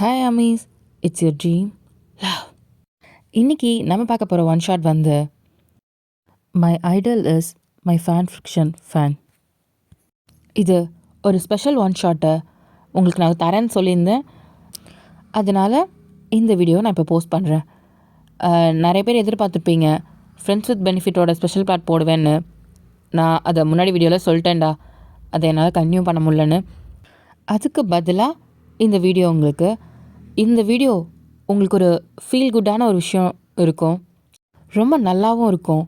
Hi ARMYs, it's your dream love. இன்னைக்கு நம்ம பார்க்க போகிற ஒன் ஷாட் வந்து my idol is my fan fiction fan. இது ஒரு ஸ்பெஷல் ஒன் ஷாட்டை உங்களுக்கு நான் தரேன்னு சொல்லியிருந்தேன். அதனால் இந்த வீடியோ நான் இப்போ போஸ்ட் பண்ணுறேன். நிறைய பேர் எதிர்பார்த்துருப்பீங்க ஃப்ரெண்ட்ஸ் வித் பெனிஃபிட்டோட ஸ்பெஷல் பார்ட் போடுவேன்னு. நான் அதை முன்னாடி வீடியோவில் சொல்லிட்டேன்டா, அதை என்னால் கன்டினியூ பண்ண முடியலன்னு. அதுக்கு பதிலாக இந்த வீடியோ உங்களுக்கு ஒரு ஃபீல் குட்டான ஒரு விஷயம் இருக்கும், ரொம்ப நல்லாவும் இருக்கும்.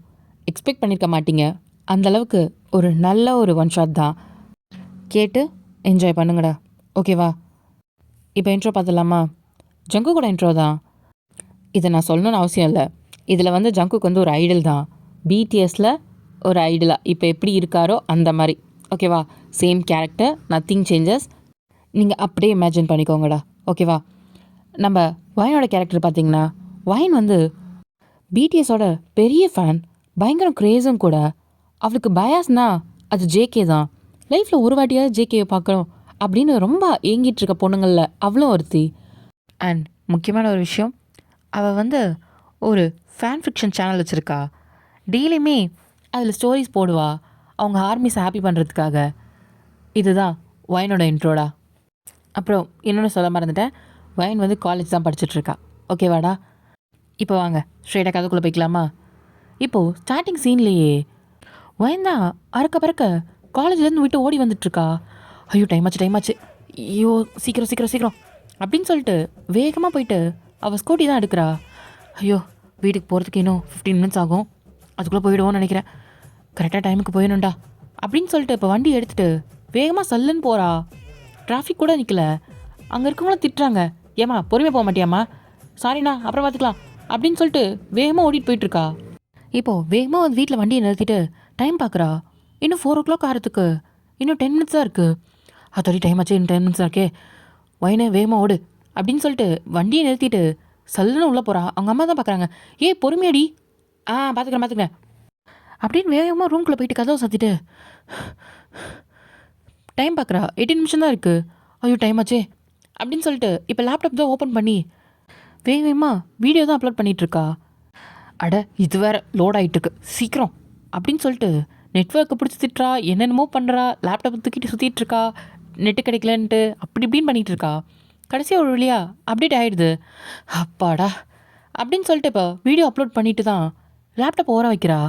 எக்ஸ்பெக்ட் பண்ணியிருக்க மாட்டீங்க, அந்தளவுக்கு ஒரு நல்ல ஒரு ஒன் ஷாட் தான். கேட்டு என்ஜாய் பண்ணுங்கடா, ஓகேவா? இப்போ இன்ட்ரோ பார்த்துடலாமா? ஜங்கு கூட இன்ட்ரோ தான். இதை நான் சொல்லணும்னு அவசியம் இல்லை. இதில் வந்து ஜங்குக்கு வந்து ஒரு ஐடல் தான், பிடிஎஸில் ஒரு ஐடலாக இப்போ எப்படி இருக்காரோ அந்த மாதிரி, ஓகேவா? Same character, nothing changes. நீங்கள் அப்படியே இமேஜின் பண்ணிக்கோங்கடா, ஓகேவா? நம்ம வயனோட கேரக்டர் பார்த்தீங்கன்னா, வயன் வந்து பிடிஎஸோட பெரிய ஃபேன், பயங்கரம் க்ரேஸும் கூட. அவளுக்கு பயாஸ்னா அது ஜேகே தான். லைஃப்பில் ஒரு வாட்டியாவது ஜேகேயை பார்க்கணும் அப்படின்னு ரொம்ப ஏங்கிட்டு இருக்க பொண்ணுங்களில் அவ்வளோ ஒருத்தி. அண்ட் முக்கியமான ஒரு விஷயம், அவள் வந்து ஒரு ஃபேன் ஃபிக்ஷன் சேனல் வச்சுருக்கா. டெய்லியுமே அதில் ஸ்டோரிஸ் போடுவா அவங்க ஆர்மிஸை ஹாப்பி பண்ணுறதுக்காக. இதுதான் வயனோட இன்ட்ரோடா. அப்புறம் இன்னொன்று சொல்ல மறந்துட்டேன், வயன் வந்து காலேஜ் தான் படிச்சுட்ருக்கா, ஓகேவாடா? இப்போ வாங்க ஸ்ட்ரெயிட்டாக கதைக்குள்ளே போய்க்கலாமா? இப்போது ஸ்டார்டிங் சீன்லேயே வயன் தான் அறக்க பறக்க காலேஜ்லேருந்து விட்டு ஓடி வந்துட்டுருக்கா. ஐயோ டைம் ஆச்சு, ஐயோ சீக்கிரம் அப்படின்னு சொல்லிட்டு வேகமாக போயிட்டு அவள் ஸ்கூட்டி தான் எடுக்கிறா. ஐயோ வீட்டுக்கு போகிறதுக்கு இன்னும் 15 மினிட்ஸ் ஆகும், அதுக்குள்ளே போயிடுவோன்னு நினைக்கிறேன், கரெக்டாக டைமுக்கு போயிடணும்டா அப்படின்னு சொல்லிட்டு இப்போ வண்டி எடுத்துகிட்டு வேகமாக சல்லுன்னு போகிறா. டிராஃபிக் கூட நிற்கல. அங்கே இருக்கவங்களும் திட்டுறாங்க, ஏம்மா பொறுமையாக போக மாட்டியாம்மா, சாரிண்ணா அப்புறம் பார்த்துக்கலாம் அப்படின்னு சொல்லிட்டு வேகமாக ஓடிட்டு போயிட்டுருக்கா. இப்போது வேகமாக வந்து வீட்டில் வண்டியை நிறுத்திட்டு டைம் பார்க்குறா. இன்னும் 4 o'clock ஆகிறதுக்கு இன்னும் 10 minutes தான் இருக்குது. அதோட டைம் ஆச்சு, இன்னும் 10 minutes இருக்கே, வயனே வேகமாக ஓடு அப்படின்னு சொல்லிட்டு வண்டியை நிறுத்திட்டு சல்லுன்னு உள்ளே போகிறா. அவங்க அம்மா தான் பார்க்குறாங்க, பொறுமையாடி, பார்த்துக்கிறேன் அப்படின்னு வேகமாக ரூம்குள்ளே போயிட்டு கதவை சாத்திட்டு டைம் பார்க்குறா. 18 நிமிஷம் தான் இருக்குது. ஐயோ டைம் ஆச்சே அப்படின்னு சொல்லிட்டு இப்போ லேப்டாப் தான் ஓப்பன் பண்ணி வேகமாக வீடியோ தான் அப்லோட் பண்ணிகிட்ருக்கா. அட இது வேறு லோட் ஆகிட்டுருக்கு, சீக்கிரம் அப்படின்னு சொல்லிட்டு நெட்ஒர்க்கை பிடிச்சி திட்டுறா, என்னென்னமோ பண்ணுறா, லேப்டாப்பை தூக்கிட்டு சுற்றிட்டுருக்கா, நெட்டு கிடைக்கலன்ட்டு அப்படி இப்படின்னு பண்ணிகிட்ருக்கா. கடைசியாக ஒரு வழியா அப்டேட் ஆகிடுது. அப்பாடா அப்படின்னு சொல்லிட்டு இப்போ வீடியோ அப்லோட் பண்ணிட்டு தான் லேப்டாப் ஓர வைக்கிறா.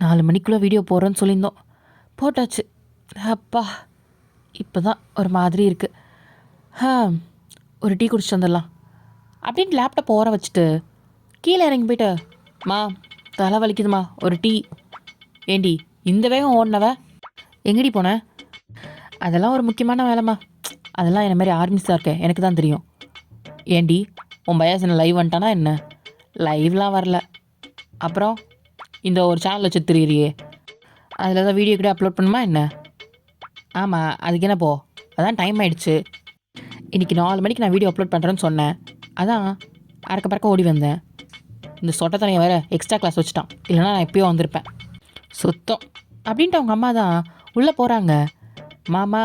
4 மணிக்குள்ளே வீடியோ போடுறேன்னு சொல்லியிருந்தோம், போட்டாச்சு. அப்பா இப்போ தான் ஒரு மாதிரி இருக்குது. ஒரு டீ குடிச்சிட்டு வந்துடலாம் அப்படின்ட்டு லேப்டாப் ஓர வச்சுட்டு கீழே இறங்கி போயிட்டு, மா தலை வலிக்குதுமா, ஒரு டீ. ஏண்டி இந்த வேகம் ஓடினவ எங்கடி போன? அதெல்லாம் ஒரு முக்கியமான வேலைம்மா, அதெல்லாம் என்ன மாதிரி ஆர்மிஸாக இருக்கேன் எனக்கு தான் தெரியும். ஏண்டி உன் பயாஸ் என்ன லைவ் வந்துட்டானா என்ன? லைவ்லாம் வரல, அப்புறம் இந்த ஒரு சேனல் வச்சு தெரியுறியே, அதில் தான் வீடியோ கூட அப்லோட் பண்ணுமா என்ன? ஆமாம் அதுக்கு என்ன போ, அதான் டைம் ஆகிடுச்சு. இன்றைக்கி 4 மணிக்கு நான் வீடியோ அப்லோட் பண்ணுறேன்னு சொன்னேன், அதான் அறக்க பறக்க ஓடி வந்தேன். இந்த சொட்டத்தனையை வேறு எக்ஸ்ட்ரா கிளாஸ் வச்சுட்டான், இல்லைனா நான் எப்போயோ வந்திருப்பேன். சுத்தம் அப்படின்ட்டு அவங்க அம்மா தான் உள்ளே போகிறாங்க. மாமா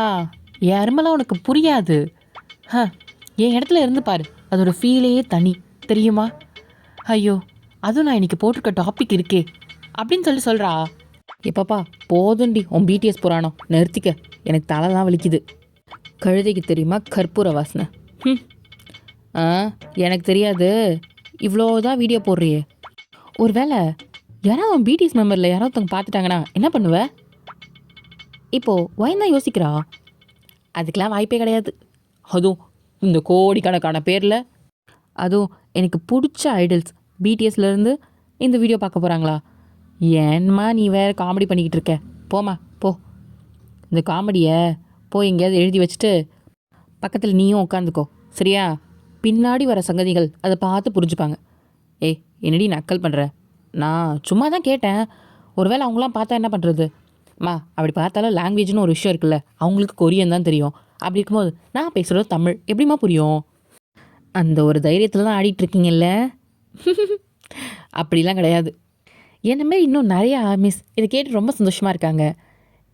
என் அருமெல்லாம் உனக்கு புரியாது, என் இடத்துல இருந்து பாரு, அதோட ஃபீலே தனி தெரியுமா? ஐயோ அதுவும் நான் இன்றைக்கி போட்டிருக்க டாபிக் இருக்கே அப்படின்னு சொல்கிறா. எப்பப்பா போதுண்டி உன் பிடிஎஸ் புராணம் நிறுத்திக்க, எனக்கு தலை தான் வலிக்குது. கழுதைக்கு தெரியுமா கற்பூர வாசனை? எனக்கு தெரியாது, இவ்வளோதான் வீடியோ போடுறியே, ஒரு வேளை யாராவது உன் பிடிஎஸ் மெம்பரில் யாராவது ஒருத்தவங்க பார்த்துட்டாங்கன்னா என்ன பண்ணுவ? இப்போது வயன் தான் யோசிக்கிறா. அதுக்கெலாம் வாய்ப்பே கிடையாது, அதுவும் இந்த கோடிக்கணக்கான பேரில், அதுவும் எனக்கு பிடிச்ச ஐடல்ஸ் பிடிஎஸ்லேருந்து இந்த வீடியோ பார்க்க போகிறாங்களா? ஏன்மா நீ வேறு காமெடி பண்ணிக்கிட்டு இருக்க, போமா போ. இந்த காமெடியை போய் எங்கேயாவது எழுதி வச்சுட்டு பக்கத்தில் நீயும் உட்காந்துக்கோ, சரியா? பின்னாடி வர சங்கதிகள் அதை பார்த்து புரிஞ்சுப்பாங்க. என்னடி நக்கல் பண்ணுற? நான் சும்மா தான் கேட்டேன், ஒருவேளை அவங்களாம் பார்த்தா என்ன பண்ணுறது? அப்படி பார்த்தாலும் லாங்குவேஜ்னு ஒரு விஷயம் இருக்குல்ல, அவங்களுக்கு கொரியன் தான் தெரியும். அப்படி இருக்கும்போது நான் பேசுகிறது தமிழ் எப்படிமா புரியும்? அந்த ஒரு தைரியத்தில் தான் ஆடிட்டுருக்கீங்கல்ல. அப்படிலாம் கிடையாது. என்னமாரி இன்னும் நிறைய ஆர்மிஸ் இதை கேட்டு ரொம்ப சந்தோஷமாக இருக்காங்க.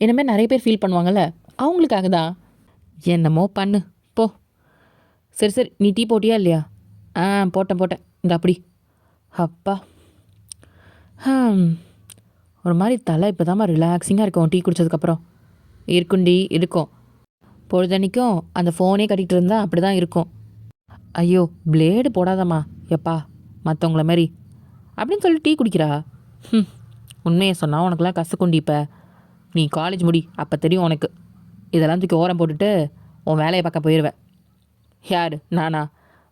என்னமாரி நிறைய பேர் ஃபீல் பண்ணுவாங்கள்ல, அவங்களுக்காக தான். என்னமோ பண்ணு போ. சரி சரி, நீ டீ போட்டியா இல்லையா? ஆ, போட்டேன் போட்டேன். இந்த அப்படி. அப்பா. ஹம். ஒரு மாதிரி தலை இப்போ தாம்மா ரிலாக்ஸிங்காக இருக்கும் டீ குடித்ததுக்கப்புறம். இருக்குண்டி இருக்கும். பொழுதன்னைக்கும் அந்த ஃபோனே கட்டிகிட்டு இருந்தா அப்படி தான் இருக்கும். ஐயோ, பிளேடு போடாதம்மா. எப்பா, மற்றவங்கள மாதிரி அப்படின்னு சொல்லி டீ குடிக்கிறா. ம். உண்மையை சொன்னால் உனக்கெல்லாம் கசக்குண்டி. இப்போ நீ காலேஜ் முடி, அப்போ தெரியும் உனக்கு. இதெல்லாம் தூக்கி ஓரம் போட்டுட்டு உன் வேலையை பார்க்க போயிடுவேன். யார், நானா?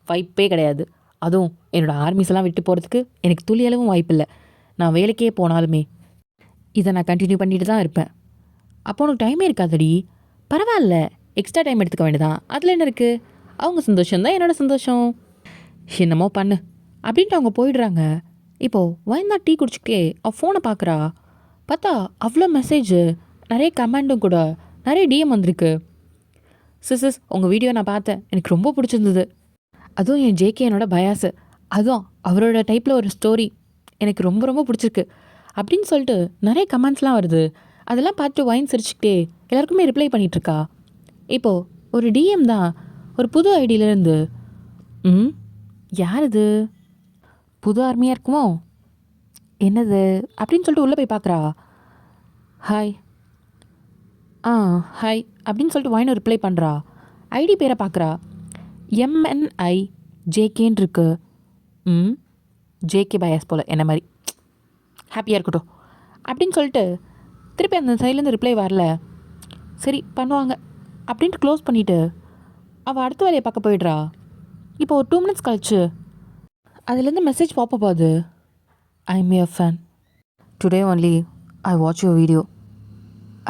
வாய்ப்பே கிடையாது. அதுவும் என்னோடய ஆர்மிஸ்லாம் விட்டு போகிறதுக்கு எனக்கு துளி அளவும் வாய்ப்பில்லை. நான் வேலைக்கே போனாலுமே இதை நான் கண்டினியூ பண்ணிட்டு தான் இருப்பேன். அப்போ உனக்கு டைமே இருக்காதடி. பரவாயில்ல, எக்ஸ்ட்ரா டைம் எடுத்துக்க வேண்டியதான். அதில் என்ன இருக்குது? அவங்க சந்தோஷம்தான் என்னோட சந்தோஷம். என்னமோ பண்ணு அப்படின்ட்டு அவங்க போயிடுறாங்க. இப்போது வயந்தா டீ குடிச்சுக்கே அவள் ஃபோனை பார்க்குறா. பார்த்தா அவ்வளோ மெசேஜு, நிறைய கமெண்டும் கூட, நிறைய டிஎம் வந்திருக்கு. சிஸ், உங்கள் வீடியோ நான் பார்த்தேன், எனக்கு ரொம்ப பிடிச்சிருந்தது. அதுவும் என் ஜேகே என்னோட பயாஸு, அதுவும் அவரோட டைப்பில் ஒரு ஸ்டோரி எனக்கு ரொம்ப ரொம்ப பிடிச்சிருக்கு அப்படின்னு சொல்லிட்டு நிறைய கமெண்ட்ஸ்லாம் வருது. அதெல்லாம் பார்த்துட்டு வைன் சிரிச்சுக்கிட்டே எல்லாருக்குமே ரிப்ளை பண்ணிகிட்ருக்கா. இப்போது ஒரு டிஎம் தான் ஒரு புது ஐடியிலேருந்து. யார் இது? புது ஆர்மியாக இருக்குமோ? என்னது அப்படின்னு சொல்லிட்டு உள்ளே போய் பார்க்குறா. ஹாய். ஹாய் அப்படின்னு சொல்லிட்டு வைன் ரிப்ளை பண்ணுறா. ஐடி பேரை பார்க்குறா. எம்என்ஐ ஜேகேன்னு இருக்கு. ஜேகே பயாஸ் போல், என்ன மாதிரி. ஹாப்பியாக இருக்கட்டும் அப்படின்னு சொல்லிட்டு திருப்பி அந்த சைட்லேருந்து ரிப்ளை வரல. சரி பண்ணுவாங்க அப்படின்ட்டு க்ளோஸ் பண்ணிவிட்டு அவள் அடுத்த வேலையை பார்க்க போயிடுறா. இப்போ ஒரு 2 மினிட்ஸ் கழிச்சு அதுலேருந்து மெசேஜ் பாப்பப் ஆகுது. I am your fan. Today only I watch your video.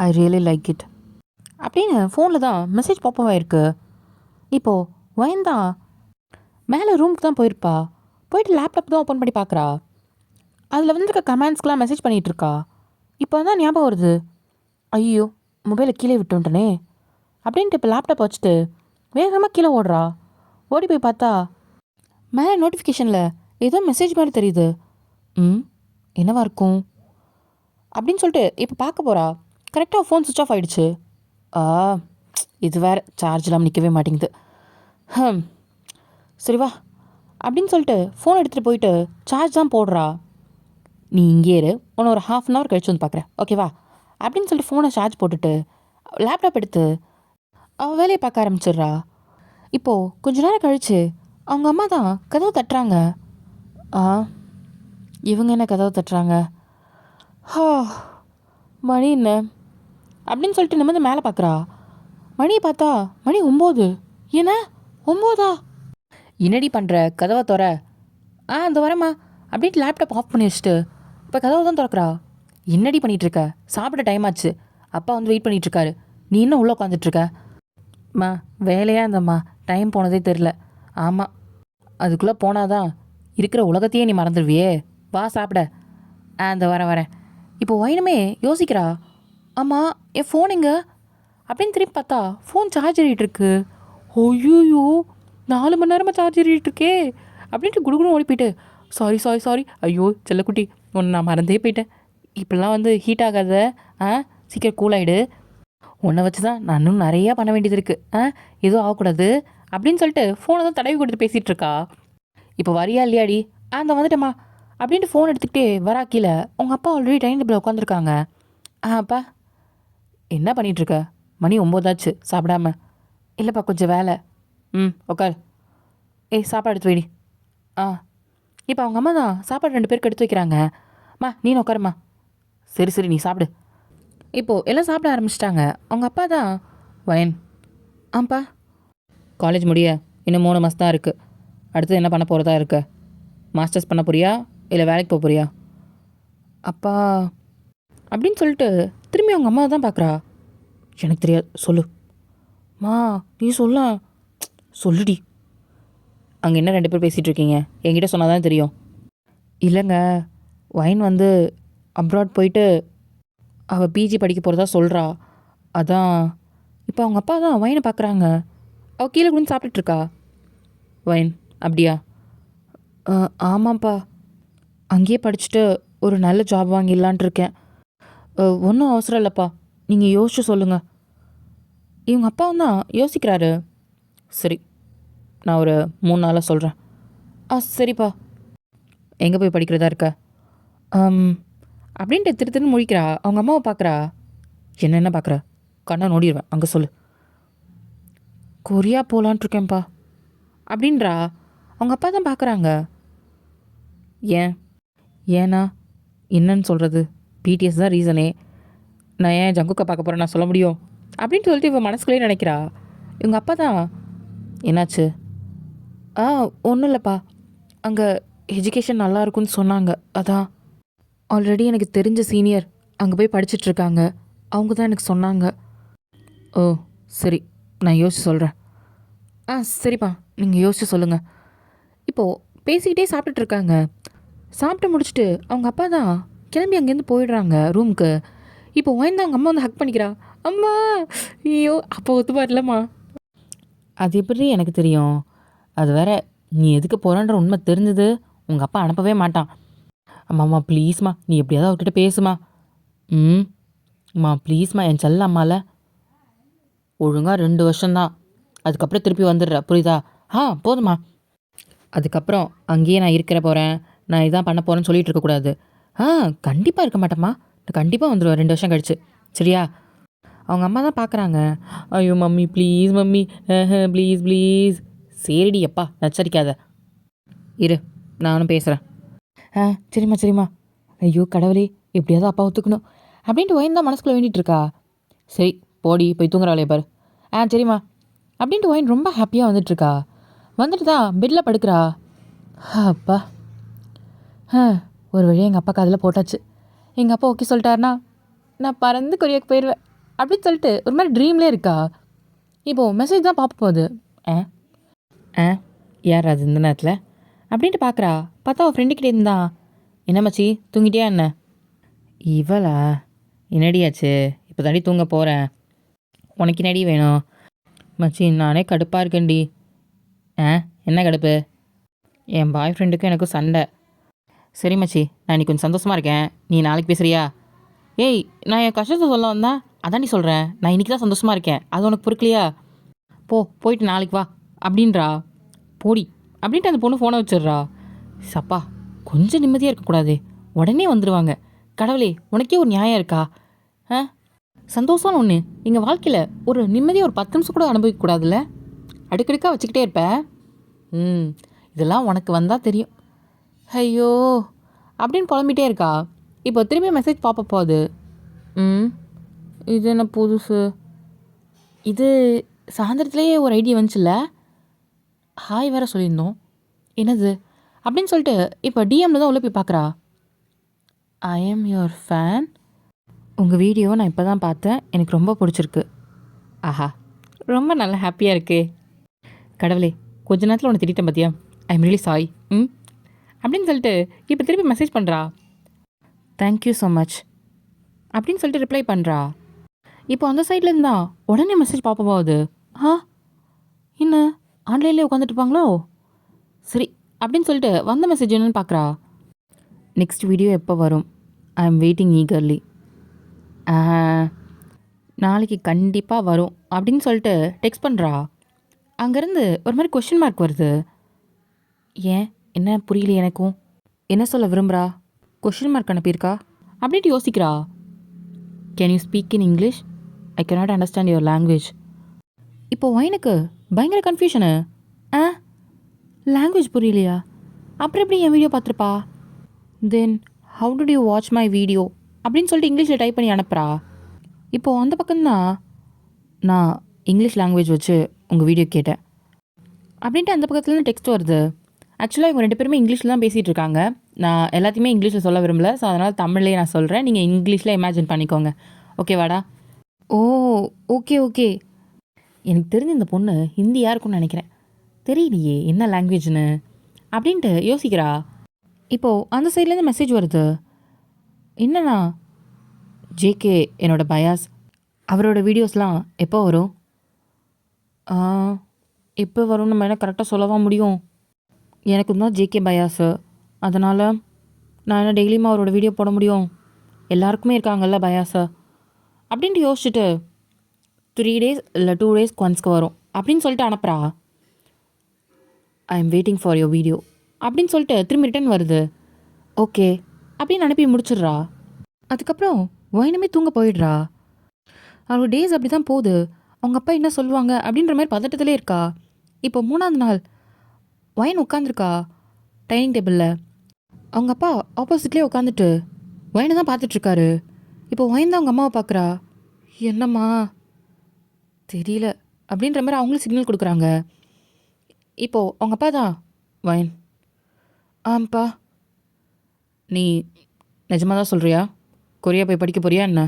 I really like it அப்படின்னு ஃபோனில் தான் மெசேஜ் பாப்பப் ஆகிருக்கு. இப்போது வயந்தான் மேலே ரூமுக்கு தான் போயிருப்பா. போயிட்டு லேப்டாப் தான் ஓப்பன் பண்ணி பார்க்குறா. அதில் வந்துருக்க கமெண்ட்ஸ்க்கெலாம் மெசேஜ் பண்ணிகிட்ருக்கா. இப்போ தான் ஞாபகம் வருது, ஐயோ மொபைலை கீழே விட்டுன்ட்டனே அப்படின்ட்டு இப்போ லேப்டாப் வச்சுட்டு வேகமாக கீழே ஓடுறா. ஓடி போய் பார்த்தா மேலே நோட்டிஃபிகேஷனில் ஏதோ மெசேஜ் மாதிரி தெரியுது. என்னவா இருக்கும் அப்படின்னு சொல்லிட்டு இப்போ பார்க்க போகிறா. கரெக்டாக ஃபோன் சுவிட்ச் ஆஃப் ஆகிடுச்சு. இது வேறு சார்ஜெலாம் நிற்கவே மாட்டேங்குது. சரி வா அப்படின்னு சொல்லிட்டு ஃபோன் எடுத்துகிட்டு போயிட்டு சார்ஜ் தான் போடுறா. நீ இங்கே இரு, உன்னை ஒரு 1/2 hour கழிச்சு வந்து பார்க்குறேன், ஓகேவா அப்படின்னு சொல்லிட்டு ஃபோனை சார்ஜ் போட்டுட்டு லேப்டாப் எடுத்து அவள் வேலையை பார்க்க ஆரம்பிச்சிடுறா. இப்போது கொஞ்ச நேரம் கழித்து அவங்க அம்மா தான் கதவை தட்டுறாங்க. இவங்க என்ன கதவை தட்டுறாங்க? மணி என்ன அப்படின்னு சொல்லிட்டு நிமிர்ந்து மேலே பார்க்குறா. மணியை பார்த்தா மணி 9. என்ன 9? என்னடி பண்ணுற? கதவை திற. அந்த வரேம்மா அப்படின்ட்டு லேப்டாப் ஆஃப் பண்ணி வச்சுட்டு இப்போ கதவை தான் திறக்கிறா. என்னடி பண்ணிகிட்ருக்க? சாப்பிட டைம் ஆச்சு, அப்பா வந்து வெயிட் பண்ணிகிட்ருக்காரு, நீ இன்னும் உள்ளே உட்காந்துட்ருக்க? அம்மா வேலையாக இருந்தம்மா, டைம் போனதே தெரில. ஆமாம், அதுக்குள்ளே போனாதான் இருக்கிற உலகத்தையே நீ மறந்துடுவியே. வா சாப்பிட. அந்த வரேன். இப்போ வைனமே யோசிக்கிறா. ஆமாம், என் ஃபோன் எங்க அப்படின்னு திரும்பி பார்த்தா ஃபோன் சார்ஜ் ஏறிட்டுருக்கு. ஐயோயோ, 4 மணி நேரமாக சார்ஜ் ஏறிட்டுருக்கே அப்படின்ட்டு குடுகுடும் ஓடி போயிட்டு சாரி. ஐயோ செல்லக்குட்டி, ஒன்று நான் மறந்தே போயிட்டேன். இப்படிலாம் வந்து ஹீட் ஆகாத. சீக்கிரம் கூல் ஆகிடு. உன்னை வச்சு தான் நான் இன்னும் நிறையா பண்ண வேண்டியது இருக்குது. எதுவும் ஆகக்கூடாது அப்படின்னு சொல்லிட்டு ஃபோனை தான் தடவி கொடுத்து பேசிகிட்ருக்கா. இப்போ வரியா இல்லையாடி? அந்த வந்துட்டேம்மா அப்படின்ட்டு ஃபோன் எடுத்துக்கிட்டே வரா. கீழே உங்கள் அப்பா ஆல்ரெடி டைனிங் டேபிளில் உட்காந்துருக்காங்க. அப்பா என்ன பண்ணிகிட்ருக்க? மணி 9 ஆச்சு, சாப்பிடாம? இல்லைப்பா, கொஞ்சம் வேலை. உட்கார். சாப்பாடு எடுத்து வைடி. இப்போ அவங்க அம்மா தான் சாப்பாடு 2 பேருக்கு எடுத்து வைக்கிறாங்க. நீ உட்காருமா. சரி நீ சாப்பிடு. இப்போது எல்லாம் சாப்பிட ஆரம்பிச்சிட்டாங்க. அவங்க அப்பா தான் வயன். ஆப்பா, காலேஜ் முடிய இன்னும் 3 மாதம் தான் இருக்குது. அடுத்து என்ன பண்ண போகிறதா இருக்க? மாஸ்டர்ஸ் பண்ண போறியா இல்லை வேலைக்கு போக போறியா? அப்பா அப்படின்னு சொல்லிட்டு திரும்பி அவங்க அம்மா தான் பார்க்குறா. எனக்கு தெரியாது, சொல்லு. நீ சொல்லுடி. அங்கே என்ன 2 பேர் பேசிகிட்டு இருக்கீங்க? என்கிட்ட சொன்னால் தான் தெரியும். இல்லைங்க, வைன் வந்து அப்ராட் போயிட்டு அவள் பிஜி படிக்க போகிறதா சொல்கிறா. அதான் இப்போ அவங்க அப்பா தான் வைனை பார்க்குறாங்க. அவள் கீழே குடிந்து சாப்பிட்டுட்ருக்கா. வைன் அப்படியா? ஆமாம்ப்பா, அங்கேயே படிச்சுட்டு ஒரு நல்ல ஜாப் வாங்கிடலான் இருக்கேன். ஒன்றும் அவசரம் இல்லைப்பா, நீங்கள் யோசிச்சு சொல்லுங்கள். இவங்க அப்பாவும் தான் யோசிக்கிறாரு. சரி, நான் ஒரு 3 நாளாக சொல்கிறேன். சரிப்பா. எங்கே போய் படிக்கிறதா இருக்க? அம் அப்படின்ட்டு திரு திருன்னு முழிக்கிறா. அவங்க அம்மாவை பார்க்குறா. என்ன பார்க்குற? கண்ணை நோடிடுவேன், அங்கே சொல்லு. கொரியா போகலான்ட்டு இருக்கேன்ப்பா அப்படின்றா. அவங்க அப்பா தான் பார்க்குறாங்க. ஏன்? ஏன்னா என்னன்னு சொல்கிறது? பிடிஎஸ் தான் ரீசனே. நான் ஏன் ஜங்குக்கை பார்க்க போகிறேன் நான் சொல்ல முடியும் அப்படின்னு சொல்லிட்டு இவன் மனசுக்குள்ளேயே நினைக்கிறா. இவங்க அப்பா தான், என்னாச்சு? ஒன்றும் இல்லைப்பா, அங்கே எஜுகேஷன் நல்லா இருக்குன்னு சொன்னாங்க, அதான். ஆல்ரெடி எனக்கு தெரிஞ்ச சீனியர் அங்கே போய் படிச்சிட்ருக்காங்க, அவங்க தான் எனக்கு சொன்னாங்க. ஓ சரி, நான் யோசிச்சு சொல்கிறேன். சரிப்பா, நீங்கள் யோசிச்சு சொல்லுங்கள். இப்போது பேசிக்கிட்டே சாப்பிட்டுட்ருக்காங்க. சாப்பிட்டு முடிச்சுட்டு அவங்க அப்பா தான் கிளம்பி அங்கேருந்து போயிடுறாங்க ரூமுக்கு. இப்போ வாய்ந்து அவங்க அம்மா வந்து ஹக் பண்ணிக்கிறா. அம்மா, ஐயோ அப்போ ஒத்துப்பார்லம்மா. அது எப்படி எனக்கு தெரியும்? அது வேற, நீ எதுக்கு போகிறான்ற உண்மை தெரிஞ்சது உங்கள் அப்பா அனுப்பவே மாட்டான். அம்மாம்மா ப்ளீஸ்மா, நீ எப்படியாவது அவர்கிட்ட பேசுமா. அம்மா ப்ளீஸ்மா, என் செல்ல அம்மாவில் ஒழுங்காக 2 வருஷம்தான், அதுக்கப்புறம் திருப்பி வந்துடுற, புரியுதா? போதுமா. அதுக்கப்புறம் அங்கேயே நான் இருக்கிற போகிறேன், நான் இதான் பண்ண போகிறேன்னு சொல்லிட்டு இருக்கக்கூடாது. கண்டிப்பாக இருக்க மாட்டேம்மா, நான் கண்டிப்பாக வந்துடுவேன் 2 வருஷம் கழிச்சு, சரியா? அவங்க அம்மா தான் பார்க்குறாங்க. ஐயோ mummy please mummy, please please. சரிடி அப்பா, நச்சரிக்காத, இரு நானும் பேசுகிறேன். சரிம்மா சரிம்மா. ஐயோ கடவுளே, எப்படியாவது அப்பா ஒத்துக்கணும் அப்படின்ட்டு ஒயின் மனசுக்குள்ளே வேண்டிகிட்டு இருக்கா. சரி போடி, போய் தூங்குறாளே பாரு. சரிம்மா அப்படின்ட்டு ஒயின் ரொம்ப ஹாப்பியாக வந்துட்டுருக்கா. வந்துட்டு தான் பெட்டில் படுக்கிறா. அப்பா, ஒரு வழியாக எங்கள் அப்பா காதில் போட்டாச்சு. எங்கள் அப்பா ஓகே சொல்லிட்டாருனா நான் பறந்து கொரியாவுக்கு போயிடுவேன் அப்படின்னு சொல்லிட்டு ஒரு மாதிரி ட்ரீம்லே இருக்கா. இப்போது மெசேஜ் தான் பார்ப்ப போகுது. யார் அது இந்த நேரத்தில் அப்படின்ட்டு பார்க்குறா. பார்த்தா அவள் ஃப்ரெண்டுக்கிட்டே இருந்தா. என்ன மச்சி, தூங்கிட்டியா என்ன? இவளா? என்னடியாச்சு? இப்போ தாண்டி தூங்க போகிறேன். உனக்கு என்னடி வேணும்? மச்சி நானே கடுப்பாக இருக்கேன்டி. என்ன கடுப்பு? என் பாய் ஃப்ரெண்டுக்கும் எனக்கும் சண்டை. சரி மச்சி, நான் இன்னைக்கு கொஞ்சம் சந்தோஷமாக இருக்கேன், நீ நாளைக்கு பேசுகிறியா? ஏய், நான் என் கஷ்டத்தை சொல்ல வந்தா அதான் நீ சொல்கிறேன். நான் இன்றைக்கி தான் சந்தோஷமாக இருக்கேன், அது உனக்கு பொறுக்கலையா? போயிட்டு நாளைக்கு வா அப்படின்றா. போடி அப்படின்ட்டு அந்த பொண்ணு ஃபோனை வச்சிடுறா. சப்பா, கொஞ்சம் நிம்மதியாக இருக்கக்கூடாது, உடனே வந்துடுவாங்க. கடவுளே, உனக்கே ஒரு நியாயம் இருக்கா? சந்தோஷம்னு ஒன்று எங்கள் வாழ்க்கையில் ஒரு நிம்மதியாக ஒரு 10 நிமிஷம் கூட அனுபவிக்கக்கூடாதுல்ல? அடுக்கடுக்காக வச்சுக்கிட்டே இருப்பேன். இதெல்லாம் உனக்கு வந்தால் தெரியும். ஐயோ அப்படின்னு புலம்பிகிட்டே இருக்கா. இப்போ திரும்பி மெசேஜ் பார்ப்ப போகுது. இது என்ன புதுசு? இது சாயந்தரத்துலேயே ஒரு ஐடியா வந்துச்சுல்ல, ஹாய் வேறு சொல்லியிருந்தோம், என்னது அப்படின்னு சொல்லிட்டு இப்போ டிஎம்மில் தான் உள்ள போய் பார்க்குறா. ஐ எம் யுவர் ஃபேன், உங்கள் வீடியோவை நான் இப்போ தான் பார்த்தேன், எனக்கு ரொம்ப பிடிச்சிருக்கு. ஆஹா, ரொம்ப நல்லா ஹாப்பியாக இருக்கு. கடவுளே, கொஞ்ச நேரத்தில் உன்னை திட்டேன் பார்த்தியா, ஐ எம் ரியலி சாரி அப்படின்னு சொல்லிட்டு இப்போ திருப்பி மெசேஜ் பண்ணுறா. தேங்க்யூ ஸோ மச் அப்படின்னு சொல்லிட்டு ரிப்ளை பண்ணுறா. இப்போ அந்த சைட்லேருந்து இருந்தால் உடனே மெசேஜ் பார்ப்ப போகுது. என்ன ஆன்லைன்லேயே உட்காந்துட்டு இருப்பாங்களோ? சரி அப்படின்னு சொல்லிட்டு வந்த மெசேஜ் என்னன்னு பார்க்குறா. நெக்ஸ்ட் வீடியோ எப்போ வரும்? I am waiting eagerly. நாளைக்கு கண்டிப்பாக வரும் அப்படின்னு சொல்லிட்டு டெக்ஸ்ட் பண்ணுறா. அங்கேருந்து ஒரு மாதிரி கொஷின் மார்க் வருது. ஏன், என்ன புரியல எனக்கும், என்ன சொல்ல விரும்புகிறா? கொஷின் மார்க் அனுப்பியிருக்கா அப்படின்ட்டு யோசிக்கிறா. Can you speak in English? I cannot understand your language. இப்போது ஒயினுக்கு பயங்கர கன்ஃபியூஷனு. லாங்குவேஜ் புரியலையா? அப்புறம் எப்படி என் வீடியோ பார்த்துருப்பா? Then how do you watch my video அப்படின்னு சொல்லிட்டு இங்கிலீஷில் டைப் பண்ணி அனுப்புகிறா. இப்போது அந்த பக்கம்தான் நான் இங்கிலீஷ் லாங்குவேஜ் வச்சு உங்கள் வீடியோ கேட்டேன் அப்படின்ட்டு அந்த பக்கத்துலேருந்து டெக்ஸ்ட் வருது. ஆக்சுவலாக இவங்க 2 பேருமே இங்கிலீஷில் தான் பேசிகிட்டு இருக்காங்க. நான் எல்லாத்தையுமே இங்கிலீஷில் சொல்ல விரும்பல, ஸோ அதனால் தமிழ்லேயே நான் சொல்கிறேன், நீங்கள் இங்கிலீஷில் இமேஜின் பண்ணிக்கோங்க. ஓகேவாடா? Okay okay. எனக்கு தெரிஞ்ச இந்த பொண்ணு ஹிந்தியாக இருக்கும்னு நினைக்கிறேன், தெரியலையே என்ன லாங்குவேஜ்னு அப்படின்ட்டு யோசிக்கிறா. இப்போது அந்த சைட்லேருந்து மெசேஜ் வருது. என்னன்னா, ஜேகே என்னோடய பயாஸ், அவரோட வீடியோஸ்லாம் எப்போ வரும்? எப்போ வரும்னு நம்ம என்ன கரெக்டாக சொல்லவா முடியும்? எனக்கு தான் ஜேகே பயாஸு, அதனால் நான் என்ன டெய்லியுமா அவரோட வீடியோ போட முடியும்? எல்லாருக்குமே இருக்காங்கல்ல பயாஸு அப்படின்ட்டு I am waiting for your video அப்படின்னு சொல்லிட்டு திரும்பி ரிட்டன் வருது. ஓகே அப்படின்னு அனுப்பி முடிச்சிடுறா. அதுக்கப்புறம் ஒயினுமே தூங்க போயிடுறா. அவளோட டேஸ் அப்படி தான் போகுது. அவங்க அப்பா என்ன சொல்லுவாங்க அப்படின்ற மாதிரி பதட்டத்திலே இருக்கா. இப்போ 3ஆவது நாள் ஒயின் உட்காந்துருக்கா டைனிங் டேபிளில். அவங்க அப்பா ஆப்போசிட்லேயே உட்காந்துட்டு ஒயினை தான் பார்த்துட்ருக்காரு. இப்போ ஒயின் தான் அவங்க அம்மாவை பார்க்குறா. என்னம்மா தெரியல அப்படின்ற மாதிரி அவங்களும் சிக்னல் கொடுக்குறாங்க. இப்போது அவங்க அப்பா தான் ஒயின். ஆம்ப்பா. நீ நிஜமாக தான் சொல்கிறியா? கொரியா போய் படிக்க போறியா என்ன?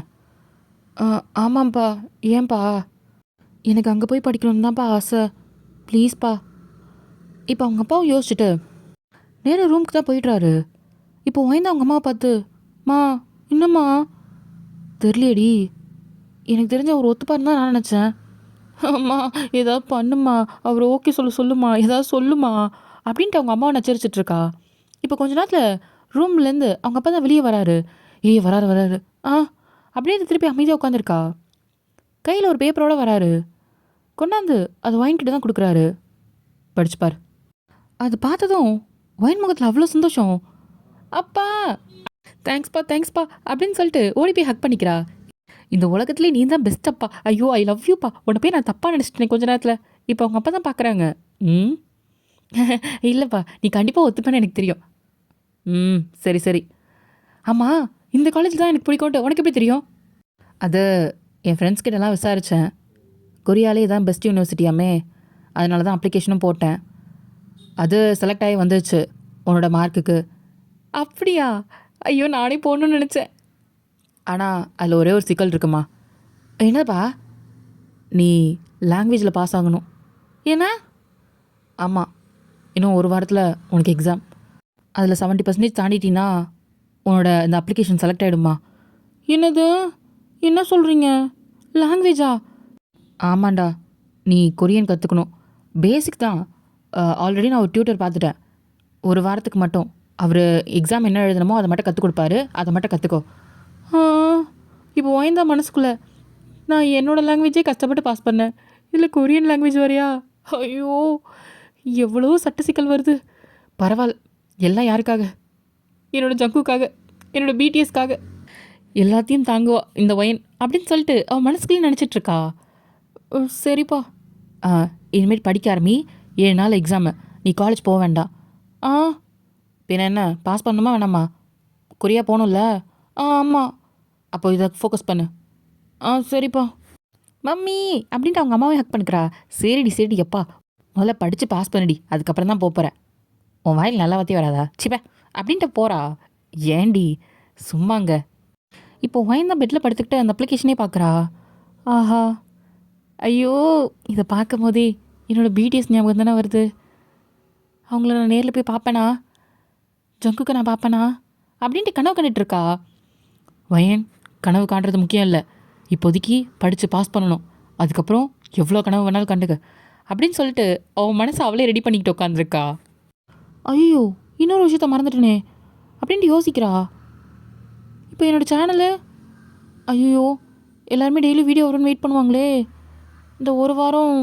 ஆமாம்ப்பா. ஏன்பா? எனக்கு அங்கே போய் படிக்கணும்னு தான்ப்பா ஆசை. ப்ளீஸ்ப்பா. இப்போ அவங்க அப்பாவும் யோசிச்சுட்டு நேராக ரூமுக்கு தான் போயிடுறாரு. இப்போ ஒய்ந்து அவங்க அம்மாவை பார்த்து, மா என்னம்மா? தெரியலையடி, எனக்கு தெரிஞ்ச அவர் ஒத்துப்பாருன்னு தான் நான் நினச்சேன். அம்மா ஏதாவது பண்ணுமா, அவர் ஓகே சொல்லுமா, ஏதாவது சொல்லுமா அப்படின்ட்டு அவங்க அம்மாவை நச்சரிச்சிட்ருக்கா. இப்போ கொஞ்ச நேரத்தில் ரூம்லேருந்து அவங்க அப்பா தான் வெளியே வராரு. வராரு அப்படியே திருப்பி அமைதியாக உட்காந்துருக்கா. கையில் ஒரு பேப்பரோடு வராரு. கொண்டாந்து அது ஒயின்கிட்ட தான் கொடுக்குறாரு. படிச்சுப்பார். அது பார்த்ததும் ஒயின் முகத்தில் அவ்வளோ சந்தோஷம். அப்பா தேங்க்ஸ்ப்பா அப்படின்னு சொல்லிட்டு ஓடி போய் ஹக் பண்ணிக்கிறா. இந்த உலகத்துலேயே நீ தான் பெஸ்ட் அப்பா. ஐயோ ஐ லவ் யூப்பா. உன்னை போய் நான் தப்பாக நினச்சிட்டேன் கொஞ்ச நேரத்தில். இப்போ அவங்க அப்பா தான் பார்க்குறாங்க. இல்லைப்பா, நீ கண்டிப்பாக ஒத்துப்பேன்னு எனக்கு தெரியும். சரி. ஆமாம், இந்த காலேஜ் தான் எனக்கு பிடிக்கும்ட்டு உனக்கு எப்படி தெரியும்? அது என் ஃப்ரெண்ட்ஸ் கிட்டலாம் விசாரித்தேன். கொரியாலே தான் பெஸ்ட் யூனிவர்சிட்டியாமே, அதனால தான் அப்ளிகேஷனும் போட்டேன். அது செலக்ட் ஆகி வந்துச்சு உன்னோட மார்க்குக்கு. அப்படியா? ஐயோ, நானே போகணுன்னு நினச்சேன். ஆனால் அதில் ஒரே ஒரு சிக்கல் இருக்குமா. என்னப்பா? நீ லாங்குவேஜில் பாஸ் ஆகணும். ஏன்னா? ஆமாம், இன்னும் ஒரு வாரத்தில் உனக்கு எக்ஸாம். அதில் 70% தாண்டிட்டின்னா உன்னோட இந்த அப்ளிகேஷன் செலக்ட் ஆகிடுமா. என்னது? என்ன சொல்கிறீங்க? லாங்குவேஜா? ஆமாண்டா, நீ கொரியன் கற்றுக்கணும். பேசிக் தான். ஆல்ரெடி நான் ஒரு டியூட்டர் பார்த்துட்டேன். ஒரு வாரத்துக்கு மட்டும் அவர் எக்ஸாம் என்ன எழுதணுமோ அதை மட்டும் கற்றுக் கொடுப்பாரு. அதை மட்டும் கற்றுக்கோ. இப்போ வாய்ந்தா மனசுக்குள்ளே நான் என்னோடய லாங்குவேஜே கஷ்டப்பட்டு பாஸ் பண்ணேன், இதில் கொரியன் லாங்குவேஜ் வரையா? ஐயோ, எவ்வளோ சட்ட சிக்கல் வருது. பரவாயில்ல, எல்லாம் யாருக்காக? என்னோடய ஜங்குக்காக, என்னோடய பிடிஎஸ்க்காக. எல்லாத்தையும் தாங்குவா இந்த ஒயன் அப்படின்னு சொல்லிட்டு அவன் மனசுக்குள்ளே நினச்சிட்ருக்கா. சரிப்பா, இனிமேல் படிக்க ஆரம்பி. 7 நாள் எக்ஸாமு. நீ காலேஜ் போக வேண்டாம். பின்ன என்ன, பாஸ் பண்ணணுமா வேணாமா? கொரியா போகணும்ல? ஆமாம். அப்போ இதை ஃபோக்கஸ் பண்ணு. சரிப்பா. மம்மி அப்படின்ட்டு அவங்க அம்மாவே ஹக் பண்ணிக்கிறா. சரிடி எப்பா, முதல்ல படித்து பாஸ் பண்ணிடி, அதுக்கப்புறம் தான் போகிறேன். உன் வாயில் நல்லா வார்த்தையே வராதா? சிப்ப அப்படின்ட்டு போகிறா. ஏண்டி சும்மாங்க. இப்போ வாய்ந்த பெட்டில் படுத்துக்கிட்டு அந்த அப்ளிகேஷனே பார்க்குறா. ஆஹா, ஐயோ, இதை பார்க்கும் போதே என்னோடய பிடிஎஸ் ஞாபகம் தானே வருது. அவங்கள நான் நேரில் போய் பார்ப்பேனா? ஜங்குக்கு நான் பார்ப்பேனா அப்படின்ட்டு கனவு கண்டுட்ருக்கா. வயன் கனவு காண்றது முக்கியம் இல்லை, இப்போதைக்கு படித்து பாஸ் பண்ணணும், அதுக்கப்புறம் எவ்வளோ கனவு வேணாலும் கண்டுக்க அப்படின்னு சொல்லிட்டு அவன் மனசை அவளே ரெடி பண்ணிக்கிட்டு உட்காந்துருக்கா. ஐயோ, இன்னொரு விஷயத்த மறந்துட்டேனே அப்படின்ட்டு யோசிக்கிறா. இப்போ என்னோடய சேனலு, ஐயோ, எல்லாருமே டெய்லி வீடியோ வரும்னு வெயிட் பண்ணுவாங்களே. இந்த ஒரு வாரம்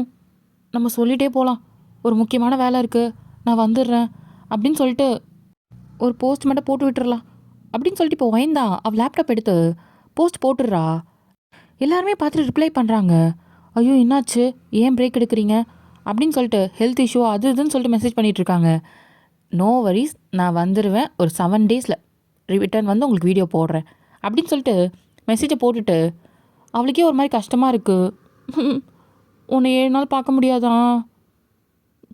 நம்ம சொல்லிகிட்டே போகலாம், ஒரு முக்கியமான வேலை இருக்குது, நான் வந்துடுறேன் அப்படின்னு சொல்லிட்டு ஒரு போஸ்ட் மட்டும் போட்டு விட்டுறலாம் அப்படின்னு சொல்லிட்டு இப்போ வயந்தா அவள் லேப்டாப் எடுத்து போஸ்ட் போட்டுடுறா. எல்லாருமே பார்த்துட்டு ரிப்ளை பண்ணுறாங்க. ஐயோ, என்னாச்சு, ஏன் பிரேக் எடுக்கிறீங்க அப்படின்னு சொல்லிட்டு ஹெல்த் இஷ்யூ அது இதுன்னு சொல்லிட்டு மெசேஜ் பண்ணிகிட்ருக்காங்க. நோ வரிஸ், நான் வந்துடுவேன், ஒரு 7 டேஸில் ரிட்டர்ன் வந்து உங்களுக்கு வீடியோ போடுறேன் அப்படின்னு சொல்லிட்டு மெசேஜை போட்டுட்டு அவளுக்கே ஒரு மாதிரி கஷ்டமாக இருக்குது. உன்னை 7 நாள் பார்க்க முடியாதான்?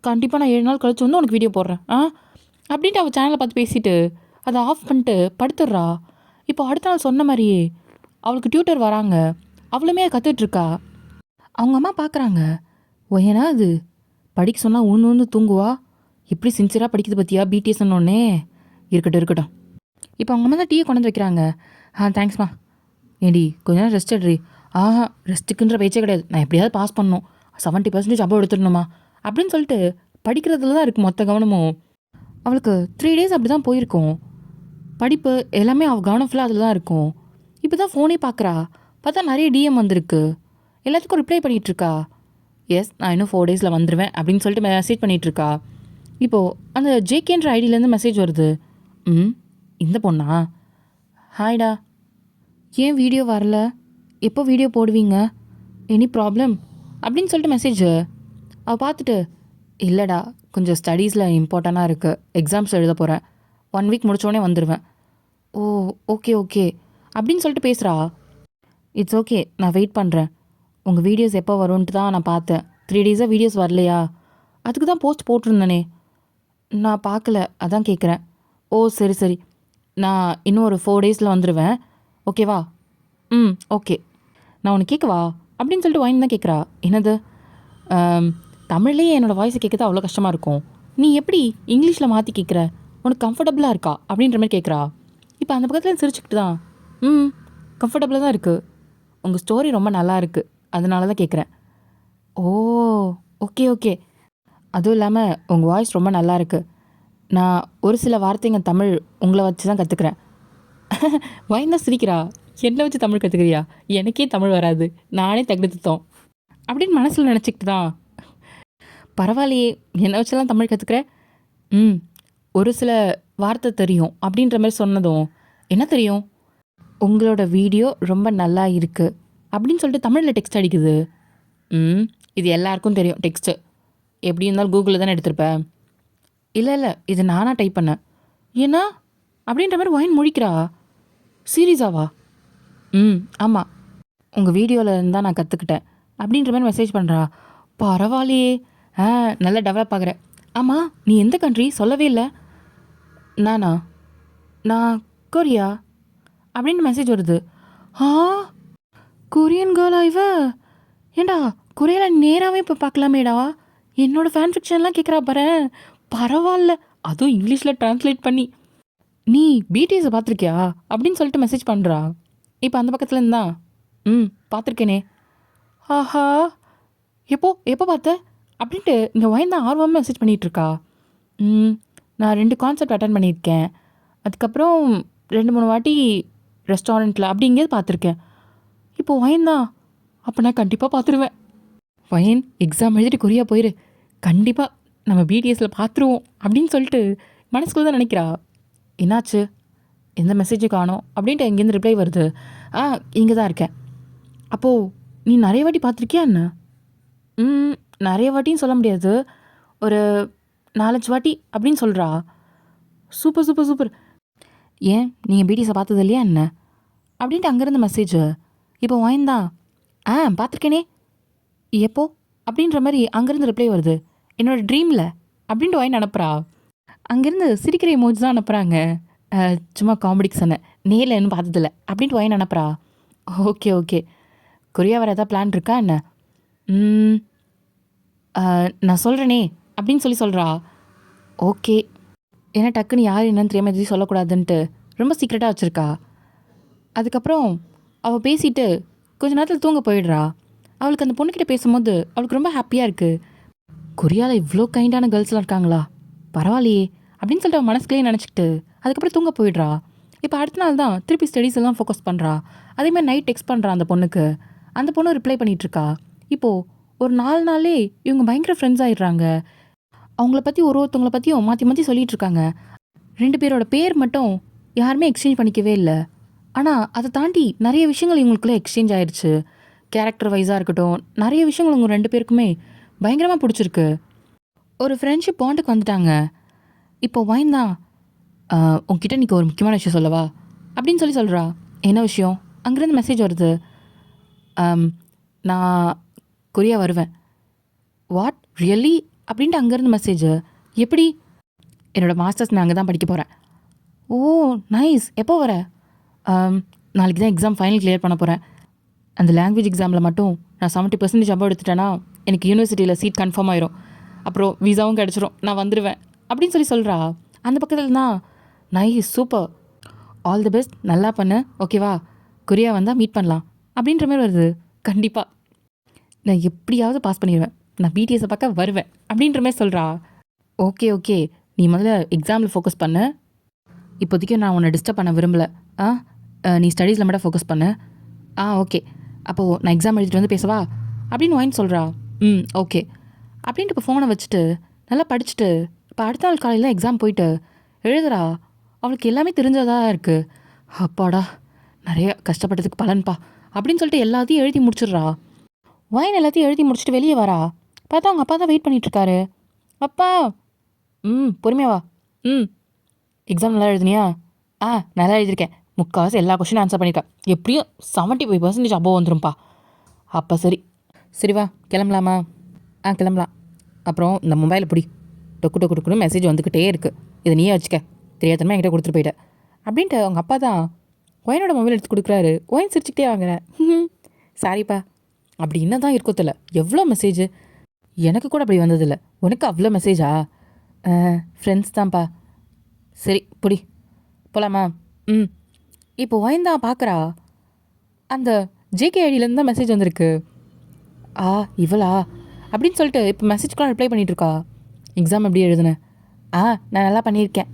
கண்டிப்பாக நான் 7 நாள் கழிச்சு வந்து உனக்கு வீடியோ போடுறேன் அப்படின்ட்டு அவள் சேனலை பார்த்து பேசிவிட்டு அதை ஆஃப் பண்ணிட்டு படுத்துடுறா. இப்போ அடுத்த நாள் சொன்ன மாதிரியே அவளுக்கு டியூட்டர் வராங்க. அவளுமே கற்றுட்ருக்கா. அவங்க அம்மா பார்க்குறாங்க. ஏன்னா அது படிக்க சொன்னால் உழுந்து தூங்குவா, எப்படி சின்சியராக படிக்கிறது பற்றியா பிடிஎஸ்ன்னொன்னே. இருக்கட்டும். இப்போ அவங்க அம்மா தான் டீயை கொண்டு வந்து வைக்கிறாங்க. தேங்க்ஸ்மா. ஏடி கொஞ்ச நேரம் ரெஸ்ட் எடுறி. ரெஸ்ட்டுக்குன்ற பேச்சே கிடையாது, நான் எப்படியாவது பாஸ் பண்ணணும், 70% அபோவ் எடுத்துடணுமா அப்படின்னு சொல்லிட்டு படிக்கிறதுல தான் இருக்குது மொத்த கவனமும். அவளுக்கு 3 டேஸ் அப்படி தான் போயிருக்கோம். படிப்பு எல்லாமே அவள் கவனம் ஃபுல்லாக அதில் தான் இருக்கும். இப்போ தான் ஃபோனே பார்க்குறா. பார்த்தா நிறைய டிஎம் வந்திருக்கு. எல்லாத்துக்கும் ரிப்ளை பண்ணிகிட்ருக்கா. எஸ், நான் இன்னும் 4 டேஸில் வந்துடுவேன் அப்படின்னு சொல்லிட்டு மெசேஜ் பண்ணிகிட்ருக்கா. இப்போது அந்த ஜேகேன்ற ஐடியிலேருந்து மெசேஜ் வருது. ம், இந்த பொண்ணா? ஹாய்டா, ஏன் வீடியோ வரல? எப்போ வீடியோ போடுவீங்க? எனி ப்ராப்ளம் அப்படின்னு சொல்லிட்டு மெசேஜ். அவள் பார்த்துட்டு, இல்லைடா, கொஞ்சம் ஸ்டடீஸில் இம்பார்ட்டண்ட்டாக இருக்குது, எக்ஸாம்ஸ் எழுத போகிறேன், 1 வீக் முடித்தோடனே வந்துடுவேன். ஓ, ஓகே ஓகே அப்படின்னு சொல்லிட்டு பேசுகிறா. இட்ஸ் ஓகே, நான் வெயிட் பண்ணுறேன். உங்கள் வீடியோஸ் எப்போ வரும்ன்ட்டு தான் நான் பார்த்தேன். 3 டேஸாக வீடியோஸ் வரலையா? அதுக்கு தான் போஸ்ட் போட்டிருந்தேனே. நான் பார்க்கல, அதான் கேட்குறேன். ஓ சரி சரி, நான் இன்னும் ஒரு 4 டேஸில் வந்துடுவேன், ஓகேவா? ம், ஓகே. நான் உனக்கு கேட்கவா அப்படின்னு சொல்லிட்டு வாங்கி தான் கேட்குறா. என்னது? தமிழ்லேயே என்னோடய வாய்ஸை கேட்குறது அவ்வளோ கஷ்டமாக இருக்கும், நீ எப்படி இங்கிலீஷில் மாற்றி கேட்குற? உனக்கு கம்ஃபர்டபுளாக இருக்கா அப்படின்ற மாதிரி கேட்குறா. இப்போ அந்த பக்கத்தில் சிரிச்சுக்கிட்டு தான், ம், கம்ஃபர்டபுளாக தான் இருக்குது, உங்கள் ஸ்டோரி ரொம்ப நல்லா இருக்குது, அதனால தான் கேட்குறேன். ஓ, ஓகே ஓகே. அதுவும் இல்லாமல் உங்கள் வாய்ஸ் ரொம்ப நல்லா இருக்குது, நான் ஒரு சில வார்த்தைங்க தமிழ் உங்களை வச்சு தான் கற்றுக்குறேன். வாய்ந்தா சிரிக்கிறா. என்னை வச்சு தமிழ் கற்றுக்கிறியா? எனக்கே தமிழ் வராது, நானே தகுதித்தோம் அப்படின்னு மனசில் நினச்சிக்கிட்டு தான், பரவாயில்லையே என்னை வச்செல்லாம் தமிழ் கற்றுக்குற, ம், ஒரு சில வார்த்தை தெரியும் அப்படின்ற மாதிரி சொன்னதும், என்ன தெரியும்? உங்களோட வீடியோ ரொம்ப நல்லா இருக்குது அப்படின்னு சொல்லிட்டு தமிழில் டெக்ஸ்ட் அடிக்குது. ம், இது எல்லாருக்கும் தெரியும் டெக்ஸ்ட்டு, எப்படி இருந்தாலும் கூகுளில் தானே எடுத்திருப்பேன். இல்லை இல்லை, இது நானாக டைப் பண்ணேன். ஏன்னா அப்படின்ற மாதிரி ஒயின் முழிக்கிறா. சீரியஸாவா? ம், ஆமாம், உங்கள் வீடியோவில் இருந்தால் நான் கற்றுக்கிட்டேன் அப்படின்ற மாதிரி மெசேஜ் பண்ணுறா. பரவாயில்லையே, நல்லா டெவலப் ஆகிற. ஆமாம், நீ எந்த கண்ட்ரி சொல்லவே இல்லை? நானா? நான் கொரியா அப்படின்னு மெசேஜ் வருது. ஆ, கொரியன் கேர்ளா இவ? ஏண்டா, கொரியாவில் நேராகவே இப்போ பார்க்கலாமேடா, என்னோடய ஃபேன் ஃபிக்ஷன்லாம் கேட்குறா பாரு. பரவாயில்ல, அதுவும் இங்கிலீஷில் ட்ரான்ஸ்லேட் பண்ணி. நீ பிடிஎஸை பார்த்துருக்கியா அப்படின்னு சொல்லிட்டு மெசேஜ் பண்ணுறா. இப்போ அந்த பக்கத்தில் இருந்தா, ம், பார்த்துருக்கேனே. ஆஹா, எப்போ எப்போ பார்த்த அப்படின்ட்டு இங்கே வாய்ந்தான் ஆர்வமாக மெசேஜ் பண்ணிகிட்ருக்கா. நான் 2 கான்செப்ட் அட்டன் பண்ணியிருக்கேன், அதுக்கப்புறம் 2-3 வாட்டி ரெஸ்டாரண்ட்டில் அப்படி எங்கேயாவது பார்த்துருக்கேன். இப்போது வாய்ந்தான், அப்போ நான் கண்டிப்பாக பார்த்துருவேன். வயன் எக்ஸாம் எழுதிட்டு கொரியா போயிரு, கண்டிப்பாக நம்ம பிடிஎஸில் பார்த்துருவோம் அப்படின்னு சொல்லிட்டு மனசுக்குள்ள தான் நினைக்கிறா. என்னாச்சு, எந்த மெசேஜும் காணோம் அப்படின்ட்டு எங்கேருந்து ரிப்ளை வருது. இங்கே தான் இருக்கேன். அப்போது நீ நிறைய வாட்டி பார்த்துருக்கியா என்ன? நிறைய வாட்டின்னு சொல்ல முடியாது, ஒரு 4-5 வாட்டி அப்படின்னு சொல்கிறா. Super super super. ஏன் நீங்கள் பிடிஎஸை பார்த்தது இல்லையா என்ன அப்படின்ட்டு அங்கேருந்து மெசேஜ். இப்போ வாய்ந்தான், பார்த்துருக்கேனே. எப்போ அப்படின்ற மாதிரி அங்கேருந்து ரிப்ளை வருது. என்னோடய ட்ரீமில் அப்படின்ட்டு வாங்கி அனுப்புகிறா. அங்கேருந்து சிரிக்கிற எமோஜி தான் அனுப்புகிறாங்க. சும்மா காமெடிக்கு சொன்னேன், நேரில் இன்னும் பார்த்ததில்ல அப்படின்ட்டு வாங்கி அனுப்புகிறா. ஓகே ஓகே, கொரியா வர ஏதாவது பிளான் இருக்கா என்ன? நான் சொல்கிறேனே அப்படின்னு சொல்கிறா. ஓகே, ஏன்னா டக்குன்னு யார் என்னன்னு தெரியாமல் எதுவும் சொல்லக்கூடாதுன்ட்டு ரொம்ப சீக்ரெட்டாக வச்சுருக்கா. அதுக்கப்புறம் அவள் பேசிட்டு கொஞ்ச நேரத்தில் தூங்க போயிடுறா. அவளுக்கு அந்த பொண்ணுக்கிட்ட பேசும்போது அவளுக்கு ரொம்ப ஹாப்பியாக இருக்குது. கொரியாவில் இவ்வளோ கைண்டான கேர்ள்ஸ்லாம் இருக்காங்களா, பரவாயில்லையே அப்படின்னு சொல்லிட்டு அவள் மனசுக்குள்ளேயே நினச்சிக்கிட்டு அதுக்கப்புறம் தூங்க போயிடுறா. இப்போ அடுத்த நாள் தான் திருப்பி ஸ்டடீஸ் எல்லாம் ஃபோக்கஸ் பண்ணுறா. அதேமாதிரி நைட் டெக்ஸ்ட் பண்ணுறா அந்த பொண்ணுக்கு. அந்த பொண்ணு ரிப்ளை பண்ணிகிட்ருக்கா. இப்போது ஒரு 4 நாளே இவங்க பயங்கர ஃப்ரெண்ட்ஸ் ஆகிடுறாங்க. அவங்கள பற்றி ஒருத்தவங்களை பற்றியும் மாற்றி மாற்றி சொல்லிகிட்டு இருக்காங்க. 2 பேரோட பேர் மட்டும் யாருமே எக்ஸ்சேஞ்ச் பண்ணிக்கவே இல்லை. ஆனால் அதை தாண்டி நிறைய விஷயங்கள் இவங்களுக்குள்ளே எக்ஸ்சேஞ்ச் ஆயிடுச்சு. கேரக்டர் வைஸாக இருக்கட்டும், நிறைய விஷயங்கள் உங்கள் 2 பேருக்குமே பயங்கரமாக பிடிச்சிருக்கு. ஒரு ஃப்ரெண்ட்ஷிப் பாண்டுக்கு வந்துட்டாங்க. இப்போ வாய்ந்தான், உங்ககிட்ட இன்றைக்கி ஒரு முக்கியமான விஷயம் சொல்லவா அப்படின்னு சொல்கிறா. என்ன விஷயம்? அங்கேருந்து மெசேஜ் வருது. நான் கொரியா வருவேன். வாட், ரியலி அப்படின்ட்டு அங்கேருந்து மெசேஜ். எப்படி? என்னோடய மாஸ்டர்ஸ் நான் அங்கே தான் படிக்க போகிறேன். ஓ நைஸ், எப்போ வர? நாளைக்கு தான் எக்ஸாம் ஃபைனல் கிளியர் பண்ண போகிறேன். அந்த லாங்குவேஜ் எக்ஸாமில் மட்டும் நான் 70% அபோவ் எடுத்துட்டேன்னா எனக்கு யூனிவர்சிட்டியில் சீட் கன்ஃபார்ம் ஆயிரும், அப்புறம் விசாவும் கிடச்சிரும், நான் வந்துடுவேன் அப்படின்னு சொல்கிறா. அந்த பக்கத்தில் தான், nice, super, all the best, நல்லா பண்ணு, ஓகேவா? கொரியா வந்தால் மீட் பண்ணலாம் அப்படின்ற மாதிரி வருது. கண்டிப்பாக நான் எப்படியாவது பாஸ் பண்ணிடுவேன், நான் பிடிஎஸை பார்க்க வருவேன் அப்படின்ற மாதிரி சொல்கிறா. ஓகே ஓகே, நீ முதல்ல எக்ஸாமில் ஃபோக்கஸ் பண்ணு, இப்போதைக்கு நான் உன்னை டிஸ்டர்ப் பண்ண விரும்பலை. நீ ஸ்டடீஸில் மட்டும் ஃபோக்கஸ் பண்ணு. ஓகே, அப்போது நான் எக்ஸாம் எழுதிட்டு வந்து பேசவா அப்படின்னு வாங்கி சொல்கிறா. ஓகே அப்படின்ட்டு இப்போ ஃபோனை வச்சுட்டு நல்லா படிச்சுட்டு இப்போ அடுத்த நாள் காலையில் எக்ஸாம் போயிட்டு எழுதுறா. அவளுக்கு எல்லாமே தெரிஞ்சதாக இருக்குது. அப்பாடா, நிறைய கஷ்டப்பட்டதுக்கு பலன்பா அப்படின்னு சொல்லிட்டு எல்லாத்தையும் எழுதி முடிச்சிடுறா. வாயின் எல்லாத்தையும் எழுதி முடிச்சுட்டு வெளியே வரா. பார்த்தா அவங்க அப்பா தான் வெயிட் பண்ணிகிட்ருக்காரு. அப்பா. பொறுமையா வா. எக்ஸாம் நல்லா எழுதுனியா? நல்லா எழுதியிருக்கேன். முக்கால்வாசி எல்லா கொஸ்டினும் ஆன்சர் பண்ணியிருக்கேன். எப்படியும் 75% அபோவ் வந்துடும்ப்பா. அப்போ சரி வா கிளம்பலாமா? கிளம்பலாம். அப்புறம் இந்த மொபைலை பிடி. டொக்கு டொக்கு டொக்குன்னு மெசேஜ் வந்துக்கிட்டே இருக்குது. இதை நீயே வச்சுக்க. தெரியாதனமா என்கிட்ட கொடுத்துட்டு போயிட்ட அப்படின்ட்டு அவங்க அப்பா தான் ஒயனோட மொபைல் எடுத்து கொடுக்குறாரு. ஒயன் சிரிச்சுக்கிட்டே வாங்குறேன். சாரிப்பா. அப்படி என்ன தான் இருக்கத்தில்ல, எவ்வளோ மெசேஜ். எனக்கு கூட அப்படி வந்ததில்ல. உனக்கு அவ்வளோ மெசேஜா? ஃப்ரெண்ட்ஸ் தான்ப்பா. சரி புடி போகலாமா? இப்போ ஒயன் தான் பார்க்குறா. அந்த ஜேகே ஐடியிலேருந்து தான் மெசேஜ் வந்திருக்கு. இவளா அப்படின்னு சொல்லிட்டு இப்போ மெசேஜ்க்குலாம் ரிப்ளை பண்ணிகிட்ருக்கா. எக்ஸாம் எப்படி எழுதுனேன்? நான் நல்லா பண்ணியிருக்கேன்.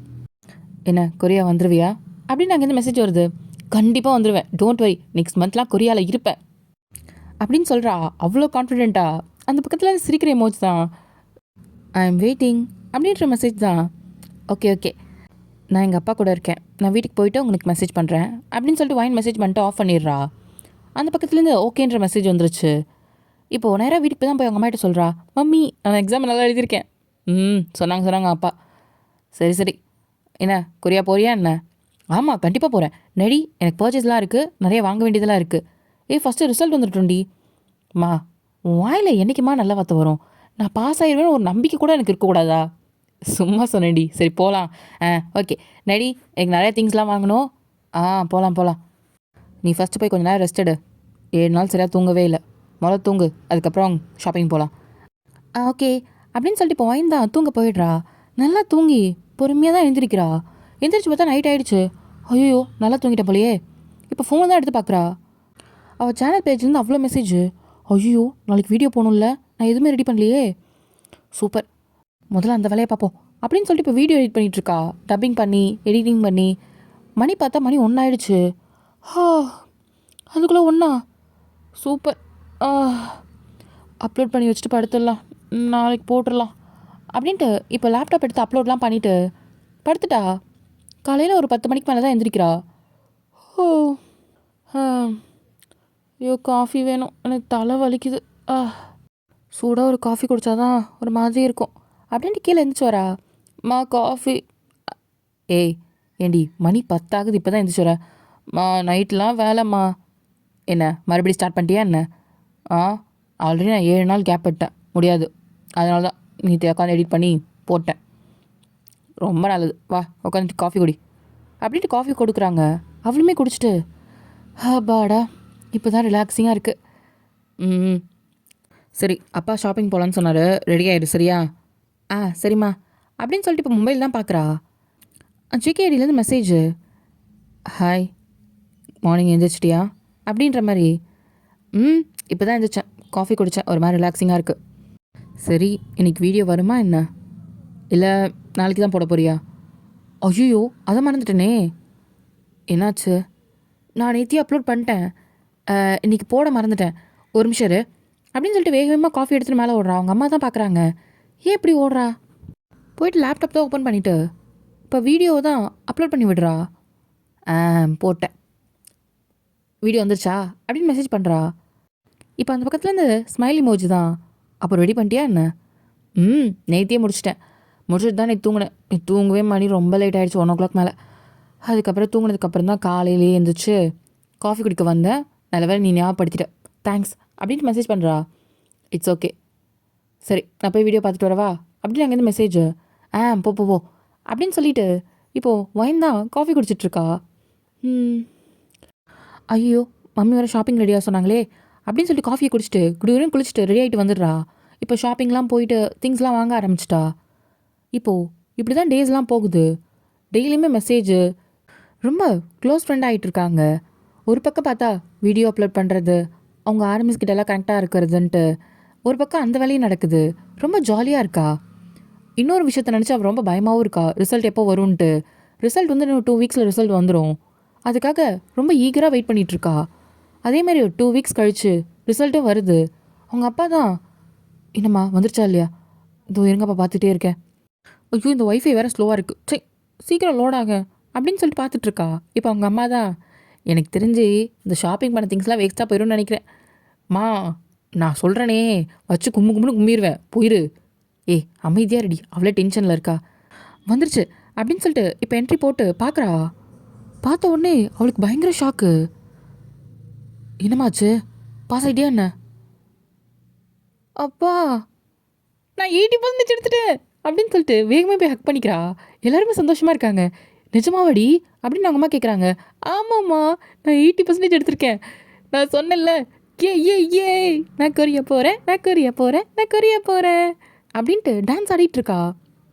என்ன கொரியா வந்துடுவியா அப்படின்னு அங்கேருந்து மெசேஜ் வருது. கண்டிப்பாக வந்துடுவேன், டோன்ட் வரி, நெக்ஸ்ட் மந்த்லாம் கொரியாவில் இருப்பேன் அப்படின்னு சொல்கிறா. அவ்வளோ கான்ஃபிடென்ட்டா. அந்த பக்கத்தில் சிரிக்கிற எமோஜ் தான். ஐ எம் வெயிட்டிங் அப்படின்ற மெசேஜ் தான். ஓகே நான் எங்கள் அப்பா கூட இருக்கேன், நான் வீட்டுக்கு போயிட்டு உங்களுக்கு மெசேஜ் பண்ணுறேன் அப்படின்னு சொல்லிட்டு வாயின் மெசேஜ் பண்ணிட்டு ஆஃப் பண்ணிடுறா. அந்த பக்கத்துலேருந்து ஓகேன்ற மெசேஜ் வந்துருச்சு. இப்போது நேராக வீட்டுக்கு தான் போய் அவங்க அம்மாட்ட சொல்கிறா. மம்மி, நான் எக்ஸாம் நல்லா எழுதியிருக்கேன். சொன்னாங்க அப்பா. சரி என்ன கொரியா போறியா என்ன? ஆமாம் கண்டிப்பாக போகிறேன். நடி, எனக்கு பர்ச்சேஸ்லாம் இருக்குது, நிறைய வாங்க வேண்டியதெல்லாம் இருக்குது. ஃபஸ்ட்டு ரிசல்ட் வந்துட்டுண்டி. மா, உன் வாயில் என்றைக்குமா நல்ல வார்த்தை வரும்? நான் பாஸ் ஆகிடுவேன்னு ஒரு நம்பிக்கை கூட எனக்கு இருக்கக்கூடாதா? சும்மா சொன்னேன்டி. சரி போகலாம். ஓகே நடி, எனக்கு நிறைய திங்ஸ்லாம் வாங்கணும். போகலாம். நீ ஃபஸ்ட்டு போய் கொஞ்சம் நேரம் ரெஸ்ட் எடு. 7 நாள் சரியாக தூங்கவே இல்லை. முதல்ல தூங்கு, அதுக்கப்புறம் ஷாப்பிங் போகலாம். ஓகே அப்படின்னு சொல்லிட்டு இப்போ வாய்ந்தா தூங்க போயிடுறா. நல்லா தூங்கி பொறுமையாக தான் எழுந்திரிக்கிறா. எந்திரிச்சு பார்த்தா நைட் ஆகிடுச்சு. ஐயோ, நல்லா தூங்கிட்ட போலையே. இப்போ ஃபோன் தான் எடுத்து பார்க்குறா. அவள் சேனல் பேஜ்லேருந்து அவ்வளோ மெசேஜ். ஐயோ, நாளைக்கு வீடியோ போகணும்ல, நான் எதுவுமே ரெடி பண்ணலையே. சூப்பர், முதல்ல அந்த வேலையை பார்ப்போம் அப்படின்னு சொல்லிட்டு இப்போ வீடியோ எடிட் பண்ணிகிட்ருக்கா. டப்பிங் பண்ணி எடிட்டிங் பண்ணி மணி பார்த்தா மணி 1 ஆயிடுச்சு. அதுக்குள்ளே 1. சூப்பர். அப்லோட் பண்ணி வச்சுட்டு படுத்துடலாம், நாளைக்கு போட்டுடலாம் அப்படின்ட்டு இப்போ லேப்டாப் எடுத்து அப்லோட்லாம் பண்ணிவிட்டு படுத்துட்டா. காலையில் ஒரு 10 மணிக்கு மேலே தான் எந்திரிக்கிறா. ஐயோ, காஃபி வேணும், எனக்கு தலை வலிக்குது. சூடாக ஒரு காஃபி குடித்தாதான் ஒரு மாதிரி இருக்கும் அப்படின்ட்டு கீழே எழுந்திரிச்சு வரா. காஃபி. ஏண்டி மணி 10 ஆகுது, இப்போ தான் எழுந்திரிச்சு வர. நைட்லாம் வேலைம்மா. என்ன மறுபடியும் ஸ்டார்ட் பண்ணிட்டியா என்ன? ஆல்ரெடி நான் 7 நாள் கேப் விட்டேன், முடியாது. அதனால தான் நீ உட்காந்து எடிட் பண்ணி போட்டேன். ரொம்ப நல்லது, வா உட்காந்துட்டு காஃபி குடி அப்படின்ட்டு காஃபி கொடுக்குறாங்க. அவளுமே குடிச்சிட்டு பாடா இப்போ தான் ரிலாக்ஸிங்காக இருக்குது. சரி, அப்பா ஷாப்பிங் போகலான்னு சொன்னார், ரெடி ஆகிடு சரியா? சரிம்மா அப்படின்னு சொல்லிட்டு இப்போ மொபைல் தான் பார்க்குறா. ஜிகேடியிலேருந்து மெசேஜ். ஹாய், மார்னிங் எழுந்திரிச்சிட்டியா அப்படின்ற மாதிரி. இப்போ தான் எழுந்திரிச்சேன், காஃபி குடித்தேன், ஒரு மாதிரி ரிலாக்ஸிங்காக இருக்குது. சரி, இன்றைக்கி வீடியோ வருமா என்ன, இல்லை நாளைக்கு தான் போட போறியா? ஐயோ, அதை மறந்துட்டேனே. என்னாச்சு? நான் நேத்தியே அப்லோட் பண்ணிட்டேன், இன்றைக்கி போட மறந்துட்டேன். ஒரு நிமிஷம் இரு அப்படின்னு சொல்லிட்டு வேகமாக காஃபி எடுத்துகிட்டு மேலே ஓடுறா. அவங்க அம்மா தான் பார்க்குறாங்க. ஏன் இப்படி ஓடுறா? போயிட்டு லேப்டாப் தான் ஓப்பன் பண்ணிவிட்டு இப்போ வீடியோ தான் அப்லோட் பண்ணி விடுறா. போட்டேன், வீடியோ வந்துருச்சா அப்படின்னு மெசேஜ் பண்ணுறா. இப்போ அந்த பக்கத்துலேருந்து ஸ்மைலி மோஜி தான். அப்போ ரெடி பண்ணிட்டியா என்ன? நேத்தியே முடிச்சுட்டு தான் நீ தூங்கினேன். நீ தூங்கவே மணி ரொம்ப லேட் ஆகிடுச்சு, 1 o'clock மேலே. அதுக்கப்புறம் தூங்கினதுக்கப்புறம் தான் காலையிலேயே எழுந்திரிச்சு காஃபி குடிக்க வந்தேன். நல்ல வேலை நீ ஞாபகப்படுத்திட்ட, தேங்க்ஸ் அப்படின்ட்டு மெசேஜ் பண்ணுறா. It's okay. சரி, நான் போய் வீடியோ பார்த்துட்டு வரவா அப்படின்னு அங்கேருந்து மெசேஜ். போ அப்படின்னு சொல்லிட்டு இப்போது ஒயின் தான் காஃபி குடிச்சிட்ருக்கா. ஐயோ, மம்மி வேறு ஷாப்பிங் ரெடியாக சொன்னாங்களே அப்படின்னு சொல்லிட்டு காஃபியை குடிச்சிட்டு குடிவரையும் குளிச்சுட்டு ரெடி ஆகிட்டு வந்துடுறா. இப்போ ஷாப்பிங்லாம் போயிட்டு திங்ஸ்லாம் வாங்க ஆரம்பிச்சிட்டா. இப்போது இப்படி தான் டேஸ்லாம் போகுது. டெய்லியுமே மெசேஜ். ரொம்ப க்ளோஸ் ஃப்ரெண்ட் ஆகிட்டுருக்காங்க. ஒரு பக்கம் பார்த்தா வீடியோ அப்லோட் பண்ணுறது, அவங்க ஆர்மிஸ் கிட்டலாம் கனெக்டாக இருக்கிறதுன்ட்டு ஒரு பக்கம் அந்த வேலையும் நடக்குது. ரொம்ப ஜாலியாக இருக்கா. இன்னொரு விஷயத்த நினச்சி அவள் ரொம்ப பயமாகவும் இருக்கா. ரிசல்ட் எப்போ வரும்ன்ட்டு. ரிசல்ட் வந்து இன்னும் 2 weeksல ரிசல்ட் வந்துடும். அதுக்காக ரொம்ப ஈகராக வெயிட் பண்ணிகிட்ருக்கா. அதேமாதிரி ஒரு 2 weeks கழித்து ரிசல்ட்டும் வருது. அவங்க அப்பா தான், என்னம்மா வந்துருச்சா இல்லையா, இதோ இருங்கப்பா பார்த்துட்டே இருக்கேன் ஐயோ இந்த ஒய்ஃபை வேறு ஸ்லோவாக இருக்குது, சரி சீக்கிரம் லோடாக அப்படின்னு சொல்லிட்டு பார்த்துட்ருக்கா. இப்போ அவங்க அம்மா தான், எனக்கு தெரிஞ்சு இந்த ஷாப்பிங் பண்ண திங்ஸ்லாம் வேஸ்ட்டாக போயிடும்னு நினைக்கிறேன். மா நான் சொல்கிறேனே, வச்சு கும்மு கும்முன்னு கும்மிடுவேன், போயிரு. அமைதியாக ரெடி, அவ்வளோ டென்ஷனில் இருக்கா. வந்துருச்சு அப்படின்னு சொல்லிட்டு இப்போ என்ட்ரி போட்டு பார்க்குறா. பார்த்த உடனே அவளுக்கு பயங்கர ஷாக்கு. என்னமாச்சு, பாஸ் ஆகிட்டியா என்ன? அப்பா நான் 80% எடுத்துட்டேன் அப்படின்னு சொல்லிட்டு வேகமாக போய் ஹக் பண்ணிக்கிறா. எல்லாருமே சந்தோஷமாக இருக்காங்க. நிஜமாவடி அப்படின்னு அவங்க அம்மா கேட்குறாங்க. ஆமாம்மா, நான் 80% எடுத்திருக்கேன், நான் சொன்னேன்ல, ஏ ஏ ஏ நான் கொரியா போகிறேன், நான் கொரியா போகிறேன், நான் கொரியா போகிறேன் அப்படின்ட்டு டான்ஸ் ஆடிட்டு இருக்கா.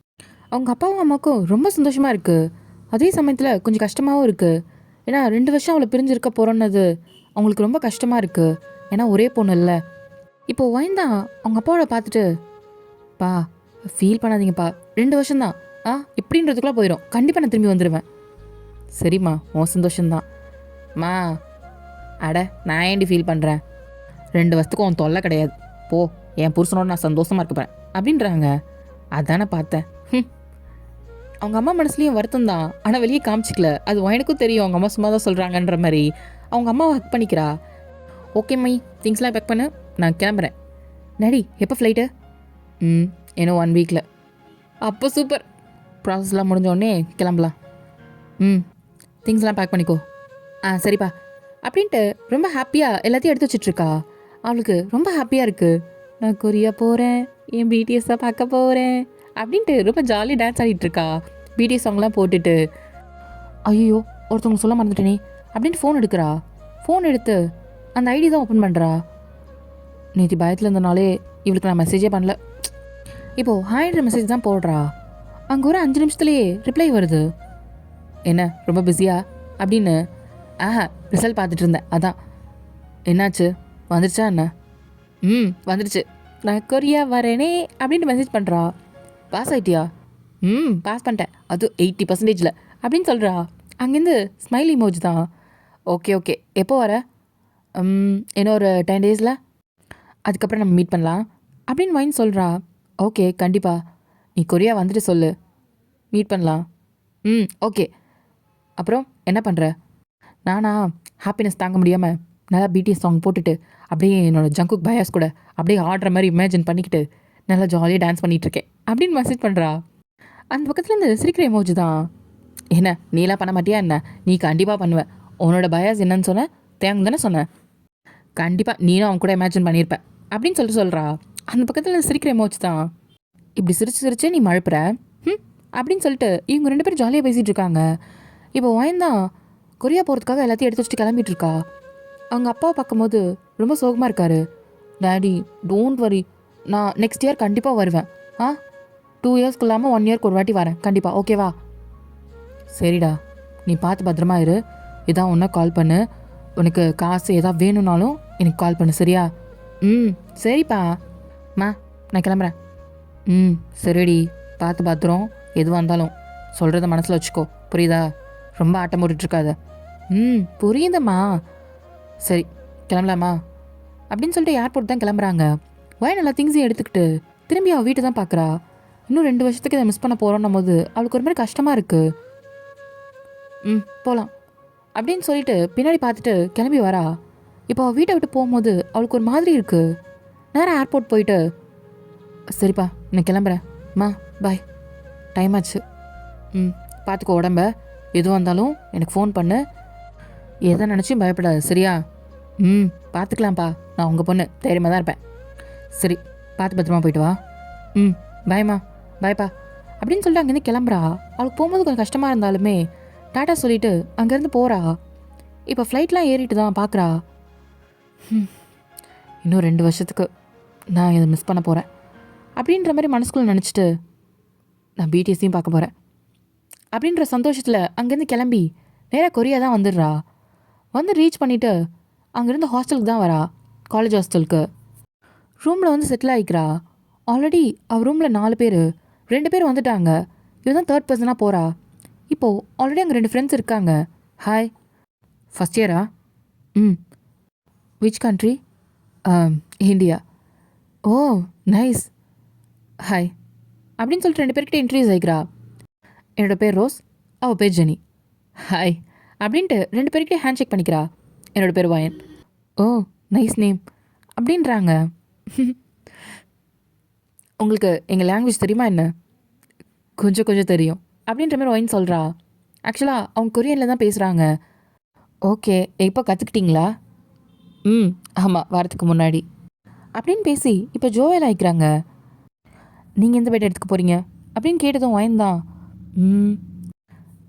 அவங்க அப்பாவும் அம்மாவுக்கும் ரொம்ப சந்தோஷமாக இருக்குது. அதே சமயத்தில் கொஞ்சம் கஷ்டமாகவும் இருக்குது. ஏன்னா 2 வருஷம் அவளை பிரிஞ்சிருக்க போகிறோன்னது அவங்களுக்கு ரொம்ப கஷ்டமாக இருக்குது. ஏன்னா ஒரே பொண்ணு இல்லை. இப்போது வயந்தான் அவங்க அப்பாவோட பார்த்துட்டு, பா ஃபீல் பண்ணாதீங்கப்பா, 2 வருஷம்தான், இப்படின்றதுக்குள்ளே போயிடும், கண்டிப்பாக நான் திரும்பி வந்துடுவேன். சரிம்மா, உன் சந்தோஷம்தான். மா அட நான் ஏண்டி ஃபீல் பண்ணுறேன், 2 வருஷத்துக்கு உன் தொல்லை கிடையாது, போ, என் புருஷனோட நான் சந்தோஷமாக இருக்கப்பேன் அப்படின்றாங்க. அதானே பார்த்தேன். அவங்க அம்மா மனசுலேயும் வருத்தம் தான், ஆனால் வெளியே காமிச்சிக்கல. அது எனக்கும் தெரியும், அவங்க அம்மா சும்மா தான் சொல்கிறாங்கன்ற மாதிரி அவங்க அம்மாவை ஹக் பண்ணிக்கிறா. ஓகே மை, திங்ஸ்லாம் பேக் பண்ணு, நான் கிளம்புறேன். நடி, எப்போ ஃப்ளைட்டு? இன்னும் 1 வீக்கில். அப்போ சூப்பர், ப்ராசஸ்லாம் முடிஞ்சோடனே கிளம்பலாம். திங்ஸ்லாம் பேக் பண்ணிக்கோ. சரிப்பா அப்படின்ட்டு ரொம்ப ஹாப்பியாக எல்லாத்தையும் எடுத்து வச்சிட்ருக்கா. அவளுக்கு ரொம்ப ஹாப்பியாக இருக்குது. நான் கொரியா போகிறேன், என் பிடிஎஸ்ஸை பார்க்க போகிறேன் அப்படின்ட்டு ரொம்ப ஜாலியாக டான்ஸ் ஆடிட்டுருக்கா. பிடிஎஸ் சாங்லாம் போட்டுட்டு. ஐயோ ஒருத்தவங்க சொல்ல மறந்துட்டேனே அப்படின்ட்டு ஃபோன் எடுக்கிறா. ஃபோன் எடுத்து அந்த ஐடி தான் ஓப்பன் பண்ணுறா. நேற்று பயத்தில் இருந்தனாலே இவளுக்கு நான் மெசேஜே பண்ணல. இப்போது ஹாய்ன்ற மெசேஜ் தான் போடுறா. அங்கே ஒரு 5 நிமிஷத்துலேயே ரிப்ளை வருது. என்ன ரொம்ப பிஸியா அப்படின்னு. ரிசல்ட் பார்த்துட்டு இருந்தேன், அதான். என்னாச்சு, வந்துருச்சா என்ன? வந்துருச்சு, நான் கொரியா வரேனே அப்படின்ட்டு மெசேஜ் பண்ணுறா. பாஸ் ஆகிட்டியா? பாஸ் பண்ணிட்டேன், அதுவும் 80% அப்படின்னு சொல்கிறா. அங்கேருந்து ஸ்மைல் இமோஜ் தான். ஓகே ஓகே, எப்போ வர? இன்னும் ஒரு 10 டேஸில், அதுக்கப்புறம் நம்ம மீட் பண்ணலாம் அப்படின்னு வைன் சொல்கிறா. ஓகே கண்டிப்பாக, நீ கொரியா வந்துட்டு சொல்லு, மீட் பண்ணலாம். ஓகே. அப்புறம் என்ன பண்ணுற? நானா ஹாப்பினஸ் தாங்க முடியாமல் நல்லா பிடிஎஸ் சாங் போட்டுட்டு அப்படியே என்னோடய ஜங்குக் பயாஸ் கூட அப்படியே ஆடுற மாதிரி இமேஜின் பண்ணிக்கிட்டு நல்லா ஜாலியாக டான்ஸ் பண்ணிகிட்ருக்கேன் அப்படின்னு மெசேஜ் பண்ணுறா. அந்த பக்கத்துலேருந்து சிரிக்கிற எமோஜி தான். என்ன நீலாம் பண்ண மாட்டியா என்ன? நீ கண்டிப்பாக பண்ணுவேன். உன்னோட பயாஸ் என்னன்னு சொன்ன, தேங்க தானே சொன்னேன், கண்டிப்பாக நீனும் அவன் கூட இமேஜின் பண்ணியிருப்பேன் அப்படின்னு சொல்கிறா. அந்த பக்கத்தில் சிரிக்கிற எமோஜி தான். இப்படி சிரிச்சு நீ மழுப்புற அப்படின்னு சொல்லிட்டு இவங்க 2 பேரும் ஜாலியாக பேசிகிட்டு இருக்காங்க. இப்போ வயந்தான் கொரியா போகிறதுக்காக எல்லாத்தையும் எடுத்து வச்சுட்டு கிளம்பிட்டு இருக்கா. அவங்க அப்பாவை பார்க்கும்போது ரொம்ப சோகமாக இருக்காரு. டேடி டோன்ட் வரி, நான் நெக்ஸ்ட் இயர் கண்டிப்பாக வருவேன். 2 இயர்ஸ்க்கு இல்லாமல் 1 இயர்க்கு ஒரு வாட்டி வரேன் கண்டிப்பாக, ஓகேவா? சரிடா, நீ பார்த்து பத்திரமா இரு. இதான் ஒன்றா கால் பண்ணு, உனக்கு காசு எதாவது வேணும்னாலும் எனக்கு கால் பண்ணு, சரியா? சரிப்பா. நான் கிளம்புறேன். சரிடி, பார்த்து பத்திரம், எதுவாக இருந்தாலும் சொல்கிறத மனசில் வச்சுக்கோ, புரியுதா? ரொம்ப ஆட்டம் போட்டுட்ருக்காத. புரியுதம்மா. சரி கிளம்பலாமா அப்படின்னு சொல்லிட்டு ஏர்போர்ட் தான் கிளம்புறாங்க. வயன் எல்லா திங்ஸையும் எடுத்துக்கிட்டு திரும்பி அவள் வீட்டை தான் பார்க்குறா. இன்னும் 2 வருஷத்துக்கு இதை மிஸ் பண்ண போகிறோன்னும் போது அவளுக்கு ஒரு மாதிரி கஷ்டமாக இருக்குது. போகலாம் அப்படின்னு சொல்லிட்டு பின்னாடி பார்த்துட்டு கிளம்பி வரா. இப்போ அவள் வீட்டை விட்டு போகும்போது அவளுக்கு ஒரு மாதிரி இருக்குது. நேராக ஏர்போர்ட் போயிட்டு, சரிப்பா நான் கிளம்புறேன், பாய், டைம் ஆச்சு, பார்த்துக்கோ உடம்ப, எதுவாக இருந்தாலும் எனக்கு ஃபோன் பண்ணு, எதை நினச்சும் பயப்படாது, சரியா? பார்த்துக்கலாம்ப்பா, நான் உங்கள் பொண்ணு, தைரியமாக தான் இருப்பேன். சரி, பார்த்து பத்திரமா போயிட்டு வா. பாய்மா, பாய்ப்பா அப்படின்னு சொல்லிட்டு அங்கேருந்து கிளம்புறா. அவளுக்கு போகும்போது கொஞ்சம் கஷ்டமாக இருந்தாலுமே டாட்டா சொல்லிவிட்டு அங்கேருந்து போகிறா. இப்போ ஃப்ளைட்லாம் ஏறிட்டு தான் பார்க்குறா. இன்னும் 2 வருஷத்துக்கு நான் இதை மிஸ் பண்ண போகிறேன் அப்படின்ற மாதிரி மனசுக்குள்ளே நினச்சிட்டு நான் பிடிஎஸ்ஸையும் பார்க்க போகிறேன் அப்படின்ற சந்தோஷத்தில் அங்கேருந்து கிளம்பி நேராக கொரியா தான் வந்துடுறா. வந்து ரீச் பண்ணிவிட்டு அங்கேருந்து ஹாஸ்டலுக்கு தான் வரா, காலேஜ் ஹாஸ்டலுக்கு. ரூமில் வந்து செட்டில் ஆகிக்கிறா. ஆல்ரெடி அவள் ரூமில் 4 பேர், 2 பேர் வந்துட்டாங்க. இவ தான் 3rd பர்சனாக போகிறா. இப்போது ஆல்ரெடி அங்கே 2 ஃப்ரெண்ட்ஸ் இருக்காங்க. ஹாய், ஃபஸ்ட் இயரா? Which country? India. O nice, hi அப்படின்னு சொல்லிட்டு 2 பேர்கிட்ட இன்ட்ரடியூஸ் ஆகிக்கிறா. என்னோட பேர் ரோஸ், அவள் பேர் ஜெனி. ஹாய் அப்படின்ட்டு 2 பேர்கிட்டே ஹேண்ட் ஷேக் பண்ணிக்கிறா. என்னோட பேர் வயன். ஓ நைஸ் நேம் அப்படின்றாங்க. உங்களுக்கு எங்கள் லாங்குவேஜ் தெரியுமா என்ன? கொஞ்சம் கொஞ்சம் தெரியும் அப்படின்ற மாதிரி ஒயின் சொல்கிறா. ஆக்சுவலாக அவங்க கொரியனில் தான் பேசுகிறாங்க. ஓகே, இப்போ கற்றுக்கிட்டீங்களா? ஆமாம், வாரத்துக்கு முன்னாடி அப்படின்னு பேசி இப்போ ஜோவேல் ஆகிக்கிறாங்க. நீங்கள் எந்த பெட் எடுத்துக்க போகிறீங்க அப்படின்னு கேட்டதும் ஒயின் தான்,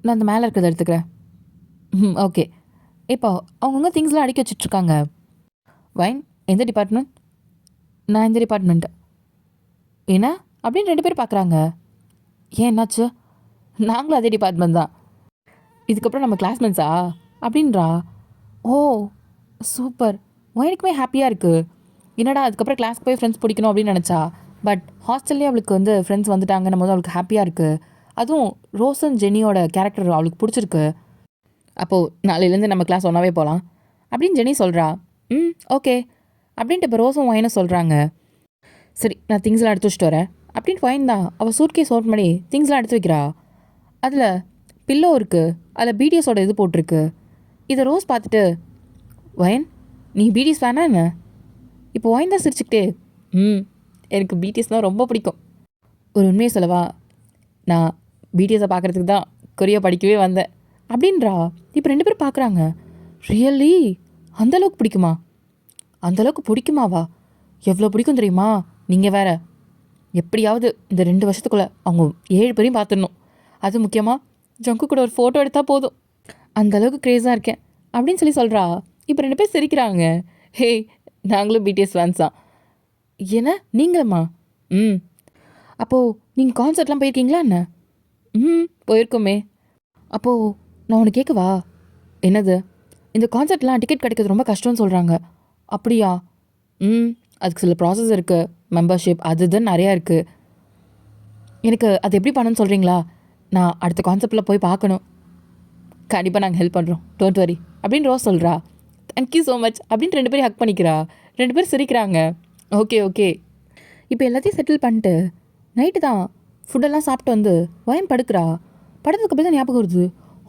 நான் அந்த மேலே இருக்கிறத எடுத்துக்கிறேன். ஓகே. இப்போ அவங்கவுங்க திங்ஸ்லாம் அடுக்கி வச்சுட்ருக்காங்க. வைன் எந்த டிபார்ட்மெண்ட்? நான் இந்த டிபார்ட்மெண்ட். ஏன்னா அப்படின்னு 2 பேர் பார்க்குறாங்க. ஏன் என்னாச்சு? நாங்களும் அதே டிபார்ட்மெண்ட் தான். இதுக்கப்புறம் நம்ம கிளாஸ்மேட்ஸா அப்படின்றா. ஓ சூப்பர். ஒயனுக்குமே ஹாப்பியாக இருக்குது. என்னடா அதுக்கப்புறம் கிளாஸ்க்கு போய் ஃப்ரெண்ட்ஸ் பிடிக்கணும் அப்படின்னு நினச்சா. பட் ஹாஸ்டல்லே அவளுக்கு வந்து ஃப்ரெண்ட்ஸ் வந்துட்டாங்கன்னும் போது அவளுக்கு ஹாப்பியாக இருக்குது. அதுவும் ரோஸ் அண்ட் ஜெனியோட கேரக்டர் அவளுக்கு பிடிச்சிருக்கு. அப்போது நாளையிலேருந்து நம்ம கிளாஸ் ஒன்றாவே போகலாம் அப்படின்னு ஜெனி சொல்கிறா. ஓகே அப்படின்ட்டு இப்போ ரோஸும் ஒயனும் சொல்கிறாங்க. சரி, நான் திங்ஸ்லாம் எடுத்து வச்சுட்டு வரேன் அப்படின்ட்டு ஒயின் தான் அவள் சூட்கேஸ் ஓட் பண்ணி திங்ஸ்லாம் எடுத்து வைக்கிறா. அதில் பில்லோ இருக்குது, அதில் பிடிஎஸோட இது போட்டிருக்கு. இதை ரோஸ் பார்த்துட்டு, ஒயன் நீ பிடிஎஸ் வேணா என்ன? இப்போ ஒயின் தான் சிரிச்சுக்கிட்டே, எனக்கு பிடிஎஸ்னால் ரொம்ப பிடிக்கும். ஒரு உண்மையை சொல்லவா, நான் பிடிஎஸை பார்க்குறதுக்கு தான் கொரியா படிக்கவே வந்தேன் அப்படின்றா. இப்போ 2 பேரும் பார்க்குறாங்க. ரியலி அந்தளவுக்கு பிடிக்குமா? அந்தளவுக்கு பிடிக்குமாவா? எவ்வளோ பிடிக்கும் தெரியுமா? நீங்கள் வேற எப்படியாவது இந்த 2 வருஷத்துக்குள்ளே அவங்க 7 பேரையும் பார்த்துடணும். அது முக்கியமாக ஜங்கு கூட ஒரு ஃபோட்டோ எடுத்தால் போதும். அந்தளவுக்கு க்ரேஸாக இருக்கேன் அப்படின்னு சொல்கிறா. இப்போ 2 பேர் சிரிக்கிறாங்க. ஹே, நாங்களும் பிடிஎஸ் ஃபேன்ஸ் தான். என்ன நீங்களும்மா? அப்போது நீங்கள் கான்சர்ட்லாம் போயிருக்கீங்களா என்ன? போயிருக்கோமே. அப்போது நான் உனக்கு கேட்கவா? என்னது? இந்த கான்சர்ட்லாம் டிக்கெட் கிடைக்கிறது ரொம்ப கஷ்டம்னு சொல்கிறாங்க. அப்படியா? அதுக்கு சில ப்ராசஸ் இருக்குது, மெம்பர்ஷிப் அது இதுன்னு நிறையா இருக்குது. எனக்கு அது எப்படி பண்ணணும்னு சொல்கிறீங்களா? நான் அடுத்த கான்செப்டில் போய் பார்க்கணும். கண்டிப்பாக நாங்கள் ஹெல்ப் பண்ணுறோம், டோன்ட் வரி அப்படின்னு ரோஸ் சொல்கிறா. தேங்க்யூ ஸோ மச் அப்படின்னு 2 பேரும் ஹக் பண்ணிக்கிறா. 2 பேரும் சிரிக்கிறாங்க. Okay okay. இப்போ எல்லாத்தையும் செட்டில் பண்ணிட்டு நைட்டு தான் ஃபுட்டெல்லாம் சாப்பிட்டு வந்து வயன் படுக்கிறா. படுத்ததுக்கு அப்புறம் தான் ஞாபகம் வருது,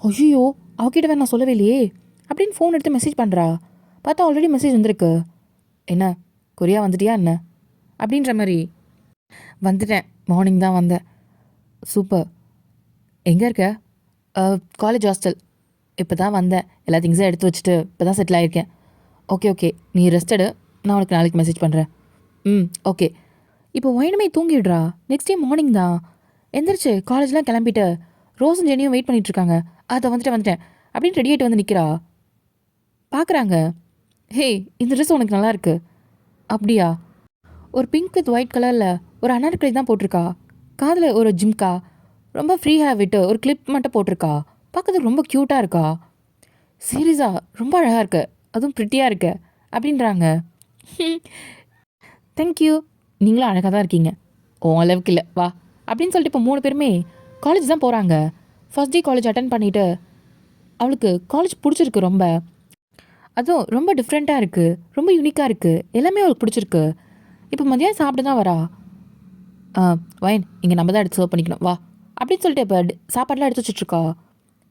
ஐயோ அவகிட்ட வேறு நான் சொல்லவே இல்லையே அப்படின்னு ஃபோன் எடுத்து மெசேஜ் பண்ணுறா. பார்த்தா ஆல்ரெடி மெசேஜ் வந்திருக்கு. என்ன கொரியா வந்துட்டியா என்ன அப்படின்ற மாதிரி. வந்துட்டேன், மார்னிங் தான் வந்தேன். சூப்பர். எங்கே இருக்க? College hostel. இப்போ தான் வந்தேன், எல்லா திங்ஸும் எடுத்து வச்சுட்டு இப்போ தான் செட்டில் ஆகிருக்கேன். ஓகே ஓகே, நீ ரெஸ்ட் எடு, நான் உனக்கு நாளைக்கு மெசேஜ் பண்ணுறேன். ஓகே. இப்போ ஒயினுமே தூங்கிடுறா. நெக்ஸ்ட் டே மார்னிங் தான் எந்திரிச்சு காலேஜ்லாம் கிளம்பிட்டு ரோஸும் ஜெனியும் வெயிட் பண்ணிகிட்ருக்காங்க. அதை வந்துட்டேன் அப்படின்னு ரெடி ஆகிட்டு வந்து நிற்கிறா. பார்க்குறாங்க. ஹே, இந்த ட்ரெஸ் உனக்கு நல்லாயிருக்கு. அப்படியா? ஒரு பிங்க் வித் ஒயிட் கலரில் ஒரு அனார்கலி தான் போட்டிருக்கா. காதில் ஒரு ஜிம்கா, ரொம்ப ஃப்ரீ ஹேர் விட்டு ஒரு கிளிப் மட்டும் போட்டிருக்கா. பார்க்கறதுக்கு ரொம்ப க்யூட்டாக இருக்கா. சீரியஸாக ரொம்ப அழகாக இருக்கு, அதுவும் ப்ரிட்டியாக இருக்கு அப்படின்றாங்க. தேங்க்யூ, நீங்களும் அழகாக தான் இருக்கீங்க. ஓ அளவுக்கு இல்லை வா அப்படின்னு சொல்லிட்டு இப்போ 3 பேருமே காலேஜ் தான் போகிறாங்க. ஃபர்ஸ்ட் டே காலேஜ் அட்டன் பண்ணிவிட்டு அவளுக்கு காலேஜ் பிடிச்சிருக்கு ரொம்ப. அதுவும் ரொம்ப டிஃப்ரெண்ட்டாக இருக்குது, ரொம்ப யூனிக்காக இருக்குது, எல்லாமே அவளுக்கு பிடிச்சிருக்கு. இப்போ மதியம் சாப்பிட்டு தான் வரா. வைன் இங்கே நம்ம தான் எடுத்து சர்வ் பண்ணிக்கணும் வா அப்படின்னு சொல்லிட்டு இப்போ சாப்பாடெலாம் எடுத்து வச்சுட்ருக்கா.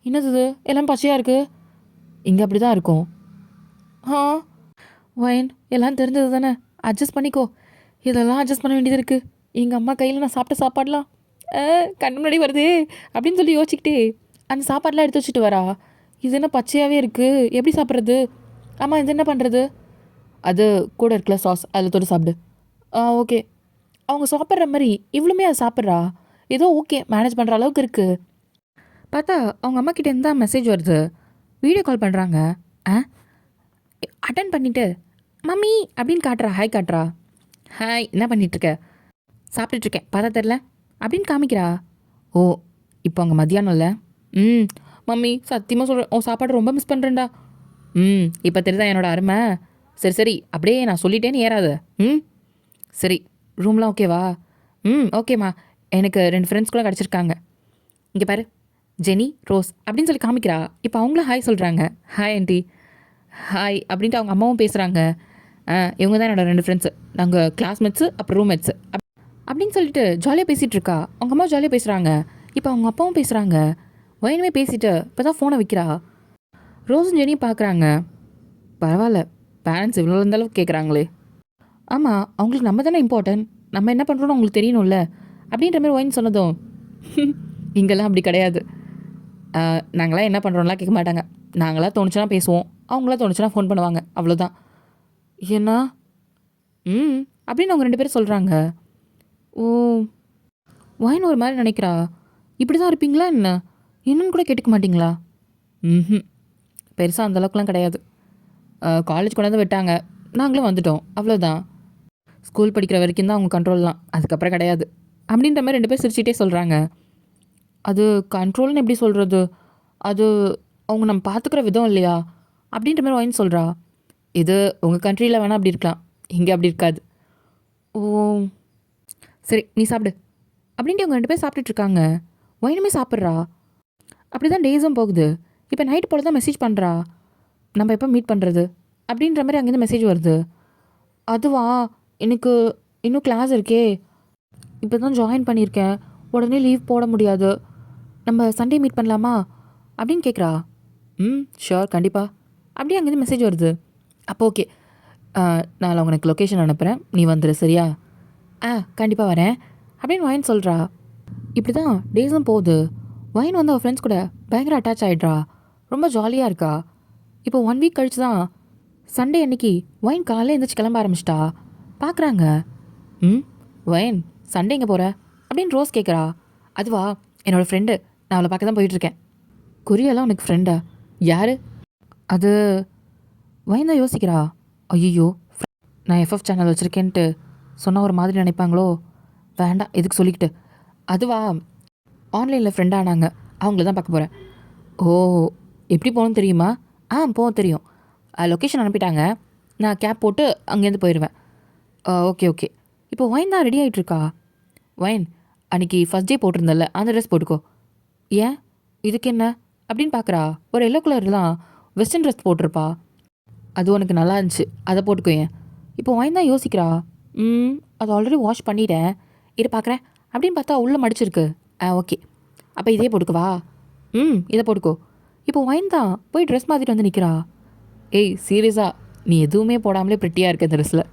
என்னது இது எல்லாம் பச்சையாக இருக்குது? இங்கே அப்படி தான் இருக்கும். வைன் எல்லாம் தெரிஞ்சது தானே, அட்ஜஸ்ட் பண்ணிக்கோ. இதெல்லாம் அட்ஜஸ்ட் பண்ண வேண்டியது இருக்குது. எங்கள் அம்மா கையில் நான் சாப்பிட்ட சாப்பாடெலாம் கண்ணு முன்னாடி வருது அப்படின்னு சொல்லி யோசிச்சுக்கிட்டே அந்த சாப்பாடெலாம் எடுத்து வச்சுட்டு வரா. இது என்ன பச்சையாகவே இருக்குது, எப்படி சாப்பிட்றது? ஆமாம், இது என்ன பண்ணுறது? அது கூட இருக்கல சாஸ், அதில் தொட்டு சாப்பிடு. ஓகே. அவங்க சாப்பிட்ற மாதிரி இவ்வளோமே அதை சாப்பிட்றா. ஏதோ ஓகே மேனேஜ் பண்ணுற அளவுக்கு இருக்குது. பார்த்தா அவங்க அம்மா கிட்டே இருந்தால் மெசேஜ் வருது. வீடியோ கால் பண்ணுறாங்க. அட்டன் பண்ணிவிட்டு மம்மி அப்படின்னு காட்டுறா, ஹாய் காட்டுறா. ஹாய், என்ன பண்ணிகிட்ருக்க? சாப்பிட்டுட்ருக்கேன், பார்த்தா தெரில அப்படின்னு காமிக்கிறா. ஓ இப்போ அவங்க மதியானம் இல்லை? மம்மி சத்தியமாக சொல்கிறேன், உன் சாப்பாடு ரொம்ப மிஸ் பண்ணுறேன்டா. இப்போ தெரியுதா என்னோட அருமை. சரி சரி, அப்படியே நான் சொல்லிட்டேன்னு ஏறாது. சரி, ரூம்லாம் ஓகேவா? ஓகேம்மா, எனக்கு 2 ஃப்ரெண்ட்ஸ் கூட கிடச்சிருக்காங்க. இங்கே பாரு, ஜெனி ரோஸ் அப்படின்னு சொல்லி காமிக்கிறா. இப்போ அவங்களும் ஹாய் சொல்கிறாங்க. Hi aunty. ஹாய் அப்படின்ட்டு அவங்க அம்மாவும் பேசுகிறாங்க. இவங்க தான் என்னோடய 2 ஃப்ரெண்ட்ஸு, நாங்கள் கிளாஸ்மேட்ஸு அப்புறம் ரூம்மேட்ஸு. அப்படின்னு சொல்லிட்டு ஜாலியாக பேசிகிட்டு இருக்கா. அவங்க அம்மா ஜாலியாக பேசுகிறாங்க. இப்போ அவங்க அப்பாவும் பேசுகிறாங்க. வயனுமே பேசிட்டு இப்போ தான் ஃபோனை வைக்கிறா. ரோஸும் ஜெனியும் பார்க்குறாங்க. பரவாயில்ல, பேரண்ட்ஸ் இவ்வளோ இருந்தளவுக்கு கேட்குறாங்களே. ஆமாம், அவங்களுக்கு நம்ம தானே இம்பார்ட்டன்ட், நம்ம என்ன பண்ணுறோன்னு அவங்களுக்கு தெரியணும்ல அப்படின்ற மாதிரி ஒயின் சொன்னதும் இங்கெல்லாம் அப்படி கிடையாது. நாங்களாம் என்ன பண்ணுறோம்லாம் கேட்க மாட்டாங்க. நாங்களாம் தோணுச்சுன்னா பேசுவோம், அவங்களாம் தோணுச்சுன்னா ஃபோன் பண்ணுவாங்க, அவ்வளோதான். ஏன்னா அப்படின்னு அவங்க 2 பேரும் சொல்கிறாங்க. ஓ, ஒயின் ஒரு மாதிரி நினைக்கிறா. இப்படி தான் இருப்பீங்களா என்ன, என்னன்னு கூட கேட்டுக்க மாட்டிங்களா? ம், பெருசாக அந்தளவுக்குலாம் கிடையாது. காலேஜ் கொண்டாந்து விட்டாங்க, நாங்களும் வந்துட்டோம், அவ்வளோதான். ஸ்கூல் படிக்கிற வரைக்கும் தான் அவங்க கண்ட்ரோல்லாம், அதுக்கப்புறம் கிடையாது அப்படின்ற மாதிரி 2 பேர் சிரிச்சிட்டே சொல்கிறாங்க. அது கண்ட்ரோல்னு எப்படி சொல்கிறது, அது அவங்க நம்ம பார்த்துக்கிற விதம் இல்லையா அப்படின்ற மாதிரி ஒயின் சொல்கிறா. இது உங்கள் கண்ட்ரியில் வேணால் அப்படி இருக்கலாம், இங்கே அப்படி இருக்காது. ஓ சரி, நீ சாப்பிடு அப்படின்ட்டு அவங்க 2 பேர் சாப்பிட்டுட்ருக்காங்க. ஒயினுமே சாப்பிட்றா. அப்படி தான் டேஸும் போகுது. இப்போ நைட்டு போல் தான் மெசேஜ் பண்ணுறா, நம்ம எப்போ மீட் பண்ணுறது அப்படின்ற மாதிரி அங்கேருந்து மெசேஜ் வருது. அதுவா, எனக்கு இன்னும் கிளாஸ் இருக்கே, இப்போ தான் ஜாயின் பண்ணியிருக்கேன், உடனே லீவ் போட முடியாது, நம்ம சண்டே மீட் பண்ணலாமா அப்படின்னு கேட்குறா. ஷோர், கண்டிப்பாக அப்படியே அங்கேருந்து மெசேஜ் வருது. அப்போ ஓகே, நான் உனக்கு லொக்கேஷன் அனுப்புகிறேன், நீ வந்துடு சரியா? கண்டிப்பாக வரேன் அப்படின்னு ஒயின் சொல்கிறா. இப்படி தான் டேஸும் போகுது. ஒயின் வந்து அவள் ஃப்ரெண்ட்ஸ் கூட பயங்கர அட்டாச் ஆகிட்றா. ரொம்ப ஜாலியாக இருக்கா. இப்போ 1 வீக் கழிச்சு தான் சண்டே அன்னைக்கு ஒயின் காலையில் எழுந்திரிச்சு கிளம்ப ஆரம்பிச்சிட்டா. பார்க்குறாங்க. ஒயின், சண்டே எங்கே போகிற அப்படின்னு ரோஸ் கேட்குறா. அதுவா, என்னோடய ஃப்ரெண்டு, நான் அவளை பார்க்க தான் போயிட்டுருக்கேன். கொரியாலாம் உனக்கு ஃப்ரெண்டா? யார் அது? ஒயின் தான் யோசிக்கிறா. ஐயோ, நான் எஃப்எஃப் சேனல் வச்சுருக்கேன்ட்டு சொன்னால் ஒரு மாதிரி நினைப்பாங்களோ, வேண்டாம் எதுக்கு சொல்லிக்கிட்டு. அதுவா, ஆன்லைனில் ஃப்ரெண்டானாங்க, அவங்கள தான் பார்க்க போகிறேன். ஓ, எப்படி போகணும்னு தெரியுமா? போக தெரியும். லொக்கேஷன் அனுப்பிட்டாங்க, நான் கேப் போட்டு அங்கேருந்து போயிடுவேன். Okay okay. இப்போ ஒயின் தான் ரெடி ஆகிட்டுருக்கா. ஒயின், அன்றைக்கி ஃபஸ்ட் டே போட்டிருந்தல அந்த ட்ரெஸ் போட்டுக்கோ. ஏன், இதுக்கு என்ன அப்படின்னு பார்க்குறா. ஒரு எல்லோ கலர்லாம் வெஸ்டர்ன் ட்ரெஸ் போட்டிருப்பா, அது உனக்கு நல்லா இருந்துச்சு, அதை போட்டுக்கோ. ஏன்? இப்போ ஒயின் தான் யோசிக்கிறா. அது ஆல்ரெடி வாஷ் பண்ணிட்டேன், இதை பார்க்குறேன் அப்படின்னு பார்த்தா உள்ளே மடிச்சிருக்கு. ஓகே, அப்போ இதே போட்டுக்குவா. இதை போட்டுக்கோ. இப்போ ஒயின் தான் போய் ட்ரெஸ் மாற்றிட்டு வந்து நிற்கிறா. ஏய் சீரியஸாக, நீ எதுவுமே போடாமலே ப்ரிட்டியாக இருக்க இந்த ட்ரெஸ்ஸில்.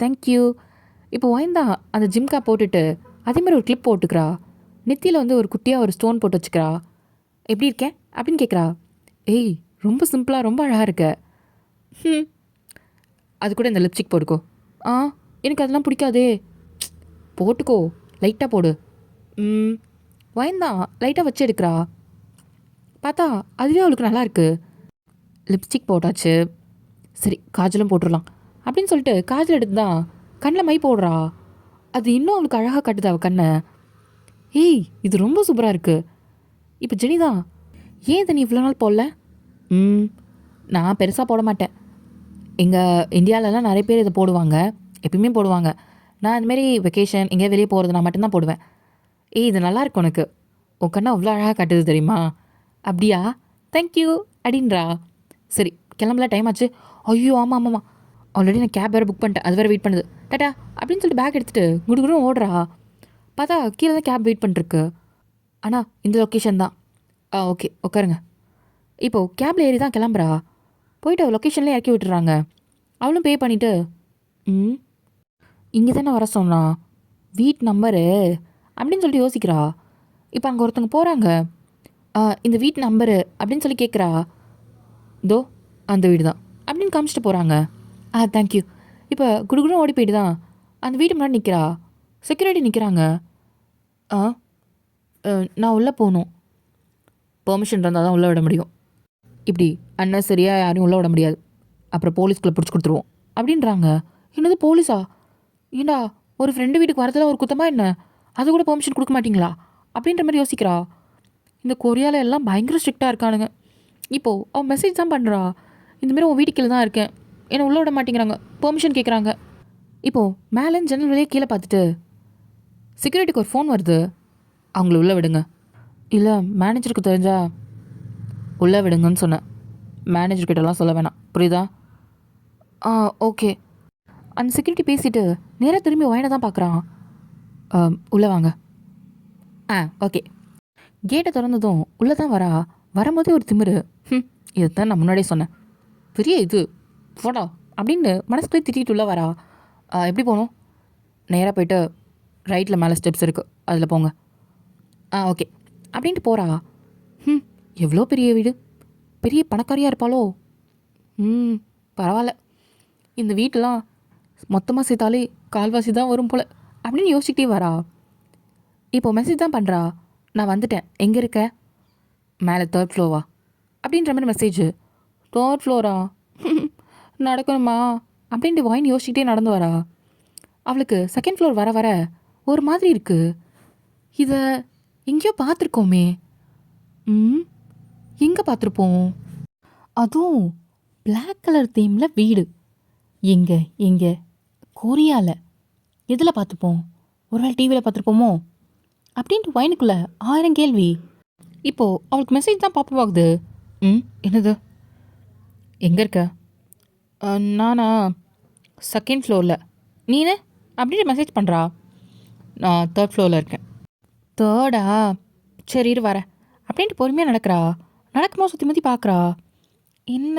தேங்க்யூ. இப்போ ஒயின் தான் அந்த ஜிம்கா போட்டுட்டு அதேமாதிரி ஒரு கிளிப் போட்டுக்கிறா. நெத்தியில் வந்து ஒரு குட்டியாக ஒரு ஸ்டோன் போட்டு வச்சுக்கிறா. எப்படி இருக்கேன் அப்படின்னு கேட்குறா. ஏய், ரொம்ப சிம்பிளாக ரொம்ப அழகாக இருக்க. அது கூட இந்த லிப்ஸ்டிக் போட்டுக்கோ. எனக்கு அதெல்லாம் பிடிக்காதே. போட்டுக்கோ, லைட்டாக போடு. ஒயின் தான் லைட்டாக வச்சு எடுக்கிறா. பார்த்தா அதுவே அவளுக்கு நல்லா இருக்கு. லிப்ஸ்டிக் போட்டாச்சு, சரி காஜலும் போட்டுடலாம் அப்படின்னு சொல்லிட்டு காஜல் எடுத்து தான் கண்ணில் மை போடுறா. அது இன்னும் அவளுக்கு அழகாக கட்டுது அவள் கண்ணை. ஏய், இது ரொம்ப சூப்பராக இருக்குது. இப்போ ஜெனிதான், ஏன் இதை நீ இவ்வளோ நாள் போடல? நான் பெருசாக போட மாட்டேன். எங்கள் இந்தியாவிலலாம் நிறைய பேர் இதை போடுவாங்க, எப்பயுமே போடுவாங்க. நான் இதுமாரி வெக்கேஷன் எங்கேயா வெளியே போகிறது நான் மட்டும்தான் போடுவேன். ஏய், இது நல்லாயிருக்கு உனக்கு, உன் கண்ணை அவ்வளோ அழகாக கட்டுது தெரியுமா? அப்படியா, தேங்க்யூ அப்படின்றா. சரி கிளம்பல, டைம் ஆச்சு. ஐயோ ஆமாம் ஆமாம்மா, ஆல்ரெடி நான் கேப் வேறு புக் பண்ணிட்டேன், அது வேறு வெயிட் பண்ணுது, டாட்டா அப்படின்னு சொல்லிட்டு பேக் எடுத்துகிட்டு குடுகுடும் ஓடுறா. பார்த்தா கீழே தான் கேப் வெயிட் பண்ணிருக்கு. ஆனால் இந்த லொக்கேஷன் தான். ஓகே உட்காருங்க. இப்போது கேபில் ஏறி தான் கிளம்புறா. போயிட்டு லொக்கேஷன்லேயே இறக்கி விட்டுறாங்க. அவளும் பே பண்ணிவிட்டு இங்கே தானே வர சொன்னா, வீட் நம்பரு அப்படின்னு சொல்லிட்டு யோசிக்கிறா. இப்போ அங்கே ஒருத்தவங்க போகிறாங்க. இந்த வீட் நம்பரு அப்படின்னு சொல்லி கேட்குறா. தோ அந்த வீடு தான் அப்படின்னு காமிச்சிட்டு போகிறாங்க. தேங்க்யூ. இப்போ குடுகுடும் ஓடி போயிட்டு தான் அந்த வீட்டு முன்னாடி நிற்கிறா. செக்யூரிட்டி நிற்கிறாங்க. நான் உள்ளே போகணும், பெர்மிஷன் இருந்தால் தான் உள்ளே விட முடியும், இப்படி அன்னசரியாக யாரையும் உள்ளே விட முடியாது, அப்புறம் போலீஸ்குள்ளே பிடிச்சி கொடுத்துருவோம் அப்படின்றாங்க. என்னது போலீஸா? ஏண்டா, ஒரு ஃப்ரெண்டு வீட்டுக்கு வரதில் ஒரு குத்தமாக என்ன, அது கூட பெர்மிஷன் கொடுக்க மாட்டிங்களா அப்படின்ற மாதிரி யோசிக்கிறா. இந்த கொரியாவில் எல்லாம் பயங்கர ஸ்ட்ரிக்டாக இருக்கானுங்க. இப்போது அவன் மெசேஜ் தான் பண்ணுறா, இந்தமாரி உன் வீட்டுக்கு கீழே தான் இருக்கேன், என்னை உள்ளே விட மாட்டேங்கிறாங்க, பெர்மிஷன் கேட்குறாங்க. இப்போது மேலே ஜன்னல் வழியே கீழே பார்த்துட்டு செக்யூரிட்டிக்கு ஒரு ஃபோன் வருது. அவங்கள உள்ளே விடுங்க. இல்லை, மேனேஜருக்கு தெரிஞ்சா உள்ளே விடுங்கன்னு சொன்னேன், மேனேஜர்கிட்டலாம் சொல்ல வேணாம், புரியுதா? ஓகே. அந்த செக்யூரிட்டி பேசிட்டு நேராக திரும்பி ஒயனை தான் பார்க்குறான். உள்ளே வாங்க. ஓகே. கேட்டை திறந்ததும் உள்ளே தான் வரா. வரும்போதே ஒரு திமிரு. இதுதான் நான் முன்னாடியே சொன்னேன், பெரிய இது போடா அப்படின்னு மனசுக்குள்ளே திட்டிகிட்டு உள்ளே வரா. எப்படி போகணும்? நேராக போயிட்டு ரைட்டில் மேலே ஸ்டெப்ஸ் இருக்குது, அதில் போங்க. ஓகே அப்படின்ட்டு போகிறா. எவ்வளோ பெரிய வீடு, பெரிய பணக்காரியாக இருப்பாளோ? பரவாயில்ல, இந்த வீட்டெலாம் மொத்தமாக சேர்த்தாலே கால்வாசி தான் வரும் போல் அப்படின்னு யோசிக்கிட்டே வரா. இப்போது மெசேஜ் தான் பண்ணுறா. நான் வந்துட்டேன், எங்கே இருக்க? மேலே 3rd ஃப்ளோவா அப்படின்ற மாதிரி மெசேஜ். 3rd Flora? நடக்கணுமா அப்படின்ட்டு வாயின் யோசிக்கிட்டே நடந்து வரா. அவளுக்கு 2nd ஃப்ளோர் வர வர ஒரு மாதிரி இருக்குது. இதை எங்கேயோ பார்த்துருக்கோமே. எங்கே பார்த்துருப்போம்? அதுவும் பிளாக் கலர் தீமில் வீடு. எங்கே கொரியாவில் எதில் பார்த்துப்போம்? ஒருவேளை டிவியில் பார்த்துருப்போமோ அப்படின்ட்டு வைனுக்குள்ளே 1000 கேள்வி. இப்போது அவளுக்கு மெசேஜ் தான் பாப்பப் ஆகுது. என்னது? எங்கே இருக்க? நானா 2nd ஃப்ளோரில். நீனு அப்படின்ட்டு மெசேஜ் பண்ணுறா. நான் 3rd ஃப்ளோரில் இருக்கேன். 3rடா? சரி இரு வரேன் அப்படின்ட்டு பொறுமையாக நடக்கிறா. நடக்கும்போது சுற்றி முற்றி பார்க்குறா. என்ன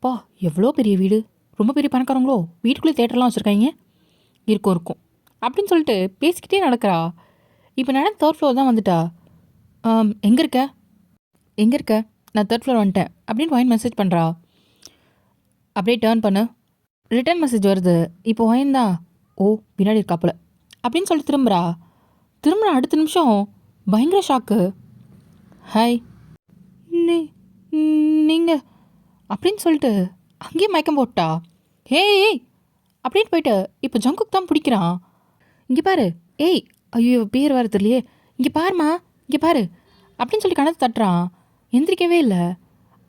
பா, எவ்வளோ பெரிய வீடு, ரொம்ப பெரிய பணக்காரங்களோ, வீட்டுக்குள்ளே தேட்டர்லாம் வச்சுருக்காங்க. இருக்கும் அப்படின்னு சொல்லிட்டு பேசிக்கிட்டே நடக்கிறா. இப்போ நான் 3rd ஃப்ளோர் தான் வந்துட்டா. எங்கே இருக்க? நான் 3rd ஃப்ளோர் வந்துட்டேன் அப்படின்னு ஒயின் மெசேஜ் பண்ணுறா. அப்படியே டேர்ன் பண்ணு, ரிட்டர்ன் மெசேஜ் வருது. இப்போ ஒயின் தான், பின்னாடி இருக்காப்புல அப்படின்னு சொல்லிட்டு திரும்புகிறா. அடுத்த நிமிஷம் பயங்கர ஷாக்கு. ஹாய், நீங்கள் அப்படின்னு சொல்லிட்டு அங்கேயே மயக்கம் போட்டா. ஏய் அப்படின்னு போயிட்டு இப்போ ஜங்குக்கு தான் பிடிக்கிறான். இங்கே பாரு, ஐயோ பேர் வரது இல்லையே, இங்கே பாருமா, இங்கே பாரு அப்படின்னு சொல்லி கணத்து தட்டுறான். எந்திரிக்கவே இல்லை.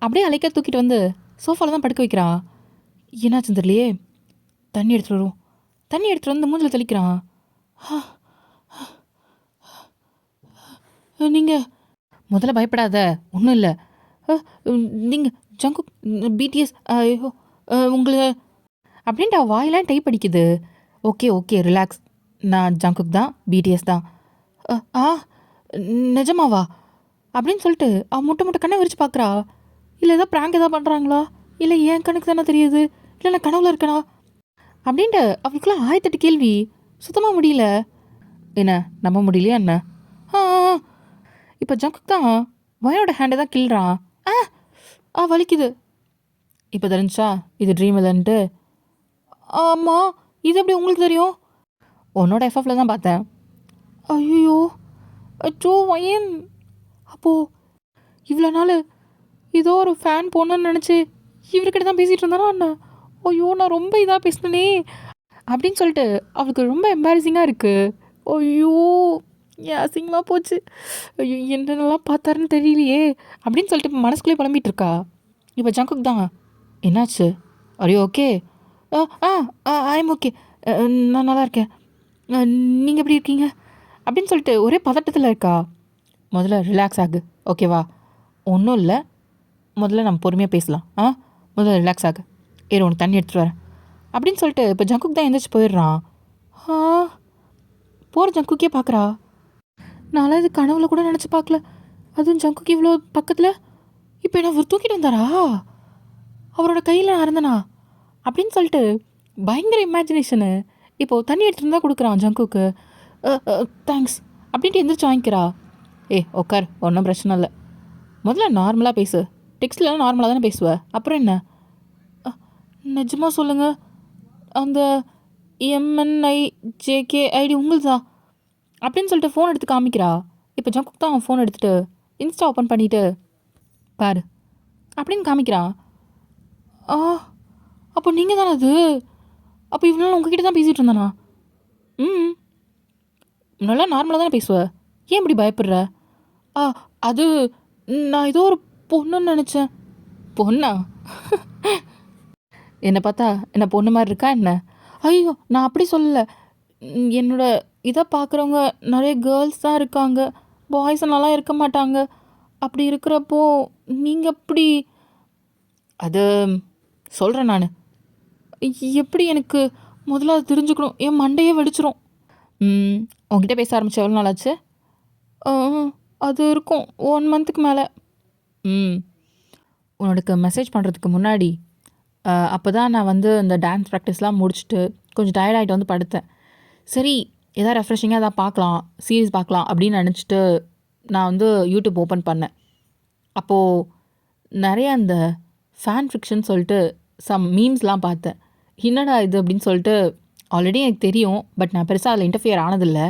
அப்படியே அலைக்க தூக்கிட்டு வந்து சோஃபாவில் தான் படுக்க வைக்கிறான். என்னாச்சு தெரியலையே. தண்ணி எடுத்துகிட்டு வந்து மூஞ்சில் தெளிக்கிறான். நீங்கள் முதல்ல பயப்படாத, ஒன்றும் இல்லை. நீங்கள் ஜங்கு பிடிஎஸ் உங்களை அப்படின்ட்டு வாயெல்லாம் டைப் அடிக்குது. ஓகே ரிலாக்ஸ், நான் ஜங்குக் தான், பிடிஎஸ் தான். நிஜமாவா அப்படின்னு சொல்லிட்டு அவன் முட்டை கண்ணை விரிச்சு பார்க்குறா. இல்லை ஏதாவது ப்ராங்க் எதாவது பண்ணுறாங்களா, இல்லை என் கணக்கு தானே தெரியுது, இல்லை நான் கனவுல இருக்கனா அப்படின்ட்டு அவளுக்குலாம் 1008 கேள்வி. சுத்தமாக முடியல. என்ன நம்ப முடியலையா என்ன? இப்போ ஜங்குக் தான் வயனோட ஹேண்டை தான் கிள்றான். வலிக்குது. இப்போ தெரிஞ்சா இது ட்ரீம் இல்லைன்ட்டு? ஆமாம், இது எப்படி உங்களுக்கு தெரியும்? உன்னோட எஃப்எஃப்ல தான் பார்த்தேன். ஐயோ வயன், அப்போது இவ்வளோ நாள் ஏதோ ஒரு ஃபேன் போனோன்னு நினச்சி இவர்கிட்ட தான் பேசிகிட்டு இருந்தானா என்ன? ஐயோ நான் ரொம்ப இதாக பேசினேனே அப்படின்னு சொல்லிட்டு அவளுக்கு ரொம்ப எம்பாரசிங்காக இருக்குது. ஐயோ அசிங்கமாக போச்சு. ஐயோ என்னென்னலாம் பார்த்தாருன்னு தெரியலையே அப்படின்னு சொல்லிட்டு இப்போ மனசுக்குள்ளே புலம்பிகிட்டு இருக்கா. இப்போ ஜங்குக் தான், என்னாச்சு? ஐயோ ஓகே? ஐம் ஓகே, நான் நல்லா இருக்கேன், நீங்கள் எப்படி இருக்கீங்க அப்படின்னு சொல்லிட்டு ஒரே பதட்டத்தில் இருக்கா. முதல்ல ரிலாக்ஸ் ஆகு, ஓகேவா? ஒன்றும் இல்லை, முதல்ல நம்ம பொறுமையாக பேசலாம். முதல்ல ரிலாக்ஸ் ஆகு, உனக்கு தண்ணி எடுத்துகிட்டு வரேன் அப்படின்னு சொல்லிட்டு இப்போ ஜங்குக் தான் எந்திரிச்சு போயிடுறான். போகிற ஜங்குக்கே பார்க்குறா. நான்லாம் இது கனவுல கூட நினச்சி பார்க்கல, அதுவும் ஜங்குக்கு இவ்வளோ பக்கத்தில். இப்போ என்ன அவர் தூக்கிட்டு வந்தாரா, அவரோட கையில் நான் இருந்தனா அப்படின்னு சொல்லிட்டு பயங்கர இமேஜினேஷனு. இப்போது தண்ணி எடுத்துகிட்டு தான் கொடுக்குறான் ஜங்குக்கு. தேங்க்ஸ் அப்படின்ட்டு எந்திரிச்சு வாங்கிக்கிறா. உட்கார், ஒன்றும் பிரச்சனை இல்லை. முதல்ல நார்மலாக பேசு, டெக்ஸ்ட்லாம் நார்மலாக தானே பேசுவேன், அப்புறம் என்ன? நிஜமாக சொல்லுங்கள், அந்த MNIJK ஐடி உங்களுதா அப்படின்னு சொல்லிட்டு ஃபோன் எடுத்து காமிக்கிறா. இப்போ ஜங்குக் தான் அவன் ஃபோன் எடுத்துகிட்டு இன்ஸ்டா ஓப்பன் பண்ணிவிட்டு பாரு அப்படின்னு காமிக்கிறான். அப்போ நீங்கள் தானே அது? அப்போ இவ்வளோ நாள் உங்ககிட்ட தான் பேசிகிட்டு இருந்தானா? நல்லா நார்மலாக தானே பேசுவேன், ஏன் இப்படி பயப்படுற? அது நான் ஏதோ ஒரு பொண்ணுன்னு நினச்சேன். பொண்ணா? என்னை பார்த்தா என்ன பொண்ணு மாதிரி இருக்கா என்ன? ஐயோ நான் அப்படி சொல்லலை. என்னோட இதை பார்க்குறவங்க நிறைய கேர்ள்ஸ் தான் இருக்காங்க, பாய்ஸ் நல்லா இருக்க மாட்டாங்க. அப்படி இருக்கிறப்போ நீங்கள் எப்படி? அது சொல்கிறேன் நான். எப்படி எனக்கு முதல்ல அது தெரிஞ்சுக்கணும், என் மண்டையே வெடிச்சிரும். உங்ககிட்ட பேச ஆரம்பிச்சு எவ்வளோ நாள் ஆச்சு? ஆ, அது இருக்கும் 1 மந்த்துக்கு மேலே. ம் உனக்கு மெசேஜ் பண்ணுறதுக்கு முன்னாடி அப்போ தான் நான் வந்து இந்த டான்ஸ் ப்ராக்டிஸ்லாம் முடிச்சுட்டு கொஞ்சம் டயர்ட் ஆகிட்டு வந்து படுத்தேன். சரி, எதாவது ரெஃப்ரெஷிங்காக எதாவது பார்க்கலாம், சீரீஸ் பார்க்கலாம் அப்படின்னு நினச்சிட்டு நான் வந்து யூடியூப் ஓப்பன் பண்ணேன். அப்போது நிறைய அந்த ஃபேன் ஃபிக்ஷன் சொல்லிட்டு சம் மீம்ஸ்லாம் பார்த்தேன். என்னடா இது அப்படின்னு சொல்லிட்டு ஆல்ரெடி எனக்கு தெரியும், பட் நான் பெருசாக அதில் இன்டர்ஃபியர் ஆனதில்லை.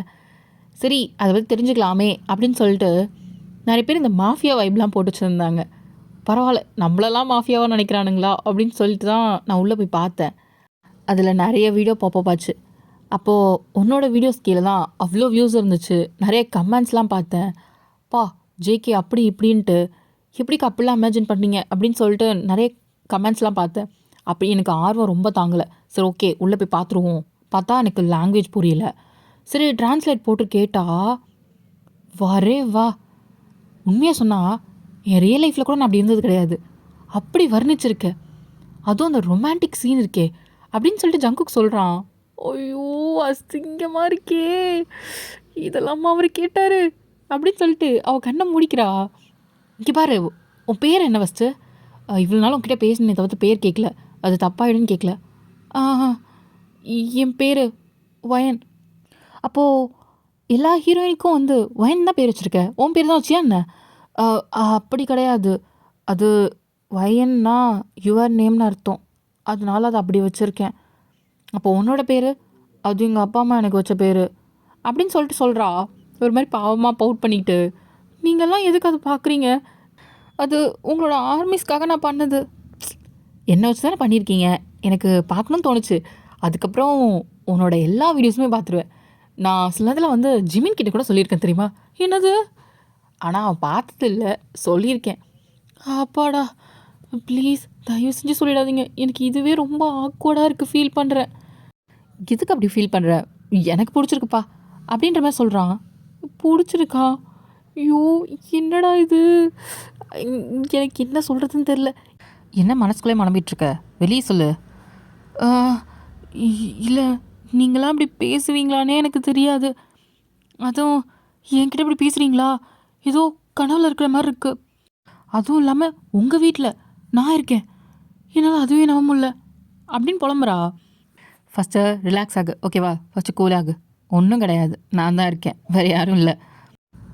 சரி, அதை பற்றி தெரிஞ்சுக்கலாமே அப்படின்னு சொல்லிட்டு நிறைய பேர் இந்த மாஃபியா வைப்லாம் போட்டு வச்சுருந்தாங்க. பரவாயில்ல, நம்மளெல்லாம் மாஃபியாவாக நினைக்கிறானுங்களா அப்படின்னு சொல்லிட்டு தான் நான் உள்ளே போய் பார்த்தேன். அதில் நிறைய வீடியோ பாப்பப் ஆச்சு. அப்போது உன்னோட வீடியோஸ் கீழே தான் அவ்வளோ வியூஸ் இருந்துச்சு. நிறைய கமெண்ட்ஸ்லாம் பார்த்தேன். பா, ஜேகே அப்படி இப்படின்ட்டு எப்படிக்கு அப்படிலாம் இமேஜின் பண்ணீங்க அப்படின்னு சொல்லிட்டு நிறைய கமெண்ட்ஸ்லாம் பார்த்தேன். அப்படி எனக்கு ஆர்வம் ரொம்ப தாங்கலை. சரி, ஓகே, உள்ளே போய் பார்த்துருவோம். பார்த்தா எனக்கு லாங்குவேஜ் புரியல. சரி, ட்ரான்ஸ்லேட் போட்டு கேட்டால் வரே வா, உண்மையாக சொன்னால் என் ரியல் லைஃப்பில் கூட நான் அப்படி இருந்தது கிடையாது. அப்படி வர்ணிச்சிருக்கேன். அதுவும் அந்த ரொமான்டிக் சீன் இருக்கே அப்படின்னு சொல்லிட்டு ஜங்குக் சொல்கிறான். ஐயோ, அசிங்கமாக இருக்கே, இதெல்லாம் அவர் கேட்டார் அப்படின்னு சொல்லிட்டு அவள் கண்ணை முடிக்கிறா. இங்கே பாரு, உன் பேர் என்ன ஃபஸ்ட்டு? இவ்வளோ நாள் உன்கிட்ட பேசினே தவிர்த்து பேர் கேட்கல, அது தப்பாயிடுன்னு கேட்கல. என் பேர் வயன். அப்போது எல்லா ஹீரோயினுக்கும் வந்து வயன் தான் பேர் வச்சுருக்க, உன் பேர் தான் வச்சியா என்ன? அப்படி கிடையாது, அது வயன்னா யுவர் நேம்னு அர்த்தம், அதனால அதை அப்படி வச்சுருக்கேன். அப்போ உன்னோட பேர்? அது எங்கள் அப்பா அம்மா எனக்கு வச்ச பேர் அப்படின்னு சொல்லிட்டு சொல்கிறா. ஒரு மாதிரி பாவமாக பவுட் பண்ணிக்கிட்டு. நீங்கள்லாம் எதுக்கு அதை பார்க்குறீங்க? அது உங்களோட ஆர்மிஸ்க்காக நான் பண்ணது. என்னை வச்சு தானே பண்ணியிருக்கீங்க, எனக்கு பார்க்கணுன்னு தோணுச்சு. அதுக்கப்புறம் உன்னோட எல்லா வீடியோஸுமே பார்த்துருவேன். நான் சிலதில் வந்து ஜிமின் கிட்ட கூட சொல்லியிருக்கேன் தெரியுமா? என்னது? ஆனால் அவன் பார்த்தது இல்லை, சொல்லியிருக்கேன். அப்பாடா, ப்ளீஸ் தயவு செஞ்சு சொல்லிடாதீங்க, எனக்கு இதுவே ரொம்ப ஆக்வர்டாக இருக்குது, ஃபீல் பண்ணுறேன். எதுக்கு அப்படி ஃபீல் பண்ணுற? எனக்கு பிடிச்சிருக்குப்பா அப்படின்ற மாதிரி சொல்கிறான். பிடிச்சிருக்கா? ஐயோ, என்னடா இது, எனக்கு என்ன சொல்கிறதுன்னு தெரில. என்ன மனசுக்குள்ளே மனம்பிட்டுருக்க, வெளியே சொல்லு. இல்லை, நீங்களாம் அப்படி பேசுவீங்களானே எனக்கு தெரியாது. அதுவும் என்கிட்ட இப்படி பேசுகிறீங்களா, ஏதோ கனவுல இருக்கிற மாதிரி இருக்குது. அதுவும் இல்லாமல் உங்கள் வீட்டில் நான் இருக்கேன், என்னால் அதுவே நம்ப முடியல அப்படின்னு புலம்புறா. ஃபஸ்ட்டு ரிலாக்ஸ் ஆகு, ஓகேவா? ஃபஸ்ட்டு கூலாகு. ஒன்றும் கிடையாது, நான் தான் இருக்கேன், வேறு யாரும் இல்லை.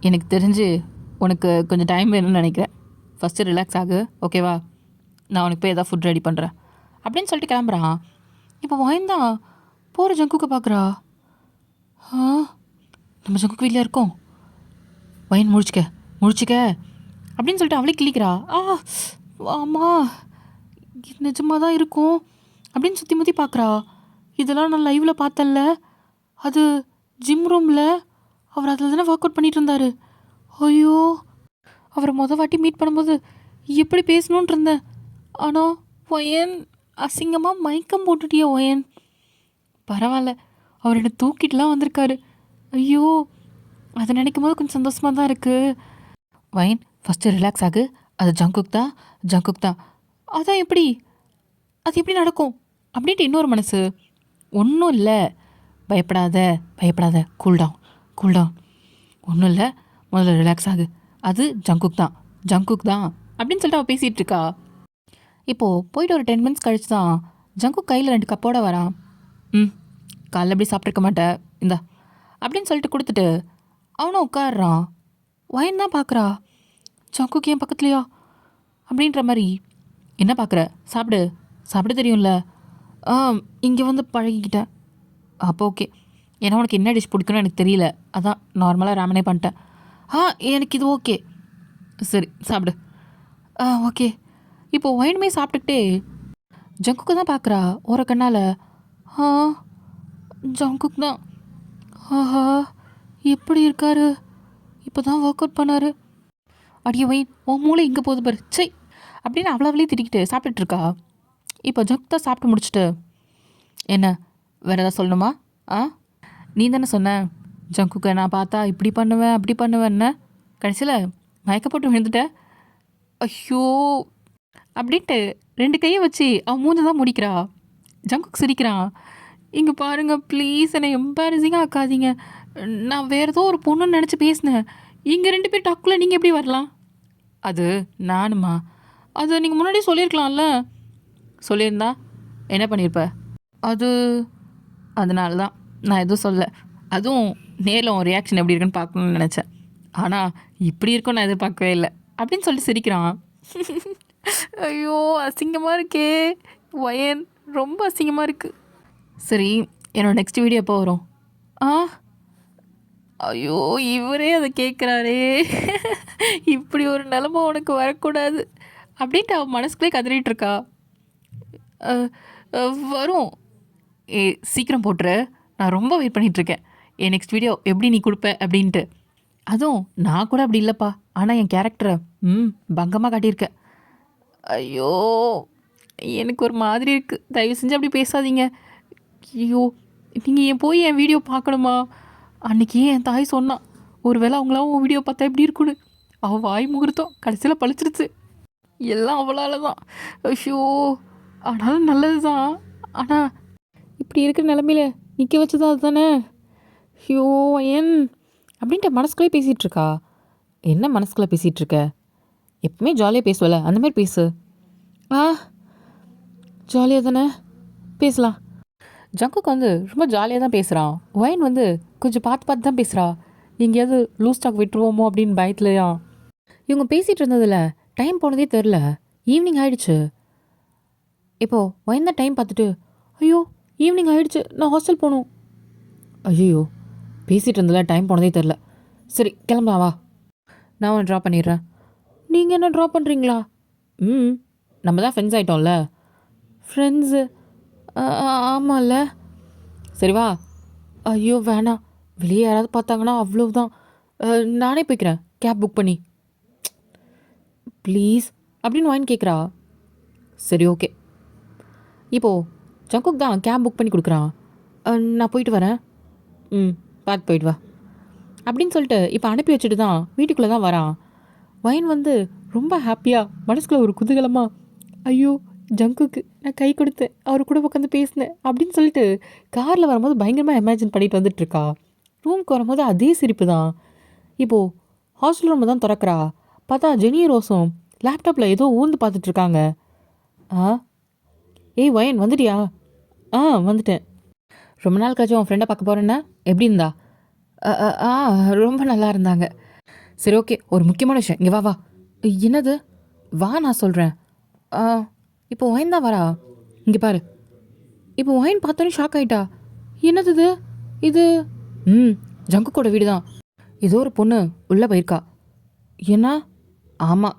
எனக்கு தெரிஞ்சு உனக்கு கொஞ்சம் டைம் வேணும்னு நினைக்கிறேன். ஃபஸ்ட்டு ரிலாக்ஸ் ஆகு, ஓகேவா? நான் உனக்கு போய் எதாவது ஃபுட் ரெடி பண்ணுறேன் அப்படின்னு சொல்லிட்டு கிளம்புறான். இப்போ வாய்ந்தான் போகிற ஜங்குக்கு பார்க்குறா. நம்ம ஜங்குக்கு வீட்டில் இருக்கோம், வயன் முழிச்சிக்க அப்படின்னு சொல்லிட்டு அவளே கிளிக்கிறா. ஆமாம், நிஜமாக தான் இருக்கும் அப்படின்னு சுற்றி முற்றி பார்க்குறா. இதெல்லாம் நான் லைவில் பார்த்தல, அது ஜிம் ரூமில் அவர் அதில் தானே ஒர்க் அவுட் பண்ணிகிட்டு இருந்தார். ஐயோ, அவரை வாட்டி மீட் பண்ணும்போது எப்படி பேசணுன்ட்டு இருந்தேன். ஆனால் ஒயன், அசிங்கமாக மயக்கம் போட்டுட்டியா ஒயன்? பரவாயில்ல, அவர் என்னை தூக்கிட்டுலாம் வந்திருக்காரு. ஐயோ, அதை நினைக்கும் போது கொஞ்சம் சந்தோஷமாக தான் இருக்குது. வயன், ஃபஸ்ட்டு ரிலாக்ஸ் ஆகு, அது ஜங்குக் தான். அதான் எப்படி, அது எப்படி நடக்கும் அப்படின்ட்டு இன்னொரு மனசு. ஒன்றும் இல்லை, பயப்படாத, கூல்டவுன், ஒன்றும் இல்லை, முதல்ல ரிலாக்ஸ் ஆகு, அது ஜங்குக் தான் அப்படின்னு சொல்லிட்டு அவள் பேசிகிட்டு இருக்கா. இப்போது போயிட்டு ஒரு 10 மினிட்ஸ் கழிச்சு தான் ஜங்குக் கையில் 2 கப்போட வரான். காலைல எப்படி சாப்பிட்ருக்க மாட்டேன், இந்தா அப்படின்னு சொல்லிட்டு கொடுத்துட்டு அவனும் உட்காடுறான். வயன் தான் பார்க்குறா. ஜங்குக் ஏன் பக்கத்துலையா அப்படின்ற மாதிரி. என்ன பார்க்குற, சாப்பிட தெரியும்ல? இங்கே வந்து பழகிக்கிட்டேன். அப்போ ஓகே, ஏன்னா உனக்கு என்ன டிஷ் பிடிக்குன்னு எனக்கு தெரியல, அதான் நார்மலாக ராமனே பண்ணிட்டேன். எனக்கு இது ஓகே, சரி சாப்பிடு. ஓகே. இப்போ ஒயினுமே சாப்பிட்டுக்கிட்டே ஜங்குக்கு தான் பார்க்குறா ஒரு கண்ணால். ஜங்குக் தான். ஆஹா, எப்படி இருக்காரு, இப்போ தான் ஒர்க் அவுட் பண்ணார். அடியே ஒயின், உன் மூளை இங்கே போகுது பாரு, சை அப்படின்னு அவ்வளோவளே திட்டிக்கிட்டு சாப்பிட்டுட்டு இருக்கா. இப்போ ஜங்குக் தான் சாப்பிட்டு முடிச்சுட்டு, என்ன வேறு ஏதாவது சொல்லணுமா? நீ தானே சொன்ன ஜங்குக்கை நான் பார்த்தா இப்படி பண்ணுவேன் அப்படி பண்ணுவேன்னு, கடைசியில் மயக்க போட்டு விழுந்துட்டேன். ஐயோ அப்படின்ட்டு 2 கையை வச்சு அவன் மூஞ்ச தான் முடிக்கிறா. ஜங்குக் சிரிக்கிறான். இங்கே பாருங்க ப்ளீஸ் என்னை எம்பாரசிங்காக ஆக்காதீங்க. நான் வேறு ஏதோ ஒரு பொண்ணுன்னு நினச்சி பேசினேன். இங்கே 2 பேர் டக்குள்ள நீங்கள் எப்படி வரலாம்? அது நானுமா? அது நீங்கள் முன்னாடியே சொல்லியிருக்கலாம்ல. சொல்லியிருந்தா என்ன பண்ணியிருப்ப? அது அதனால தான் நான் எதுவும் சொல்ல. அதுவும் நேரில் உன் ரியாக்ஷன் எப்படி இருக்குன்னு பார்க்கணுன்னு நினச்சேன். ஆனால் இப்படி இருக்கும் நான் எதிர்பார்க்கவே இல்லை அப்படின்னு சொல்லிட்டு சிரிக்கிறான். ஐயோ அசிங்கமாக இருக்கே வயன், ரொம்ப அசிங்கமாக இருக்குது. சரி, என்னோட நெக்ஸ்ட் வீடியோ எப்போ வரும்? ஆ ஐயோ இவரே அதை கேட்குறாரே. இப்படி ஒரு நிலமை உனக்கு வரக்கூடாது அப்படின்ட்டு அவன் மனசுக்குள்ளே கதறிட்டு இருக்கா. வரும். சீக்கிரம் போட்டுரு, நான் ரொம்ப வெயிட் பண்ணிகிட்ருக்கேன் என் நெக்ஸ்ட் வீடியோ எப்படி நீ கொடுப்ப அப்படின்ட்டு. அதுவும் நான் கூட அப்படி இல்லைப்பா, ஆனால் என் கேரக்டரை பங்கமாக காட்டியிருக்கேன். ஐயோ எனக்கு ஒரு மாதிரி இருக்குது, தயவு செஞ்சு அப்படி பேசாதீங்க. ஐயோ நீங்கள் போய் என் வீடியோ பார்க்கணுமா? அன்றைக்கி என் தாய் சொன்னான், ஒரு வேளை அவங்களாம் உன் வீடியோ பார்த்தா எப்படி இருக்குன்னு. அவள் வாய் முகூர்த்தம் கடைசியில் பழிச்சிருச்சு. எல்லாம் அவளால் தான். ஐயோ ஆனாலும் நல்லது தான். ஆனால் இப்படி இருக்கிற நிலமையில நிற்க வச்சதா அதுதானே. ஐயோ ஏன் அப்படின்ட்டு மனசுக்குள்ளே பேசிகிட்ருக்கா. என்ன மனசுக்குள்ளே பேசிகிட்ருக்க? எப்பவுமே ஜாலியாக பேசுவல, அந்த மாதிரி பேசு. ஜாலியாக தானே பேசலாம். ஜங்குக்கு ரொம்ப ஜாலியாக தான் பேசுகிறான். ஒயின் கொஞ்சம் பார்த்து தான் பேசுகிறா. எங்கேயாவது லூஸ் டாக் விட்டுருவோமோ அப்படின்னு பயத்துலையா. இவங்க பேசிகிட்டு இருந்ததில் டைம் போனதே தெரில. ஈவினிங் ஆகிடுச்சு. இப்போது ஒயின் தான் டைம் பார்த்துட்டு, ஐயோ ஈவினிங் ஆகிடுச்சு, நான் ஹாஸ்டல் போகணும். ஐயோ பேசிகிட்டு இருந்ததில் டைம் போனதே தெரில. சரி கிளம்பலாம் வா, நான் உன்னை ட்ராப் பண்ணிடுறேன். நீங்கள் என்ன ட்ராப் பண்ணுறீங்களா? நம்ம தான் ஃப்ரெண்ட்ஸ் ஆகிட்டோம்ல. ஃப்ரெண்ட்ஸு? ஆமாம்ல. சரி வா. ஐயோ வேணாம், வெளியே யாராவது பார்த்தாங்கன்னா அவ்வளோதான். நானே போய்க்கிறேன் கேப் புக் பண்ணி. ப்ளீஸ் அப்படின்னு வாங்கி கேட்குறா. சரி ஓகே. இப்போது ஜங்குக் தான் கேப் புக் பண்ணி கொடுக்குறான். நான் போயிட்டு வரேன். பார்த்து போயிட்டு வா அப்படின்னு சொல்லிட்டு இப்போ அனுப்பி வச்சுட்டு தான் வீட்டுக்குள்ளே தான் வரான். வயன் ரொம்ப ஹாப்பியாக மனசுக்குள்ள ஒரு குதூகலமாக, ஐயோ ஜங்குக்கு நான் கை கொடுத்தேன், அவர் கூட உட்காந்து பேசினேன் அப்படின்னு சொல்லிட்டு காரில் வரும்போது பயங்கரமாக இமேஜின் பண்ணிட்டு வந்துட்டுருக்கா. ரூமுக்கு வரும்போது அதே சிரிப்பு தான். இப்போது ஹாஸ்டல் ரூம் தான் திறக்கிறா. பார்த்தா ஜெனி ரோஸும் லேப்டாப்பில் ஏதோ ஊர்ந்து பார்த்துட்ருக்காங்க. ஏய் வயன் வந்துட்டியா? வந்துட்டேன். ரொம்ப நாள் கழிச்சு உன் ஃப்ரெண்டை பார்க்க போகிறேன்னா எப்படி இருந்தா? ரொம்ப நல்லா இருந்தாங்க. சரி ஓகே, ஒரு முக்கியமான விஷயம், இங்கே வா வா. என்னது? வா நான் சொல்கிறேன். இப்போ ஒயின் தான் வரா. இங்கே பாரு. இப்போ ஒயின் பார்த்தோன்னே ஷாக் ஆகிட்டா. என்னது இது? இது ஜங்குக்கோட வீடு தான். ஏதோ ஒரு பொண்ணு உள்ளே போயிருக்கா. என்ன? ஆமாம்.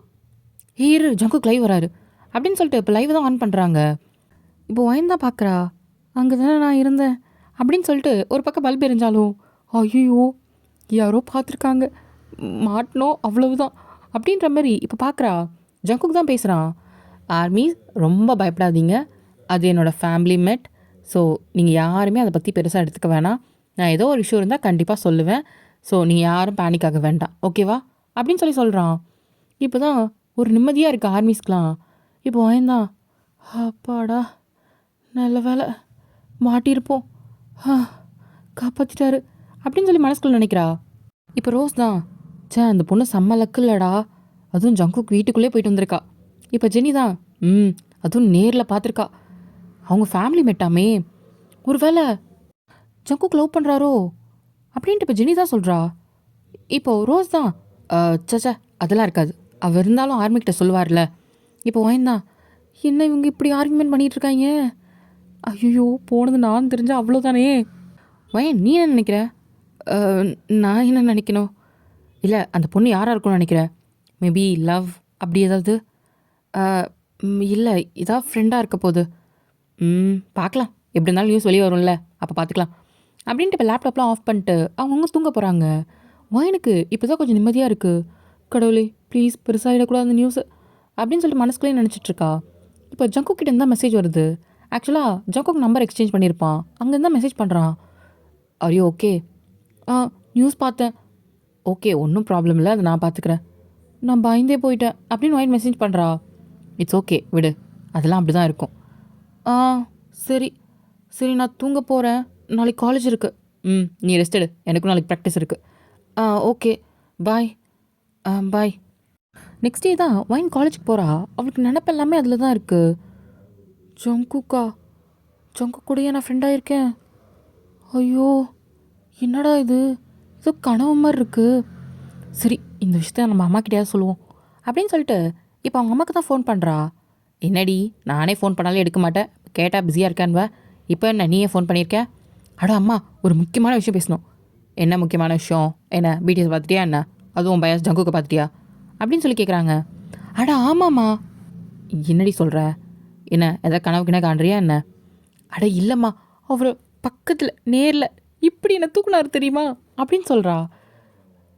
இரு ஜங்குக்கு லைவ் வராரு அப்படின்னு சொல்லிட்டு இப்போ லைவ் தான் ஆன் பண்ணுறாங்க. இப்போ ஒயின் தான் பார்க்குறா. அங்கே தானே நான் இருந்தேன் அப்படின்னு சொல்லிட்டு ஒரு பக்கம் பல்ப் எரிஞ்சாலும், ஐயோ யாரோ பார்த்துருக்காங்க, மாட்டினோம் அவ்வளவுதான் அப்படின்ற மாதிரி இப்போ பார்க்குறா. ஜங்குக் தான் பேசுகிறான். ஆர்மி ரொம்ப பயப்படாதீங்க, அது என்னோடய ஃபேமிலி மேட். ஸோ நீங்கள் யாருமே அதை பற்றி பெருசாக எடுத்துக்க வேணாம். நான் ஏதோ ஒரு இஷ்யூ இருந்தால் கண்டிப்பாக சொல்லுவேன். ஸோ நீங்கள் யாரும் பேனிக் ஆக வேண்டாம், ஓகேவா அப்படின்னு சொல்கிறான். இப்போ தான் ஒரு நிம்மதியாக இருக்குது ஆர்மிஸ்க்கெலாம். இப்போ வாய்ந்தான், அப்பாடா நல்ல வேலை மாட்டியிருப்போம், காப்பாற்றிட்டாரு அப்படின்னு சொல்லி மனசுக்குள்ள நினைக்கிறா. இப்போ ரோஸ் தான், அந்த பொண்ணு செம்ம லக்கு இல்லடா, அதுவும் ஜங்குக் வீட்டுக்குள்ளே போயிட்டு வந்திருக்கா. இப்போ ஜெனி தான், அதுவும் நேரில் பார்த்துருக்கா. அவங்க ஃபேமிலி மேட்டாமே, ஒரு வேளை ஜங்குக் லவ் பண்ணுறாரோ அப்படின்ட்டு இப்போ ஜெனி தான் சொல்கிறா. இப்போது ரோஸ் தான், சச்சா அதெல்லாம் இருக்காது, அவர் இருந்தாலும் ஆர்மிக்கிட்ட சொல்லுவார்ல. இப்போ வாய்ந்தான், என்ன இவங்க இப்படி ஆர்குமெண்ட் பண்ணிகிட்ருக்காங்க, ஐயோ போனது நான் தெரிஞ்சால் அவ்வளோதானே. வயன் நீ என்ன நினைக்கிற? நான் என்ன நினைக்கணும்? இல்லை அந்த பொண்ணு யாராக இருக்கும்னு நினைக்கிறேன்? மேபி லவ் அப்படி ஏதாவது? இல்லை இதாக ஃப்ரெண்டாக இருக்க போகுது. பார்க்கலாம், எப்படி இருந்தாலும் நியூஸ் வெளியே வரும்ல, அப்போ பார்த்துக்கலாம் அப்படின்ட்டு இப்போ லேப்டாப்லாம் ஆஃப் பண்ணிட்டு அவங்கவுங்க தூங்க போகிறாங்க. வயனுக்கு இப்போ தான் கொஞ்சம் நிம்மதியாக இருக்குது. கடவுளே ப்ளீஸ் பெருசாகிடக்கூடாது அந்த நியூஸு அப்படின்னு சொல்லிட்டு மனசுக்குள்ளே நினச்சிட்ருக்கா. இப்போ ஜங்குக் கிட்ட இருந்தால் மெசேஜ் வருது. ஆக்சுவலாக ஜங்குக் நம்பர் எக்ஸ்சேஞ்ச் பண்ணியிருப்பான், அங்கேருந்தான் மெசேஜ் பண்ணுறான். ஐயோ ஓகே, நியூஸ் பார்த்தேன், ஓகே ஒன்றும் ப்ராப்ளம் இல்லை, அதை நான் பார்த்துக்கிறேன், நான் பயந்தே போயிட்டேன் அப்படின்னு ஒயின் மெசேஜ் பண்ணுறா. இட்ஸ் ஓகே விடு, அதெல்லாம் அப்படி தான் இருக்கும். சரி சரி, நான் தூங்க போகிறேன். நாளைக்கு காலேஜ் இருக்குது. நீ ரெஸ்ட் எடு. எனக்கும் நாளைக்கு ப்ராக்டிஸ் இருக்குது. ஓகே, பாய். பாய். நெக்ஸ்ட் டே தான் வைன் காலேஜுக்கு போகிறா. அவளுக்கு நினப்பு எல்லாமே அதில் தான் இருக்குது. ஜங்குக்கா, ஜங்கு கூடயே நான் ஃப்ரெண்டாக இருக்கேன். ஐயோ, என்னடா இது, ஏதோ கனவு மாதிரி இருக்குது. சரி, இந்த விஷயத்த நம்ம அம்மா கிட்டேயாவது சொல்லுவோம் அப்படின்னு சொல்லிட்டு இப்போ அவங்க அம்மாவுக்கு தான் ஃபோன் பண்ணுறா. என்னடி, நானே ஃபோன் பண்ணாலும் எடுக்க மாட்டேன், கேட்டால் பிஸியாக இருக்கான்வ. இப்போ என்ன நீயே ஃபோன் பண்ணியிருக்க? அட அம்மா, ஒரு முக்கியமான விஷயம் பேசணும். என்ன முக்கியமான விஷயம்? என்ன பிடிஎஸ் பார்த்துட்டியா என்ன? அதுவும் பயஸ் ஜங்குக்கு பார்த்துட்டியா அப்படின்னு சொல்லி கேட்குறாங்க. அட ஆமாம்மா. என்னடி சொல்கிற? என்ன எதாவது கனவுக்குன்னா காண்றியா என்ன? அட இல்லைம்மா, அவர் பக்கத்தில் நேரில் இப்படி என்ன தூக்குனாரு தெரியுமா அப்படின்னு சொல்கிறா.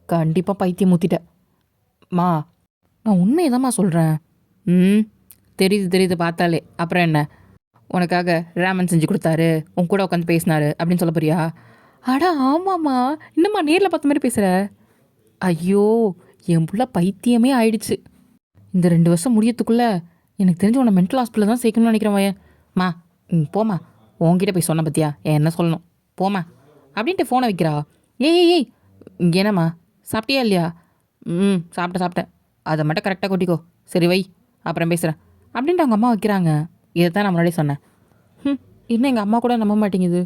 கண்டிப்பாக பைத்தியம் ஊற்றிட்டேன் மா, நான் உண்மையை தான்மா சொல்கிறேன். தெரியுது பார்த்தாலே. அப்புறம் என்ன, உனக்காக ரேமன் செஞ்சு கொடுத்தாரு, உன் கூட உட்காந்து பேசினாரு அப்படின்னு சொல்ல போறியா? அடா ஆமாம்மா, இன்னம்மா நேரில் பார்த்த மாதிரி பேசுகிற? ஐயோ, என் புள்ள பைத்தியமே ஆயிடுச்சு. இந்த 2 வருஷம் முடியத்துக்குள்ளே எனக்கு தெரிஞ்சு உன்னை மென்டல் ஹாஸ்பிட்டலில் தான் சேர்க்கணும்னு நினைக்கிறேன் வயன். மா, போமா, உன்கிட்ட போய் சொன்ன பத்தியா என்ன சொல்லணும், போமா அப்படின்ட்டு ஃபோனை வைக்கிறா. ஏய் என்னம்மா, சாப்பிட்டியா இல்லையா? சாப்பிட்டேன். அதை மட்டும் கரெக்டாக கொட்டிக்கோ. சரி வை, அப்புறம் பேசுகிறேன் அப்படின்ட்டு அவங்க அம்மா வைக்கிறாங்க. இதை தான் நான் முன்னாடி சொன்னேன். இன்னும் எங்கள் அம்மா கூட நம்ப மாட்டேங்குது.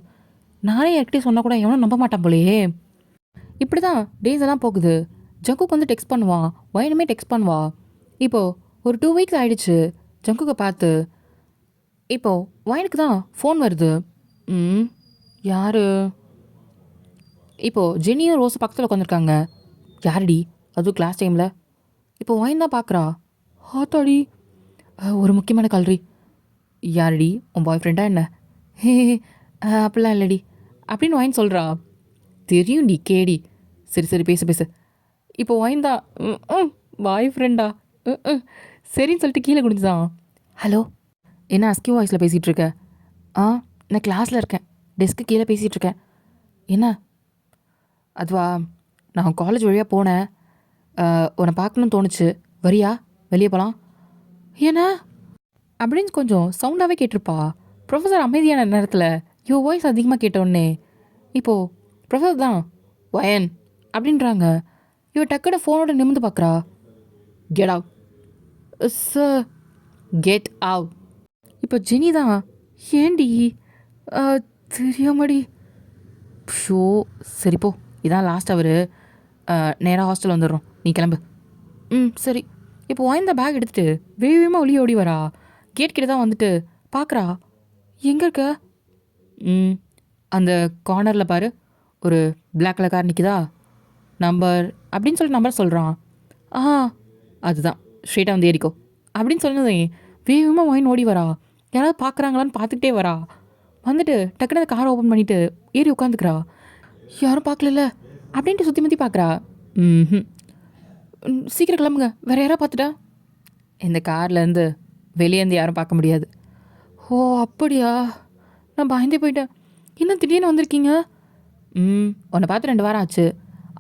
நானே யார்கிட்டே சொன்னால் கூட எவனும் நம்ப மாட்டான் போலையே. இப்படி தான் டேஸ் எல்லாம் போகுது. ஜங்குக்கு வந்து டெக்ஸ்ட் பண்ணுவான், வயனுமே டெக்ஸ்ட் பண்ணுவா. இப்போது ஒரு 2 வீக்ஸ் ஆகிடுச்சு ஜங்குக்கு பார்த்து. இப்போது வயனுக்கு தான் ஃபோன் வருது. யார்? இப்போது ஜெனியும் ரோஸு பக்கத்தில் உட்காந்துருக்காங்க. யாருடி? அதுவும் கிளாஸ் டைமில். இப்போ வயன் தான் பார்க்குறா. ஹாத்தாடி, ஒரு முக்கியமான கல்றி. யாருடி, உன் பாய் ஃப்ரெண்டா என்ன? ஹே அப்படிலாம் இல்லடி அப்படின்னு வயன் சொல்கிறா. தெரியும்டி கேடி. சரி பேசு. இப்போ வயன் தான் பாய் ஃப்ரெண்டா சரின்னு சொல்லிட்டு கீழே குடிஞ்சுதான். ஹலோ, என்ன அஸ்கி வாய்ஸில் பேசிகிட்டு இருக்க? நான் கிளாஸில் இருக்கேன், டெஸ்க்கு கீழே பேசிகிட்டு இருக்கேன். என்ன? அதுவா, நான் காலேஜ் வழியாக போனேன், உன்னை பார்க்கணுன்னு தோணுச்சு, வரியா? வெளியே போகலாம். ஏன்னா அப்படின்னு கொஞ்சம் சவுண்டாகவே கேட்டிருப்பா. ப்ரொஃபஸர் அமைதியான நேரத்தில் யோ வாய்ஸ் அதிகமாக கேட்டோடனே இப்போது ப்ரொஃபஸர் தான் வயன் அப்படின்றாங்க. இவ டக்குன்னு ஃபோனோட நிமிந்து பார்க்குறா. Get out sir, get out. இப்போ ஜெனி தான், ஏண்டி தெரியாமடி. ஷோ சரிப்போ, இதான் லாஸ்ட் அவர், நேராக ஹாஸ்டல் வந்துடுறோம், நீ கிளம்பு. சரி. இப்போ வாய்ந்த பேக் எடுத்துகிட்டு வேகமாக ஒளி ஓடி வரா. கேட் கிட்ட தான் வந்துட்டு பார்க்குறா. எங்கே இருக்க? அந்த கார்னரில் பாரு, ஒரு பிளாக் கலர் கார் நிற்குதா, நம்பர் அப்படின்னு சொல்லிட்டு நம்பர் சொல்கிறான். அதுதான், ஸ்ட்ரெயிட்டாக வந்து ஏறிக்கோ அப்படின்னு சொன்னதே வேகமாக வாயின் ஓடி வரா. யாராவது பார்க்குறாங்களான்னு பார்த்துக்கிட்டே வரா. வந்துட்டு டக்குனு அந்த காரை ஓப்பன் பண்ணிவிட்டு ஏறி உட்காந்துக்கிறா. யாரும் பார்க்கல அப்படின்ட்டு சுற்றி முற்றி பார்க்குறா. சீக்கிரம் கிளம்புங்க, வேறு யாராவது பார்த்துட்டா? இந்த கார்லேருந்து வெளியேந்து யாரும் பார்க்க முடியாது. ஓ அப்படியா, நான் பயந்தே போயிட்டேன். இன்னும் திடீர்னு வந்திருக்கீங்க? உன்னை பார்த்து 2 வாரம் ஆச்சு.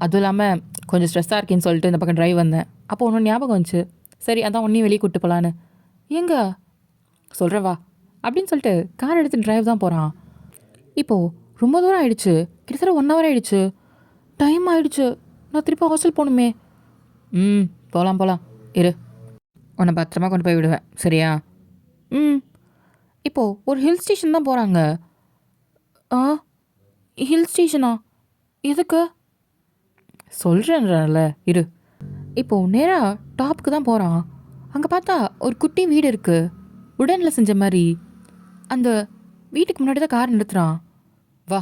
அதுவும் இல்லாமல் கொஞ்சம் ஸ்ட்ரெஸ்ஸாக இருக்கேன்னு சொல்லிட்டு இந்த பக்கம் ட்ரைவ் வந்தேன். அப்போ ஒன்று ஞாபகம் வந்துச்சு. சரி, அதான் ஒன்றையும் வெளியே கூப்பிட்டு போகலான்னு. எங்கே சொல்கிறேன் வா அப்படின்னு சொல்லிட்டு கார் எடுத்து ட்ரைவ் தான் போகிறான். இப்போது ரொம்ப தூரம் ஆகிடுச்சு, கிட்டத்தட்ட 1 hour ஆகிடுச்சு. டைம் ஆகிடுச்சு, நான் திருப்பி ஹாஸ்டல் போகணுமே. போகலாம் இரு, உன்னை பத்திரமா கொண்டு போய் விடுவேன், சரியா? இப்போது ஒரு ஹில் ஸ்டேஷன் தான் போகிறாங்க. ஹில் ஸ்டேஷனா? எதுக்கு? சொல்கிறேன்ல இரு. இப்போது நேராக டாப்புக்கு தான் போகிறான். அங்கே பார்த்தா ஒரு குட்டி வீடு இருக்குது, உடனில் செஞ்ச மாதிரி. அந்த வீட்டுக்கு முன்னாடி தான் கார் நிறுத்துறான். வா.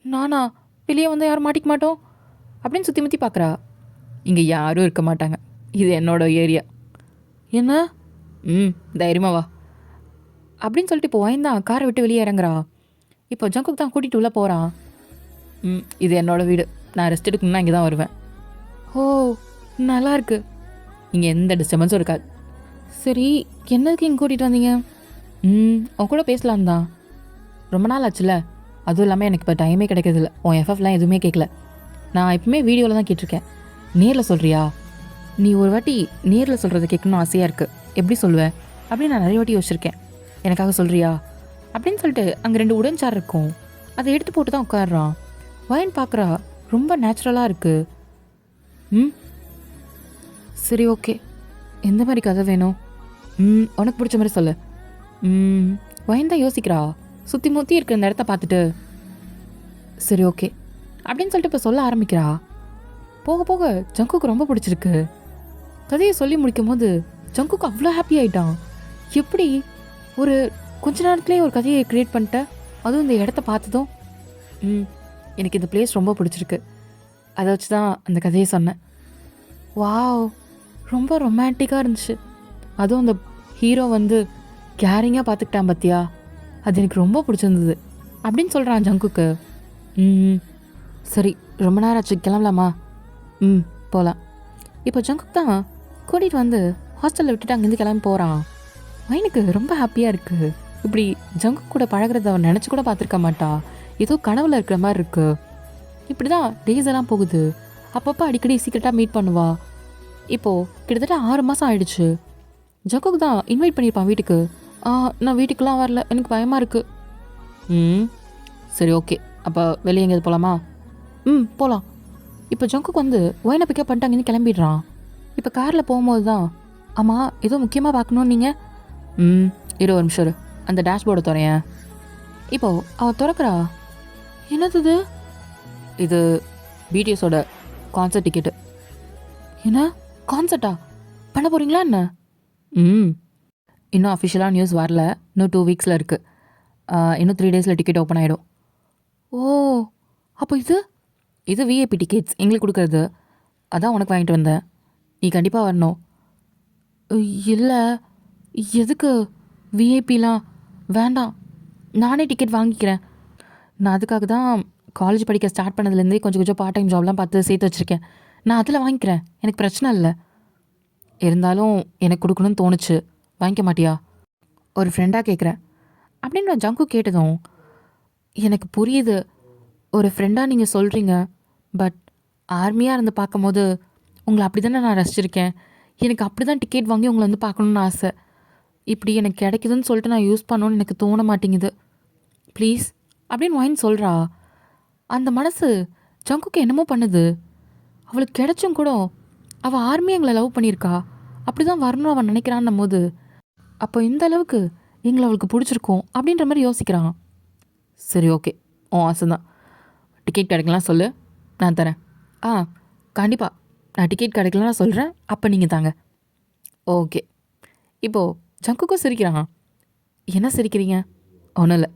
நானா? வெளியே வந்தால் யாரும் மாட்டிக்க மாட்டோம் அப்படின்னு சுற்றி முற்றி பார்க்குறா. இங்கே யாரும் இருக்க மாட்டாங்க, இது என்னோட ஏரியா. என்ன? தைரியமா வா அப்படின்னு சொல்லிட்டு இப்போ வாய்ந்தான் காரை விட்டு வெளியே இறங்குறா. இப்போ ஜங்குக்கு தான் கூட்டிகிட்டு உள்ளே போகிறான். இது என்னோடய வீடு, நான் ரெஸ்ட் எடுக்கணும்னா இங்கே தான் வருவேன். ஓ நல்லா இருக்கு, இங்கே எந்த டிஸ்டர்பன்ஸும் இருக்காது. சரி, என்னதுக்கு இங்கே கூட்டிகிட்டு வந்தீங்க? உன் கூட பேசலாம் தான், ரொம்ப நாள் ஆச்சுல. அதுவும் இல்லாமல் எனக்கு இப்போ டைமே கிடைக்கிறதில்ல, உன் எஃப்எஃப்லாம் எதுவுமே கேட்கல. நான் எப்பவுமே வீடியோவில் தான் கேட்டிருக்கேன், நேரில் சொல்கிறியா? நீ ஒரு வாட்டி நேரில் சொல்கிறத கேட்கணும்னு ஆசையாக இருக்குது, எப்படி சொல்லுவேன் அப்படின்னு நான் நிறைய வாட்டி யோசிச்சிருக்கேன். எனக்காக சொல்கிறியா? அப்படின்னு சொல்லிட்டு அங்கே 2 உடன் சேர் இருக்கும். அதை எடுத்து போட்டு தான் உட்காடுறான். வயன் பார்க்குறா, ரொம்ப நேச்சுரலாக இருக்குது. ம் சரி ஓகே, எந்த மாதிரி கதை வேணும்? உனக்கு பிடிச்ச மாதிரி சொல்லு. வயன் தான் யோசிக்கிறா. சுற்றி முற்றி இருக்கிற இந்த இடத்த பார்த்துட்டு சரி ஓகே அப்படின்னு சொல்லிட்டு இப்போ சொல்ல ஆரம்பிக்கிறா. போக போக ஜங்குக்கு ரொம்ப பிடிச்சிருக்கு. கதையை சொல்லி முடிக்கும் போது ஜங்குக்கு அவ்வளோ ஹாப்பி ஆகிட்டான். எப்படி ஒரு கொஞ்ச நேரத்துலேயே ஒரு கதையை க்ரியேட் பண்ணிட்டேன், அதுவும் இந்த இடத்த பார்த்ததும். எனக்கு இந்த பிளேஸ் ரொம்ப பிடிச்சிருக்கு, அதை வச்சு தான் அந்த கதையை சொன்னேன். வாவ், ரொம்ப ரொமான்டிக்காக இருந்துச்சு. அதுவும் அந்த ஹீரோ வந்து கேரிங்காக பார்த்துக்கிட்டான் பார்த்தியா, அது எனக்கு ரொம்ப பிடிச்சிருந்தது அப்படின்னு சொல்கிறான் ஜங்குக்கு. சரி, ரொம்ப நேரம் ஆச்சு, கிளம்பலாமா? போகலாம். இப்போ ஜங்குக்கு தான் கூட்டிகிட்டு வந்து ஹாஸ்டலில் விட்டுட்டு அங்கேருந்து கிளம்பி போகிறான். மைனுக்கு ரொம்ப ஹாப்பியாக இருக்குது. இப்படி ஜங்கு கூட பழகிறத அவன் நினச்சி கூட பார்த்துருக்க மாட்டா. ஏதோ கனவுல இருக்கிற மாதிரி இருக்குது. இப்படி தான் டேஸ் எல்லாம் போகுது. அப்பப்போ அடிக்கடி சீக்கிரட்டாக மீட் பண்ணுவா. இப்போது கிட்டத்தட்ட 6 மாதம் ஆயிடுச்சு. ஜங்குக்கு தான் இன்வைட் பண்ணியிருப்பான் வீட்டுக்கு. நான் வீட்டுக்கெலாம் வரல, எனக்கு பயமாக இருக்குது. சரி ஓகே, அப்போ வெளியே எங்கேயாவது போகலாமா? போகலாம். இப்போ ஜங்குக்கு வந்து ஒயினை பிக்கப் பண்ணிட்டு அங்கேருந்து கிளம்பிடுறான். இப்போ காரில் போகும்போது தான், ஆமாம் ஏதோ முக்கியமாக பார்க்கணும் நீங்கள். ஒரு நிமிஷம், அந்த டேஷ்போர்டை துறையேன். இப்போது அவள் திறக்கிறா. என்னது இது? பிடிஎஸோட கான்சர்ட் டிக்கெட்டு. என்ன கான்சர்ட்டா பண்ண போகிறீங்களா என்ன? இன்னும் அஃபிஷியலாக நியூஸ் வரல. இன்னும் 2 வீக்ஸில் இருக்குது. இன்னும் 3 டேஸில் டிக்கெட் ஓப்பன் ஆகிடும். ஓ, அப்போ இது விஐபி டிக்கெட்ஸ் எங்களுக்கு கொடுக்குறது. அதான் உனக்கு வாங்கிட்டு வந்தேன். நீ கண்டிப்பாக வரணும். இல்லை, எதுக்கு விஐபிலாம்? வேண்டாம், நானே டிக்கெட் வாங்கிக்கிறேன். நான் அதுக்காக தான் காலேஜ் படிக்க ஸ்டார்ட் பண்ணதுலேருந்தே கொஞ்சம் கொஞ்சம் பார்ட் டைம் ஜாப்லாம் பார்த்து சேர்த்து வச்சுருக்கேன். நான் அதில் வாங்கிக்கிறேன், எனக்கு பிரச்சனை இல்லை. இருந்தாலும் எனக்கு கொடுக்கணும்னு தோணுச்சு, வாங்கிக்க மாட்டியா? ஒரு ஃப்ரெண்டாக கேட்குறேன் அப்படின்னு நான் ஜங்கு கேட்டதும், எனக்கு புரியுது ஒரு ஃப்ரெண்டாக நீங்கள் சொல்கிறீங்க. பட் ஆர்மியாக இருந்து பார்க்கும்போது உங்களை அப்படி தானே நான் ரசிச்சிருக்கேன். எனக்கு அப்படி தான் டிக்கெட் வாங்கி உங்களை வந்து பார்க்கணுன்னு ஆசை. இப்படி எனக்கு கிடைக்குதுன்னு சொல்லிட்டு நான் யூஸ் பண்ணணுன்னு எனக்கு தோண மாட்டேங்குது. ப்ளீஸ் அப்படின்னு வாயின் சொல்கிறா. அந்த மனசு ஜங்குக்கு என்னமோ பண்ணுது. அவளுக்கு கிடைச்சும் கூட அவள் ஆர்மி எங்களை லவ் பண்ணியிருக்கா, அப்படி தான் வரணும் அவன் நினைக்கிறான்னும் போது, அப்போ இந்த அளவுக்கு எங்களை அவளுக்கு பிடிச்சிருக்கோம் அப்படின்ற மாதிரி யோசிக்கிறான். சரி ஓகே, உன் ஆசை தான். டிக்கெட் கிடைக்கலாம் சொல்லு, நான் தரேன். கண்டிப்பாக, நான் டிக்கெட் கிடைக்கலன்னா சொல்கிறேன், அப்போ நீங்கள் தாங்க. ஓகே. இப்போது ஜங்குக்கும் சிரிக்கிறான். என்ன சிரிக்கிறீங்க? ஒன்றும் இல்லை,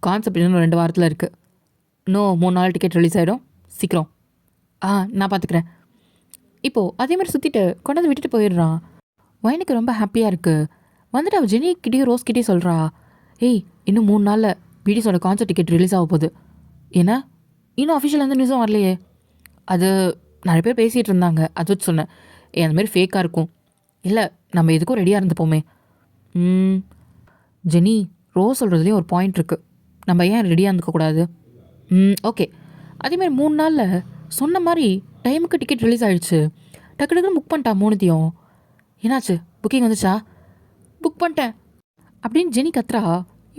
கான்செப்ட் இன்னும் 2 வாரத்தில் இருக்குது. இன்னும் 3 நாள் டிக்கெட் ரிலீஸ் ஆகிடும், சீக்கிரம். நான் பார்த்துக்கிறேன். இப்போது அதே மாதிரி சுற்றிட்டு கொண்டாந்து விட்டுட்டு போயிடுறான். வயனுக்கு ரொம்ப ஹாப்பியாக இருக்குது. வந்துட்டு அவள் ஜெனிக்கிட்டேயும் ரோஸ்கிட்டேயும் சொல்கிறா, ஏய் இன்னும் 3 நாளில் பிடிஸோட கான்செர்ட் டிக்கெட் ரிலீஸ் ஆக போகுது. ஏன்னா இன்னும் அஃபிஷியல் எந்த நியூஸும் வரலையே. அது நிறைய பேர் பேசிகிட்டு இருந்தாங்க, அது வச்சு சொன்னேன். அந்தமாரி ஃபேக்காக இருக்கும். இல்லை, நம்ம எதுக்கும் ரெடியாக இருந்துப்போமே. ஜெனி, ரோஸ் சொல்கிறதுலேயும் ஒரு பாயிண்ட் இருக்குது. நம்ம ஏன் ரெடியாக இருந்துக்கக்கூடாது? ஓகே. அதேமாதிரி 3 நாளில் சொன்ன மாதிரி டைமுக்கு டிக்கெட் ரிலீஸ் ஆகிடுச்சு. டக்கு டக்குன்னு புக் பண்ணிட்டா 3த்தையும். என்னாச்சு, புக்கிங் வந்துச்சா? புக் பண்ணிட்டேன் அப்படின்னு ஜெனி கத்துறா.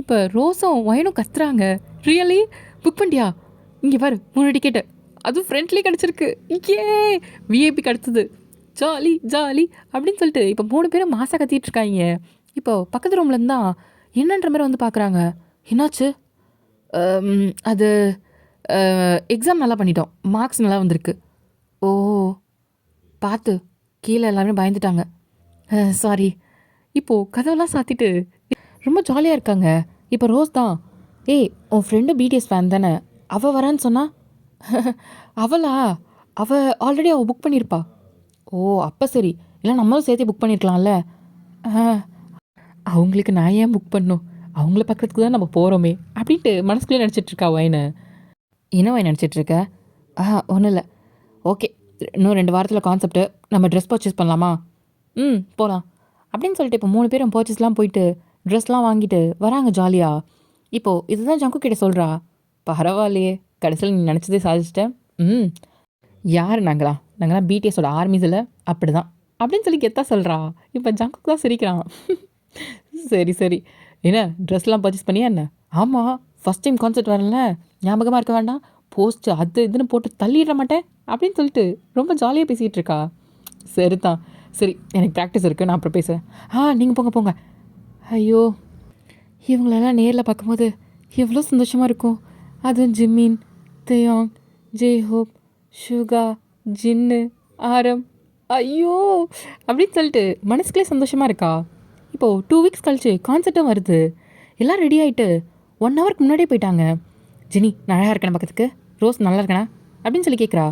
இப்போ ரோஸும் வயனும் கத்துறாங்க. ரியலி புக் பண்ணிட்டியா? இங்கே பாரு 3 டிக்கெட்டு, அதுவும் ஃப்ரெண்ட்லி கிடச்சிருக்கு. ஏ விஐபி கிடச்சிது, ஜாலி ஜாலி அப்படின்னு சொல்லிட்டு இப்போ 3 பேரும் மாசாக கத்திட்டு இருக்காங்க. இப்போ பக்கத்து ரூம்லேருந்து தான் என்னன்ற மாதிரி வந்து பார்க்குறாங்க. என்னாச்சு? அது எக்ஸாம் நல்லா பண்ணிட்டோம், மார்க்ஸ் நல்லா வந்திருக்கு. ஓ, பார்த்து கீழே எல்லாருமே பயந்துட்டாங்க, சாரி. இப்போது கதவெல்லாம் சாத்திட்டு ரொம்ப ஜாலியாக இருக்காங்க. இப்போ ரோஸ் தான், ஏய் உன் ஃப்ரெண்டு பிடிஎஸ் ஃபேன் தானே, அவள் வரான்னு சொன்னா? அவளா? ஆல்ரெடி அவள் புக் பண்ணியிருப்பா. ஓ அப்போ சரி, இல்லை நம்மளும் சேர்த்து புக் பண்ணியிருக்கலாம்ல. அவங்களுக்கு நான் ஏன் புக் பண்ணணும், அவங்கள பக்கத்துக்கு தான் நம்ம போகிறோமே அப்படின்ட்டு மனசுக்குள்ளே நினச்சிட்ருக்கா வயனு. என்ன வயன் நினச்சிட்ருக்க? ஒன்றும் இல்லை. ஓகே, இன்னும் 2 வாரத்தில் கான்செப்ட்டு, நம்ம ட்ரெஸ் பர்ச்சேஸ் பண்ணலாமா? போகலாம் அப்படின்னு சொல்லிட்டு இப்போ 3 பேரும் பர்ச்சேஸ்லாம் போயிட்டு ட்ரெஸ்லாம் வாங்கிட்டு வராங்க ஜாலியாக. இப்போது இதுதான் ஜங்கு கிட்ட சொல்கிறா. பரவாயில்லையே, கடைசியில் நீ நினச்சதே சாதிச்சிட்டேன். யார் நாங்களாம் பிடிஎஸோட ஆர்மிஸில் அப்படி தான் அப்படின்னு சொல்லி கெத்தா சொல்கிறா. இப்போ ஜங்குக்கு தான் சிரிக்கிறான். சரி சரி, என்ன ட்ரெஸ்லாம் பர்ச்சேஸ் பண்ணியா என்ன? ஆமாம், ஃபஸ்ட் டைம் கான்சர்ட் வரல, ஞாபகமாக இருக்க வேண்டாம், போஸ்ட்டு அது இதுன்னு போட்டு தள்ளிட மாட்டேன் அப்படின்னு சொல்லிட்டு ரொம்ப ஜாலியாக பேசிகிட்டு இருக்கா. சரி தான், சரி எனக்கு ப்ராக்டிஸ் இருக்குது, நான் அப்புறம் பேசுகிறேன். நீங்கள் போங்க போங்க. ஐயோ, இவங்களெல்லாம் நேரில் பார்க்கும்போது எவ்வளோ சந்தோஷமாக இருக்கும். அதுவும் ஜிம்மின், தேயாங், ஜெய்ஹோப், ஷுகா, ஜின்னு, ஆரம், ஐயோ அப்படின்னு சொல்லிட்டு மனசுக்குள்ளே சந்தோஷமாக இருக்கா. இப்போது 2 வீக்ஸ் கழிச்சு கான்சர்ட்டும் வருது. எல்லாம் ரெடி ஆகிட்டு 1 ஹவருக்கு முன்னாடியே போயிட்டாங்க. ஜினி, நான் அழகாக இருக்கேன் பக்கத்துக்கு, ரோஸ் நல்லா இருக்கேனா அப்படின்னு சொல்லி கேட்குறா.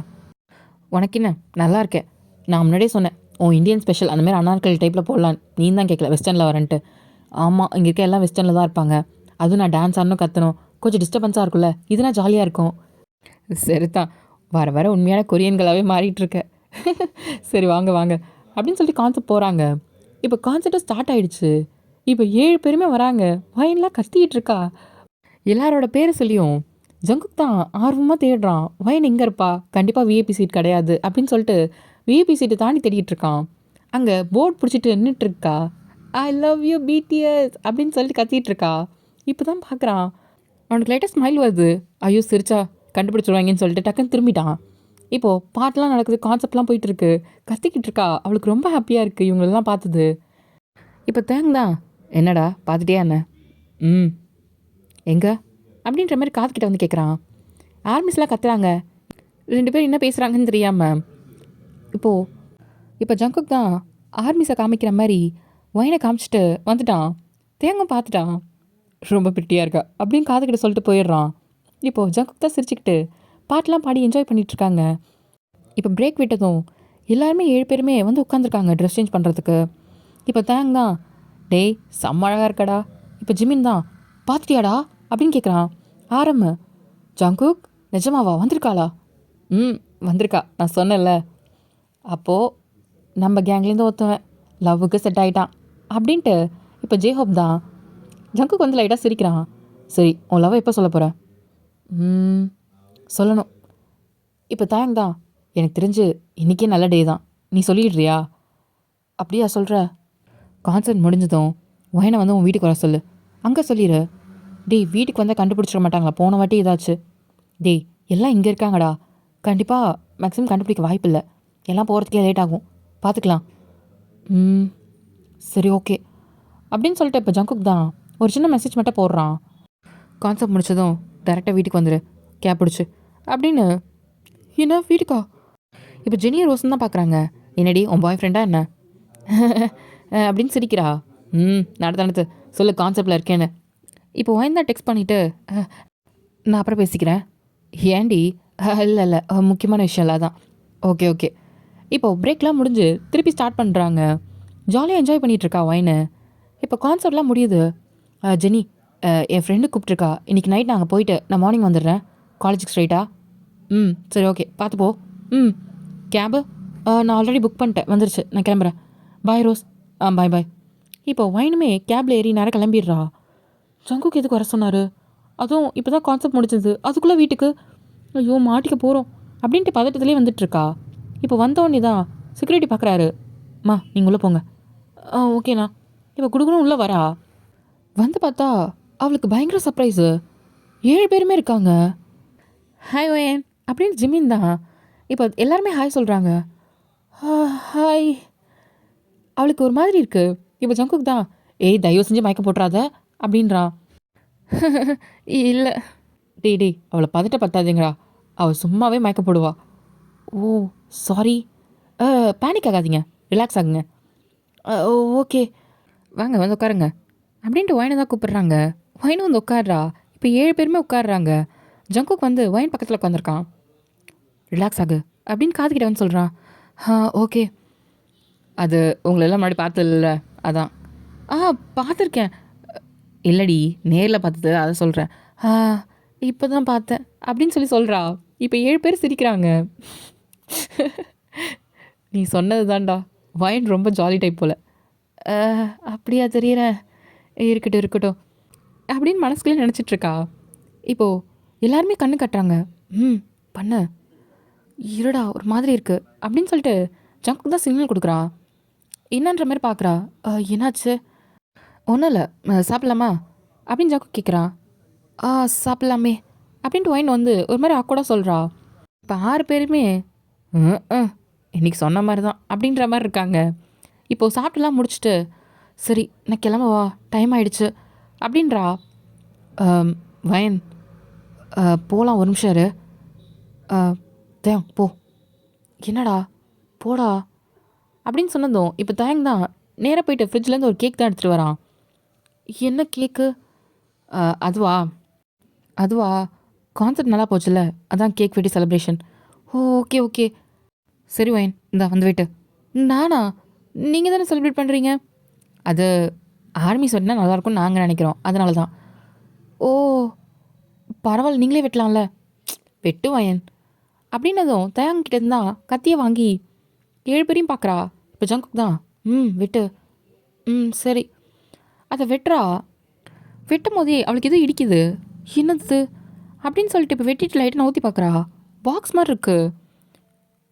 உனக்கு என்ன, நல்லா இருக்கேன். நான் முன்னாடியே சொன்னேன், இந்தியன் ஸ்பெஷல் அந்த மாதிரி அனார்கலி டைப்பில் போடலான்னு. நீ தான் கேட்கல வெஸ்டர்னில் வரேன்ட்டு. ஆமாம், இங்கே இருக்க எல்லாம் வெஸ்டர்னில் தான் இருப்பாங்க. அதுவும் நான் டான்ஸ் ஆடணும் கற்றணும், கொஞ்சம் டிஸ்டர்பன்ஸாக இருக்கும்ல, இதுனா ஜாலியாக இருக்கும். சரிதான், வர வர உண்மையான கொரியன்களாகவே மாறிட்டுருக்க. சரி வாங்க வாங்க அப்படின்னு சொல்லிட்டு கான்செப்ட் போகிறாங்க. இப்போ கான்செப்டும் ஸ்டார்ட் ஆகிடுச்சு. இப்போ 7 பேருமே வராங்க. வயன்லாம் கத்திக்கிட்டு இருக்கா. எல்லாரோட பேரை சொல்லியும் ஜங்குக் தான் ஆர்வமாக தேடுறான். வயன் எங்கே இருப்பா, கண்டிப்பாக விஐபி சீட் கிடையாது அப்படின்னு சொல்லிட்டு விஐபி சீட்டை தாண்டி தேடிட்டு இருக்கான். அங்கே போர்ட் பிடிச்சிட்டு நின்றுட்டு இருக்கா. ஐ லவ் யூ பிடிஎஸ் அப்படின்னு சொல்லிட்டு கத்திட்டு இருக்கா. இப்போ தான் பார்க்குறான், அவனுக்கு லைட்டாக ஸ்மைல் வருது. ஐயோ சிரிச்சா கண்டுபிடிச்சிடுவாங்கன்னு சொல்லிட்டு டக்குன்னு திரும்பிட்டான். இப்போது பாட்டெலாம் நடக்குது, கான்செப்ட்லாம் போயிட்டுருக்கு, கத்திக்கிட்டு இருக்கா. அவளுக்கு ரொம்ப ஹாப்பியாக இருக்குது இவங்களெல்லாம் பார்த்தது. இப்போ தேங்தான், என்னடா பார்த்துட்டியா என்ன? எங்கே அப்படின்ற மாதிரி காதுகிட்ட வந்து கேட்குறான். ஆர்மிஸ்லாம் கத்துறாங்க, 2 பேர் என்ன பேசுகிறாங்கன்னு தெரியாமல். இப்போ ஜங்குக் தான் ஆர்மிஸை காமிக்கிற மாதிரி ஒயினை காமிச்சிட்டு வந்துட்டான். தேங்கம் பார்த்துட்டான், ரொம்ப பிரிட்டியாக இருக்கா அப்படின்னு காதுகிட்ட சொல்லிட்டு போயிடுறான். இப்போது ஜங்குக் தான் சிரிச்சுக்கிட்டு பாட்டெலாம் பாடி என்ஜாய் பண்ணிகிட்ருக்காங்க. இப்போ பிரேக் விட்டதும் எல்லாருமே 7 பேருமே வந்து உட்காந்துருக்காங்க ட்ரெஸ் சேஞ்ச் பண்ணுறதுக்கு. இப்போ தேங் தான், டேய் செம்ம அழகாக இருக்கடா. இப்போ ஜிமின் தான், பார்த்துட்டியாடா அப்படின்னு கேட்குறான். ஆரம், ஜங்குக் நிஜமாவா வந்திருக்காளா? வந்திருக்கா, நான் சொன்னேன்ல. அப்போது நம்ம கேங்லேருந்து ஒருத்தவன் லவ்வுக்கு செட் ஆகிட்டான் அப்படின்ட்டு இப்போ ஜேஹோப் தான். ஜங்குக் வந்து லைட்டாக சிரிக்கிறான். சரி, உன் லவ் எப்போ சொல்ல போகிற? சொல்லணும். இப்போ தேங்க் தான், எனக்கு தெரிஞ்சு இன்றைக்கே நல்ல டே தான், நீ சொல்லிடுறியா? அப்படியா சொல்கிற? கான்சர்ட் முடிஞ்சதும் ஒயனை வந்து உன் வீட்டுக்கு வர சொல்லு, அங்கே சொல்லிடு. டேய், வீட்டுக்கு வந்தால் கண்டுபிடிச்சிட மாட்டாங்களா, போன வாட்டி ஏதாச்சு? டேய், எல்லாம் இங்கே இருக்காங்கடா, கண்டிப்பாக மேக்ஸிமம் கண்டுபிடிக்க வாய்ப்பு இல்லை, எல்லாம் போகிறதுக்கே லேட் ஆகும், பார்த்துக்கலாம். சரி ஓகே அப்படின்னு சொல்லிட்டு இப்போ ஜங்குக் தான் ஒரு சின்ன மெசேஜ் மட்டும் போடுறான். கான்செப்ட் முடிச்சதும் டேரெக்டாக வீட்டுக்கு வந்துடு, கேப் பிடிச்சி அப்படின்னு. என்ன வீட்டுக்கா? இப்போ ஜெனியை ரோசன் தான் பார்க்குறாங்க. என்னடி உன் பாய் ஃப்ரெண்டா என்ன அப்படின்னு சிரிக்கிறா. நடத்து சொல்லு, கான்செப்டில் இருக்கேன்னு. இப்போ ஒயின் தான் டெக்ஸ்ட் பண்ணிவிட்டு, நான் அப்புறம் பேசிக்கிறேன். ஏண்டி? இல்லை முக்கியமான விஷயம் இல்லை, அதான். Okay okay. இப்போது பிரேக்லாம் முடிஞ்சு திருப்பி ஸ்டார்ட் பண்ணுறாங்க. ஜாலியாக என்ஜாய் பண்ணிகிட்ருக்கா ஒயின்னு. இப்போ கான்செப்ட்லாம் முடியுது. ஜெனி, என் ஃப்ரெண்டு கூப்பிட்ருக்கா, இன்றைக்கி நைட் நாங்கள் போயிட்டு நான் மார்னிங் வந்துடுறேன் காலேஜுக்கு ஸ்ட்ரைட்டா. சரி ஓகே, பார்த்து போ. கேபு நான் ஆல்ரெடி புக் பண்ணிட்டேன், வந்துருச்சு, நான் கிளம்புறேன். பாய் ரோஸ். பாய் பாய். இப்போ ஒயினுமே கேபில் ஏறி நேரம் கிளம்பிடுறா. ஜங்குக்கு எதுக்கு வர சொன்னார்? அதுவும் இப்போ தான் கான்செப்ட் முடிச்சது, அதுக்குள்ளே வீட்டுக்கு. ஐயோ மாட்டிக்க போகிறோம் அப்படின்ட்டு பதட்டத்துலேயே வந்துட்டுருக்கா. இப்போ வந்தோடனே தான் செக்யூரிட்டி பார்க்குறாரு. நீங்கள் உள்ளே போங்க. ஓகேண்ணா. இப்போ குடுக்கணும் உள்ளே வரா. வந்து பார்த்தா அவளுக்கு பயங்கர சர்ப்ரைஸு. 7 பேருமே இருக்காங்க. ஹாய் ஒயன் அப்படின்னு ஜிமின் தான். இப்போ எல்லாருமே ஹாய் சொல்கிறாங்க. ஹாய். அவளுக்கு ஒரு மாதிரி இருக்குது. இப்போ ஜங்குக் தான், ஏய் தயவு செஞ்சு மயக்கம் போட்டுறாத அப்படின்றான். இல்லை. டேய் அவளை பதட்ட பத்தாதீங்களா, அவள் சும்மாவே மயக்கம் போடுவா. ஓ சாரி. பேனிக் ஆகாதீங்க, ரிலாக்ஸ் ஆகுங்க. ஓகே வாங்க வந்து உட்காருங்க அப்படின்ட்டு ஒயினை தான் கூப்பிட்றாங்க. ஒயினும் வந்து உட்காடுறா. இப்போ 7 பேருமே உட்காடுறாங்க. ஜங்குக் வந்து ஒயின் பக்கத்தில் உட்காந்துருக்கான். ரிலாக்ஸ் ஆகு அப்படின்னு காதுகிட்ட வந்து சொல்கிறான். ஓகே. அது உங்களெல்லாம் முன்னாடி பார்த்ததில்ல, அதான். பார்த்துருக்கேன். இல்லடி, நேரில் பார்த்தது, அதை சொல்கிறேன். இப்போ தான் பார்த்தேன் அப்படின்னு சொல்கிறா. இப்போ 7 பேர் சிரிக்கிறாங்க. நீ சொன்னது தான்டா, வைன் ரொம்ப ஜாலி டைப் போல். அப்படியா தெரியல, இருக்கட்டும் அப்படின்னு மனசுக்குள்ளே நினச்சிட்ருக்கா. இப்போது எல்லாருமே கண்ணு கட்டுறாங்க. பண்ண இருடா, ஒரு மாதிரி இருக்குது அப்படின்னு சொல்லிட்டு ஜங்குக் தான் சிக்னல் கொடுக்குறா. என்னன்ற மாதிரி பார்க்குறா. என்னாச்சு? ஒன்றும் இல்லை, சாப்பிட்லாமா அப்படின்னு ஜாக்கு கேட்குறான். ஆ சாப்பிட்லாமே அப்படின்ட்டு ஒயின் வந்து ஒரு மாதிரி ஆக்கோடாக சொல்கிறா. இப்போ 6 பேருமே ம் ம் இன்னைக்கு சொன்ன மாதிரி தான் அப்படின்ற மாதிரி இருக்காங்க. இப்போது சாப்பிட்டுலாம் முடிச்சுட்டு சரி நான் கிளம்பவா, டைம் ஆயிடுச்சு அப்படின்றா. வயன் போகலாம், ஒரு நிமிஷம் இரு. தேங் போ. என்னடா போடா அப்படின்னு சொன்னதும் இப்போ தேங் தான் நேராக போயிட்டு ஃப்ரிட்ஜ்லேருந்து ஒரு கேக் தான் எடுத்துகிட்டு வரான். என்ன கேக்கு? அதுவா அதுவா கான்செர்ட் நல்லா போச்சுல்ல, அதான் கேக் வெட்டி செலிப்ரேஷன். ஓ ஓகே ஓகே. சரி வயன் இந்தா வந்து வெயிட்டு. நானா? நீங்கள் தானே செலிப்ரேட் பண்ணுறீங்க. அது ஆர்மி சொன்னா நல்லாயிருக்கும்னு நாங்கள் நினைக்கிறோம், அதனால தான். ஓ பரவாயில்ல, நீங்களே வெட்டலாம்ல. வெட்டு வயன் அப்படின்னதும் தயாங்கிட்ட இருந்தா கத்தியை வாங்கி 7 பேரையும் பார்க்குறா. இப்போ ஜங்குக் தான் வெட்டு. சரி அதை வெட்டுறா. வெட்டும் போதே அவளுக்கு எதுவும் இடிக்குது. என்னது அப்படின்னு சொல்லிட்டு இப்போ வெட்டிட்டு லைட்டை நோத்தி பார்க்குறா. பாக்ஸ் மாதிரி இருக்கு.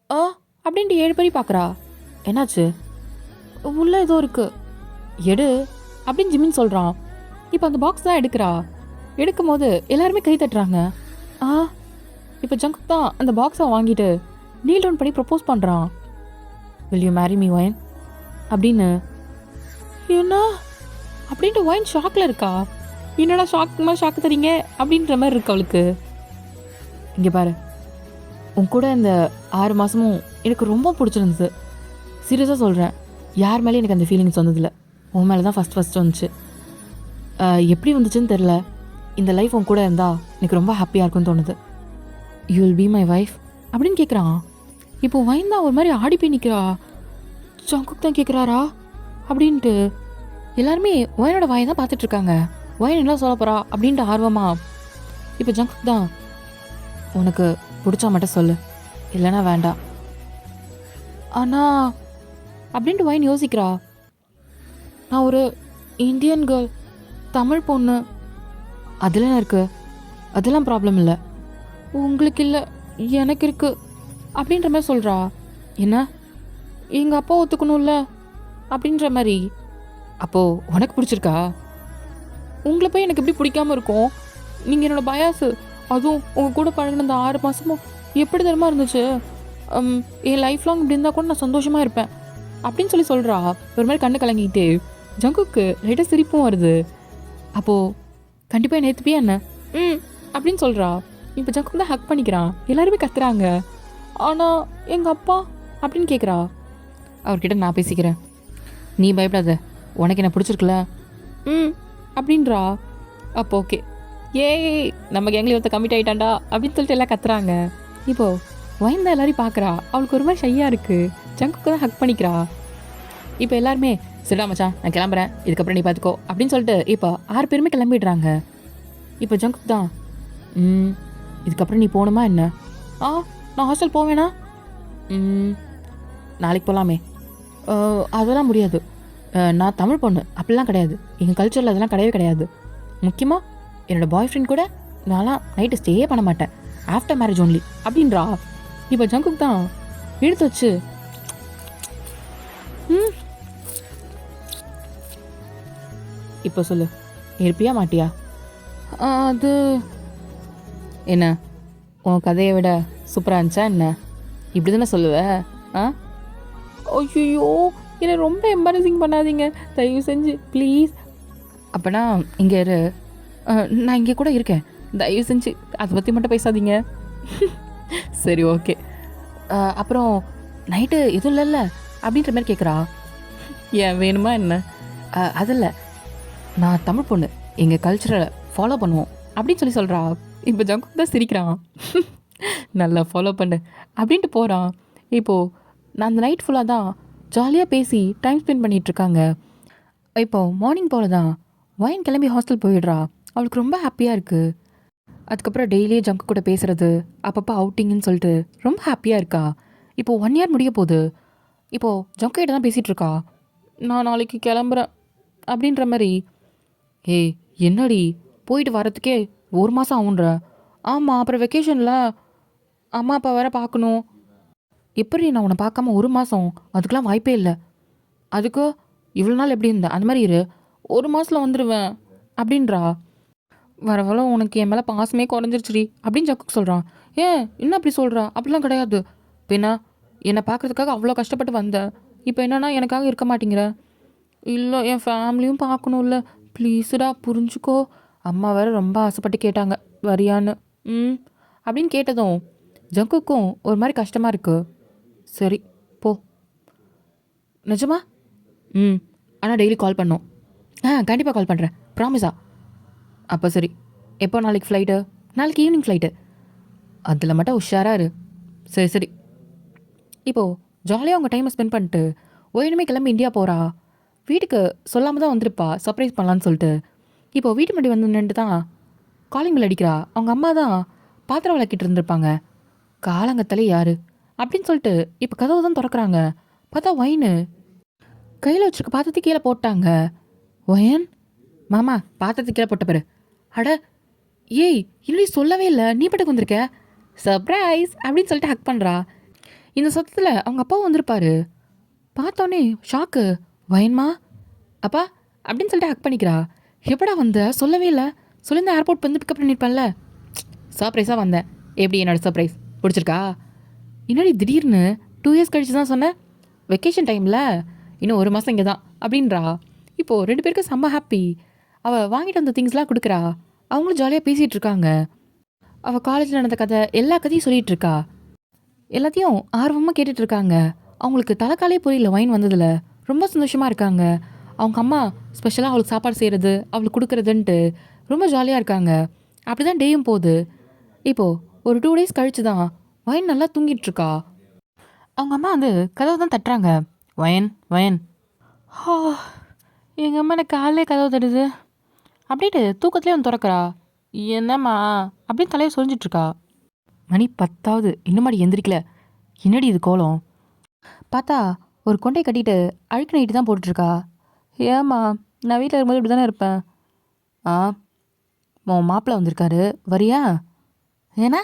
ஆ அப்படின்ட்டு 7 பேரையும் பார்க்குறா. என்னாச்சு? உள்ள ஏதோ இருக்கு, எடு அப்படின்னு ஜிமின் சொல்கிறான். இப்போ அந்த பாக்ஸ் தான் எடுக்கிறா. எடுக்கும் போது எல்லாருமே கை தட்டுறாங்க. ஆ இப்போ ஜங்குக் தான் அந்த பாக்ஸை வாங்கிட்டு நீல் டவுன் பண்ணி ப்ரப்போஸ் பண்ணுறான். Will you marry me wine அப்படின்னு. என்ன அப்படின்ட்டு ஒயின் ஷாக்கில் இருக்கா. என்னடா ஷாக்கு தரீங்க அப்படின்ற மாதிரி இருக்கு அவளுக்கு. இங்கே பாரு, உன் கூட இந்த 6 மாதமும் எனக்கு ரொம்ப பிடிச்சிருந்தது. சீரியஸாக சொல்கிறேன், யார் மேலேயும் எனக்கு அந்த ஃபீலிங்ஸ் வந்ததில்லை. உன் மேலே தான் ஃபஸ்ட் வந்துச்சு. எப்படி வந்துச்சுன்னு தெரில. இந்த லைஃப் உன் கூட இருந்தால் எனக்கு ரொம்ப ஹாப்பியாக இருக்குன்னு தோணுது. You will be my wife அப்படின்னு கேட்குறான். இப்போ வைன் தான் ஒரு மாதிரி ஆடி போய் நிற்கிறா. ஜங்குக் தான் கேட்குறாரா அப்படின்ட்டு எல்லாருமே ஒயனோட வாயை தான் பார்த்துட்ருக்காங்க. ஒயன் என்ன சொல்ல போகிறா அப்படின்ட்டு ஆர்வமா. இப்போ ஜங்குக் தான், உனக்கு பிடிச்சா மட்டும் சொல்லு, இல்லைன்னா வேண்டாம். ஆனால் அப்படின்ட்டு ஒயின் யோசிக்கிறா. நான் ஒரு இந்தியன் கேர்ள், தமிழ் பொண்ணு, அதெல்லாம் இருக்குது, அதெல்லாம் ப்ராப்ளம் இல்லை. உங்களுக்கு இல்லை, எனக்கு இருக்குது அப்படின்ற மாதிரி சொல்கிறா. என்ன, எங்கள் அப்பா ஒத்துக்கணும்ல அப்படின்ற மாதிரி. அப்போது உனக்கு பிடிச்சிருக்கா? உங்களை போய் எனக்கு எப்படி பிடிக்காம இருக்கும்? நீங்கள் என்னோடய பயாஸு. அதுவும் உங்கள் கூட பழகின இந்த 6 மாதமும் எப்படி தரமாக இருந்துச்சு. என் லைஃப் லாங் இப்படி இருந்தால் கூட நான் சந்தோஷமாக இருப்பேன் அப்படின்னு சொல்கிறா. ஒரு மாதிரி கண்ணு கலங்கிக்கிட்டு. ஜங்குக்கு லைட்டாக சிரிப்பும் வருது. அப்போது கண்டிப்பாக என்ன ஏற்றுப்பியா என்ன அப்படின்னு சொல்கிறா. இப்போ ஜங்குக் தான் ஹக் பண்ணிக்கிறான். எல்லாருமே கத்துறாங்க. ஆனால் எங்கள் அப்பா அப்படின்னு கேட்குறா. அவர்கிட்ட நான் பேசிக்கிறேன், நீ பயப்படாத, உனக்கு என்ன பிடிச்சிருக்குல்ல அப்படின்றா. அப்போ ஓகே, ஏய் நம்ம கேங்கில் ஒருத்த கமிட் ஆகிட்டான்டா அப்படின்னு சொல்லிட்டு எல்லாம் கத்துறாங்க. இப்போது வைன் தான் எல்லாரையும் பார்க்குறா. அவளுக்கு ஒரு மாதிரி ஷையாக இருக்குது. ஜங்குக்கு தான் ஹக் பண்ணிக்கிறா. இப்போ எல்லாருமே சரிடா மச்சான் நான் கிளம்புறேன், இதுக்கப்புறம் நீ பார்த்துக்கோ அப்படின்னு சொல்லிட்டு இப்போ 6 பேருமே கிளம்பிடுறாங்க. இப்போ ஜங்குக் தான், இதுக்கப்புறம் நீ போகணுமா என்ன? நான் ஹாஸ்டல் போவேனா? நாளைக்கு போகலாமே. அதெல்லாம் முடியாது, நான் தமிழ் பொண்ணு, அப்படிலாம் கிடையாது, எங்கள் கல்ச்சரில் அதெல்லாம் கிடையவே கிடையாது. முக்கியமாக என்னோடய பாய் ஃப்ரெண்ட் கூட நான்லாம் நைட்டு ஸ்டேயே பண்ண மாட்டேன், ஆஃப்டர் மேரேஜ் ஒன்லி அப்படின்றா. இப்போ ஜங்குக் தான் எடுத்து வச்சு இப்போ சொல்லு, இருப்பியா மாட்டியா? அது என்ன, உன் கதையை விட சூப்பராக இருந்துச்சா என்ன? இப்படி தானே சொல்லுவேன். ஐயோ என்னை ரொம்ப எம்பாரசிங் பண்ணாதீங்க தயவு செஞ்சு ப்ளீஸ். அப்போனா இங்கே இரு, நான் இங்கே கூட இருக்கேன், தயவு செஞ்சு அதை பற்றி மட்டும் பேசாதீங்க. சரி ஓகே. அப்புறம் நைட்டு எதுவும் இல்லைல்ல அப்படின்ற மாதிரி கேட்குறா. ஏன் வேணுமா என்ன? அதில்ல, நான் தமிழ் பொண்ணு, எங்கள் கல்ச்சரை ஃபாலோ பண்ணுவோம் அப்படின்னு சொல்கிறா. இப்போ ஜங்குக் தான் சிரிக்கிறான். நல்லா ஃபாலோ பண்ணு அப்படின்ட்டு போகிறான். இப்போது நான் அந்த நைட் ஃபுல்லாக தான் ஜாலியாக பேசி டைம் ஸ்பெண்ட் பண்ணிகிட்ருக்காங்க. இப்போது மார்னிங் போல தான் வைன் கிளம்பி ஹாஸ்டல் போயிடுறா. அவளுக்கு ரொம்ப ஹாப்பியாக இருக்குது. அதுக்கப்புறம் டெய்லியே ஜங்கு கூட பேசுகிறது, அப்பப்போ அவுட்டிங்குன்னு சொல்லிட்டு ரொம்ப ஹாப்பியாக இருக்கா. இப்போது 1 இயர் முடிய போகுது. இப்போது ஜங்கு கிட்ட தான் பேசிகிட்ருக்கா. நான் நாளைக்கு கிளம்புறேன் அப்படின்ற மாதிரி. ஏய் என்னடி, போயிட்டு வரத்துக்கே 1 மாதம் ஆகுன்ற? ஆமாம், அப்புறம் வெக்கேஷனில் அம்மா அப்பா வேறு பார்க்கணும். எப்படி நான் உன்னை பார்க்காம 1 மாதம்? அதுக்கெலாம் வாய்ப்பே இல்லை. அதுக்கு இவ்வளோ நாள் எப்படி இருந்தேன் அந்த மாதிரி இரு. ஒரு மாதத்தில் வந்துடுவேன் அப்படின்றா. வர வர உனக்கு என் மேலே பாசமே குறைஞ்சிருச்சுடி அப்படின்னு ஜக்குக்கு சொல்கிறான். ஏன் என்ன அப்படி சொல்கிறா? அப்படிலாம் கிடையாது. பின்ன என்னை பார்க்குறதுக்காக அவ்வளோ கஷ்டப்பட்டு வந்தேன், இப்போ என்னன்னா எனக்காக இருக்க மாட்டேங்கிற? இல்லை என் ஃபேமிலியும் பார்க்கணும்ல, ப்ளீஸுடா புரிஞ்சுக்கோ. அம்மா வேறு ரொம்ப ஆசைப்பட்டு கேட்டாங்க வரியான்னு. ம் அப்படின்னு கேட்டதும் ஜங்குக்கும் ஒரு மாதிரி கஷ்டமாக இருக்கு. சரி போ. நிஜமா? ம். ஆனால் டெய்லி கால் பண்ணோம். கண்டிப்பாக கால் பண்ணுறேன், ப்ராமிஸா? அப்போ சரி. எப்போ நாளைக்கு ஃப்ளைட்டு? நாளைக்கு ஈவினிங் ஃப்ளைட்டு. அதில் மட்டும் உஷாராக இரு. சரி சரி. இப்போது ஜாலியாக அவங்க டைமை ஸ்பெண்ட் பண்ணிட்டு ஒயினுமே கிளம்பி இந்தியா போகிறா. வீட்டுக்கு சொல்லாமல் தான் வந்திருப்பா, சர்ப்ரைஸ் பண்ணலான்னு சொல்லிட்டு. இப்போது வீட்டு முன்னாடி வந்து நின்று தான் காலிங் பில் அடிக்கிறா. அவங்க அம்மா தான் பாத்திரம் விளக்கிட்டு இருந்திருப்பாங்க. காலங்கத்தலே யார் அப்படின்னு சொல்லிட்டு இப்போ கதவு தான் திறக்கிறாங்க. பார்த்தா ஒயின்னு கையில் வச்சுருக்க பாத்திரத்தை கீழே போட்டாங்க. ஒயன் மாமா பாத்திரத்தை கீழே போட்ட பாரு. அட ஏய் இன்னும் சொல்லவே இல்லை, நீ பாட்டுக்கு வந்திருக்க, சர்ப்ரைஸ் அப்படின்னு சொல்லிட்டு ஹக் பண்ணுறா. இந்த சத்தத்தில் அவங்க அப்பாவும் வந்திருப்பாரு. பார்த்தோன்னே ஷாக்கு. வயன்மா அப்பா அப்படின்னு சொல்லிட்டு ஹக் பண்ணிக்கிறா. எப்படா வந்த? சொல்லவே இல்லை, சொல்லியிருந்த ஏர்போர்ட் வந்து பிக்கப் பண்ணியிருப்பேன்ல. சர்ப்ரைஸாக வந்தேன். எப்படி என்னோட சர்ப்ரைஸ் பிடிச்சிருக்கா? என்னடி திடீர்னு 2 இயர்ஸ் கழிச்சு தான் சொன்னேன், வெக்கேஷன் டைமில், இன்னும் 1 மாதம் இங்கே தான் அப்படின்றா. இப்போது 2 பேருக்கு செம்ம ஹாப்பி. அவள் வாங்கிட்டு வந்த திங்ஸ்லாம் கொடுக்குறா. அவங்களும் ஜாலியாக பேசிகிட்டு இருக்காங்க. அவள் காலேஜில் நடந்த கதை எல்லா கதையும் சொல்லிகிட்டு இருக்கா. எல்லாத்தையும் ஆர்வமாக கேட்டுட்ருக்காங்க. அவங்களுக்கு தலைக்காலே புரியல வைன் வந்ததில். ரொம்ப சந்தோஷமாக இருக்காங்க. அவங்க அம்மா ஸ்பெஷலாக அவளுக்கு சாப்பாடு செய்கிறது, அவளுக்கு கொடுக்குறதுன்ட்டு ரொம்ப ஜாலியாக இருக்காங்க. அப்படி தான் டேயும் போகுது. இப்போது ஒரு 2 டேஸ் கழிச்சு தான் வயன் நல்லா தூங்கிட்டுருக்கா. அவங்க அம்மா வந்து கதவை தான் தட்டுறாங்க. வயன் வயன். ஹா, எங்கள் அம்மா எனக்கு காலையிலே கதவு தட்டுது அப்படின்ட்டு தூக்கத்துலேயே வந்து திறக்கிறா. என்னம்மா அப்படின்னு தலையை சொரிஞ்சிட்ருக்கா. மணி 10 இன்னுமாடி எந்திரிக்கல, என்னடி இது கோலம்? பார்த்தா ஒரு கொண்டை கட்டிட்டு அழுக்கு நைட்டு தான் போட்டுட்ருக்கா. ஏம்மா நான் வீட்டில் இருக்கும்போது இப்படி தானே இருப்பேன். ஆ உன் மாப்பிள்ளை வந்திருக்காரு, வரியா? ஏன்னா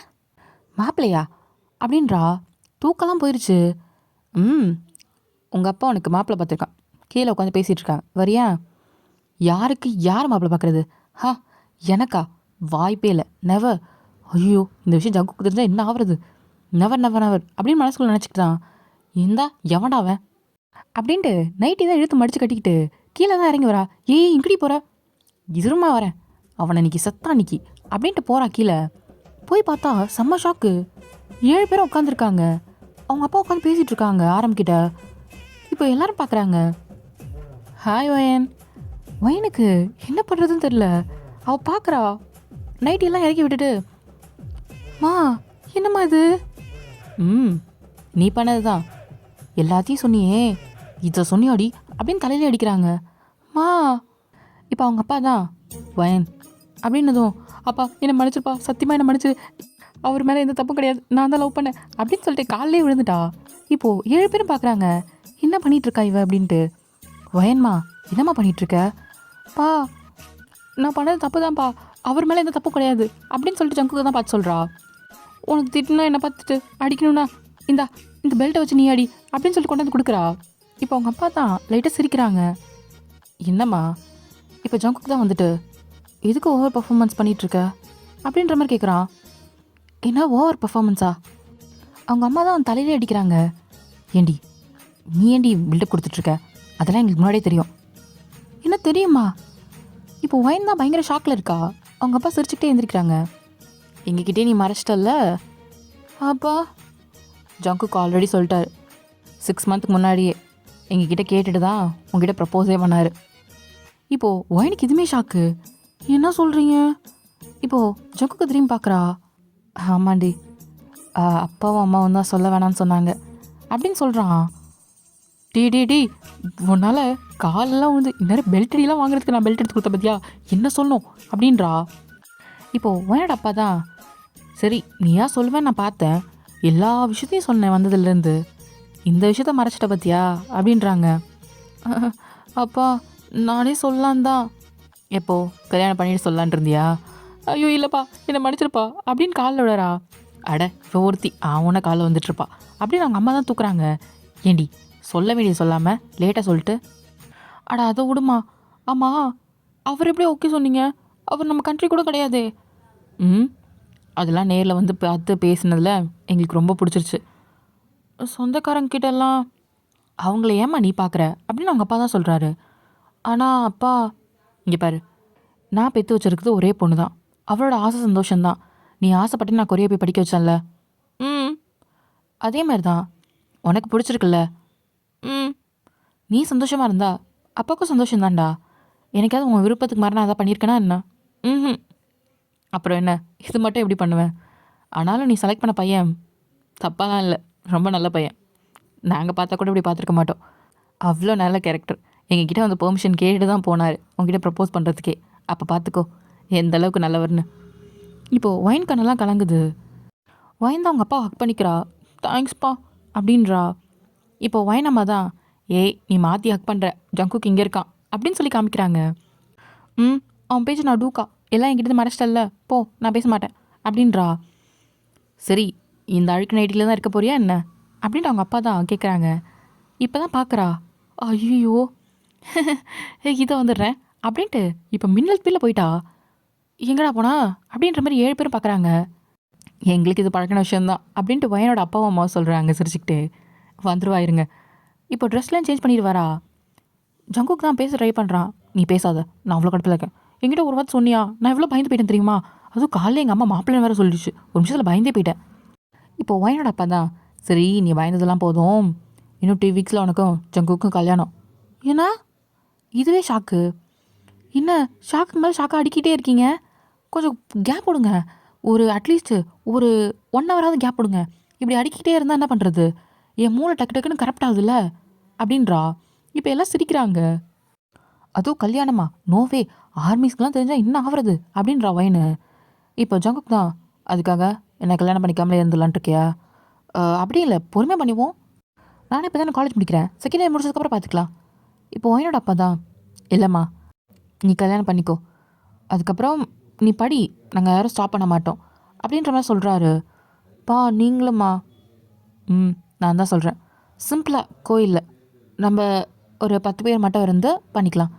மாப்பிள்ளையா அப்படின்றா. தூக்கெல்லாம் போயிடுச்சு. உங்கள் அப்பா உனக்கு மாப்பிள்ளை பார்த்துருக்கான், கீழே உட்காந்து பேசிகிட்டு இருக்காங்க, வரியா? யாருக்கு யார் மாப்பிள்ளை பார்க்குறது? எனக்கா? வாய்ப்பே இல்லை, நெவர். ஐயோ இந்த விஷயம் ஜங்குக்கு தெரிஞ்சா என்ன ஆகுறது? நெவர் நெவர் நெவர் அப்படின்னு மனசுக்குள்ள நினச்சிக்கிட்டான். இந்தா எவனாவன் அப்படின்ட்டு நைட்டி தான் இழுத்து மடித்து கட்டிக்கிட்டு கீழே தான் இறங்கி வரா. ஏய் இங்கடி போகிற? இருமா வரேன், அவனை இன்னைக்கு செத்தான் இன்னைக்கு அப்படின்ட்டு போகிறா. கீழே போய் பார்த்தா செம்ம ஷாக்கு. 7 பேரும் உட்காந்துருக்காங்க. அவங்க அப்பா உட்காந்து பேசிகிட்டு இருக்காங்க ஆரம்பிக்கிட்ட. இப்போ எல்லாரும் பார்க்குறாங்க. ஹாய் வயன். வயனுக்கு என்ன பண்ணுறதுன்னு தெரில. அவள் பார்க்குறா. நைட்டியெல்லாம் இறக்கி விட்டுட்டு, மா என்னம்மா இது? நீ பண்ணது தான், எல்லாத்தையும் சொன்னியே, இதை சொன்னியாடி அப்படின்னு தலையில அடிக்கிறாங்க. மா இப்போ அவங்க அப்பா தான் வயன் அப்படின்னதும், அப்பா என்னை மன்னிச்சிருப்பா, சத்தியமாக என்னை மன்னிச்சு, அவர் மேலே எந்த தப்பும் கிடையாது, நான் தான் லவ் பண்ணேன் அப்படின்னு சொல்லிட்டு காலையிலே விழுந்துட்டா. இப்போது 7 பேரும் பார்க்குறாங்க, என்ன பண்ணிகிட்ருக்கா இவ அப்படின்ட்டு. வயன்மா என்னம்மா பண்ணிகிட்ருக்க? பா நான் பண்ணது தப்பு தான்ப்பா, அவர் மேலே எந்த தப்பும் கிடையாது அப்படின்னு சொல்லிட்டு ஜங்குக்கு தான் பார்த்து சொல்கிறா. உனக்கு திட்டுனா என்னை பார்த்துட்டு அடிக்கணும்னா இந்த பெல்ட்டை வச்சு நீ அடி அப்படின்னு சொல்லிட்டு கொண்டாந்து கொடுக்குறா. இப்போ அவங்க அப்பா தான் லைட்டாக சிரிக்கிறாங்க. என்னம்மா இப்போ ஜங்குக்கு தான் வந்துட்டு எதுக்கு ஓவர் பர்ஃபார்மன்ஸ் பண்ணிகிட்ருக்க அப்படின்ற மாதிரி கேட்குறான். என்ன ஓவர் பர்ஃபார்மன்ஸா? அவங்க அம்மா தான் அவன் தலையிலே அடிக்கிறாங்க. ஏண்டி நீ ஏண்டி பில்டப் கொடுத்துட்ருக்க? அதெல்லாம் எங்களுக்கு முன்னாடியே தெரியும். என்ன தெரியுமா? இப்போ ஒயின் தான் பயங்கர ஷாக்கில் இருக்கா. அவங்க அப்பா சிரிச்சுக்கிட்டே எழுந்திரிக்கிறாங்க. எங்ககிட்டே நீ மறைச்சிட்டல்ல அப்பா. ஜங்குக்கு ஆல்ரெடி சொல்லிட்டார், 6 மந்த்துக்கு முன்னாடியே எங்ககிட்ட கேட்டுட்டு தான் உங்ககிட்ட ப்ரப்போஸே பண்ணார். இப்போது ஒயினுக்கு இதுவுமே ஷாக்கு. என்ன சொல்கிறீங்க? இப்போது ஜங்குக்கு திரும்பி பார்க்குறா. ஆமாண்டி, அப்பாவும் அம்மாவும் தான் சொல்ல வேணான்னு சொன்னாங்க அப்படின்னு சொல்கிறான். டி உன்னால் காலெல்லாம் வந்து இன்னும் பெல்ட் அடியெல்லாம் வாங்குறதுக்கு நான் பெல்ட் எடுத்து கொடுத்த பற்றியா, என்ன சொல்லணும் அப்படின்றா. இப்போது ஒயனோட அப்பா தான், சரி நீயா சொல்லுவேன் நான் பார்த்தேன், எல்லா விஷயத்தையும் சொன்னேன் வந்ததுலேருந்து, இந்த விஷயத்த மறைச்சிட்ட பற்றியா அப்படின்றாங்க. அப்பா நானே சொல்லலான் தான். எப்போ கல்யாணம் பண்ணிட்டு சொல்லலான் இருந்தியா? ஐயோ இல்லைப்பா என்னை மன்னிச்சிருப்பா அப்படின்னு காலில் விடுறா. அட இப்போ ஒருத்தி அவனை காலில் வந்துட்டுருப்பா அப்படின்னு அவங்க அம்மா தான் தூக்குறாங்க. ஏண்டி சொல்ல வேண்டியது சொல்லாமல் லேட்டாக சொல்லிட்டு, அட அதை விடுமா, ஆமாம், அவர் எப்படி ஓகே சொன்னீங்க? அவர் நம்ம கண்ட்ரி கூட கிடையாதே. ம் அதெல்லாம் நேரில் வந்து பார்த்து பேசினதில் எங்களுக்கு ரொம்ப பிடிச்சிருச்சு. சொந்தக்காரங்க கிட்டலாம் அவங்கள ஏம்மா நீ பார்க்குற அப்படின்னு அவங்க அப்பா தான் சொல்கிறாரு. ஆனால் அப்பா, இங்கே பாரு, நான் பெற்று வச்சிருக்கிறது ஒரே பொண்ணு தான். அவளோட ஆசை சந்தோஷம்தான். நீ ஆசைப்பட்டு நான் கொரியா போய் படிக்க வச்சேன்ல. ம் அதே மாதிரி தான் உனக்கு பிடிச்சிருக்குல்ல. ம் நீ சந்தோஷமாக இருந்தா அப்பாவுக்கும் சந்தோஷம்தான்டா. எனக்காவது உன் விருப்பத்துக்கு மாதிரி நான் அதை பண்ணியிருக்கேனா என்ன? ம் அப்புறம் என்ன, இது மட்டும் எப்படி பண்ணுவேன்? ஆனாலும் நீ செலக்ட் பண்ண பையன் தப்பாலாம் இல்லை, ரொம்ப நல்ல பையன். நாங்கள் பார்த்தா கூட இப்படி பார்த்துருக்க மாட்டோம். அவ்வளோ நல்ல கேரக்டர். எங்ககிட்ட வந்து பெர்மிஷன் கேட்டு தான் போனார் உங்ககிட்ட ப்ரப்போஸ் பண்ணுறதுக்கே. அப்போ பார்த்துக்கோ எந்த அளவுக்கு நல்லவர்னு. இப்போது ஒயின் கண்ணெல்லாம் கலங்குது. ஒயின் தான் அவங்க அப்பா ஹக் பண்ணிக்கிறா. தேங்க்ஸ்ப்பா அப்படின்றா. இப்போ ஒயின் அம்மா தான், ஏய் நீ மாற்றி ஹக் பண்ணுற, ஜங்குக்கு இங்கே இருக்கான் அப்படின்னு சொல்லி காமிக்கிறாங்க. அவன் பேச்சு நான் டூக்கா, எல்லாம் என்கிட்ட மறைச்சிட்டல்ல, போ நான் பேச மாட்டேன் அப்படின்றா. சரி, இந்த அழுக்கு நைட்டில் தான் இருக்க போறியா என்ன அப்படின்ட்டு அவங்க அப்பா தான் கேட்குறாங்க. இப்போ தான் பார்க்குறா, ஐயோ இதை வந்துடுறேன் அப்படின்ட்டு இப்போ மின்னல் ஸ்பீடில் போயிட்டா. எங்கடா போனா அப்படின்ற மாதிரி 7 பேரும் பார்க்குறாங்க. எங்களுக்கு இது பழக்கின விஷயந்தான் அப்படின்ட்டு பையனோட அப்பாவும் அம்மாவும் சொல்கிறாங்க சிரிச்சுக்கிட்டு. வந்துருவாயிருங்க. இப்போ ட்ரெஸ்லாம் சேஞ்ச் பண்ணிடுவாரா. ஜங்குக்கு தான் பேச ட்ரை பண்ணுறான். நீ பேசாத, நான் அவ்வளோ கடுப்பில் இருக்கேன். என்கிட்ட ஒரு வார்த்தை சொன்னியா, நான் எவ்வளோ பயந்து போயிட்டேன் தெரியுமா? அதுவும் காலையில் எங்கள் அம்மா மாப்பிள்ளை வேறு சொல்லிடுச்சு. ஒரு நிமிஷத்தில் பயந்தே போயிட்டேன். இப்போ ஒயனோட அப்பா தான், சரி நீ பயந்ததெல்லாம் போதும், இன்னும் 2 வீக்ஸில் உனக்கும் ஜங்குக்கும் கல்யாணம். ஏன்னா இதுவே ஷாக்கு. என்ன ஷாக்கு மேலே ஷாக்காக அடிக்கிட்டே இருக்கீங்க? கொஞ்சம் கேப் விடுங்க. ஒரு அட்லீஸ்ட்டு ஒரு 1 ஹவராவது கேப் விடுங்க. இப்படி அடிக்கிட்டே இருந்தால் என்ன பண்ணுறது? என் மூளை டக்கு டக்குன்னு கரெக்ட் ஆகுதுல்ல அப்படின்றா. இப்போ எல்லாம் சிரிக்கிறாங்க. அதுவும் கல்யாணமா, நோவே, ஆர்மிஸ்க்கெலாம் தெரிஞ்சால் என்ன ஆகுறது அப்படின்றா வயனு. இப்போ ஜங்குக் தான், அதுக்காக என்ன கல்யாணம் பண்ணிக்காமலே இருந்துடலான்ட்டு இருக்கியா? அப்படி இல்லை, பொறுமையாக பண்ணிவோம். நானே இப்போ தானே காலேஜ் முடிக்கிறேன், செகண்ட் இயர் முடிச்சதுக்கப்புறம் பார்த்துக்கலாம். இப்போ ஒயனோட அப்பா தான், இல்லைம்மா நீ கல்யாணம் பண்ணிக்கோ, அதுக்கப்புறம் நீ படி, நாங்கள் யாரும் ஸ்டாப் பண்ண மாட்டோம் அப்படின்ற மாதிரி சொல்கிறாரு. பா நீங்களும்மா? நான் தான் சொல்கிறேன், சிம்பிளாக கோயிலில் நம்ம ஒரு 10 பேர் மட்டும் இருந்து பண்ணிக்கலாம்.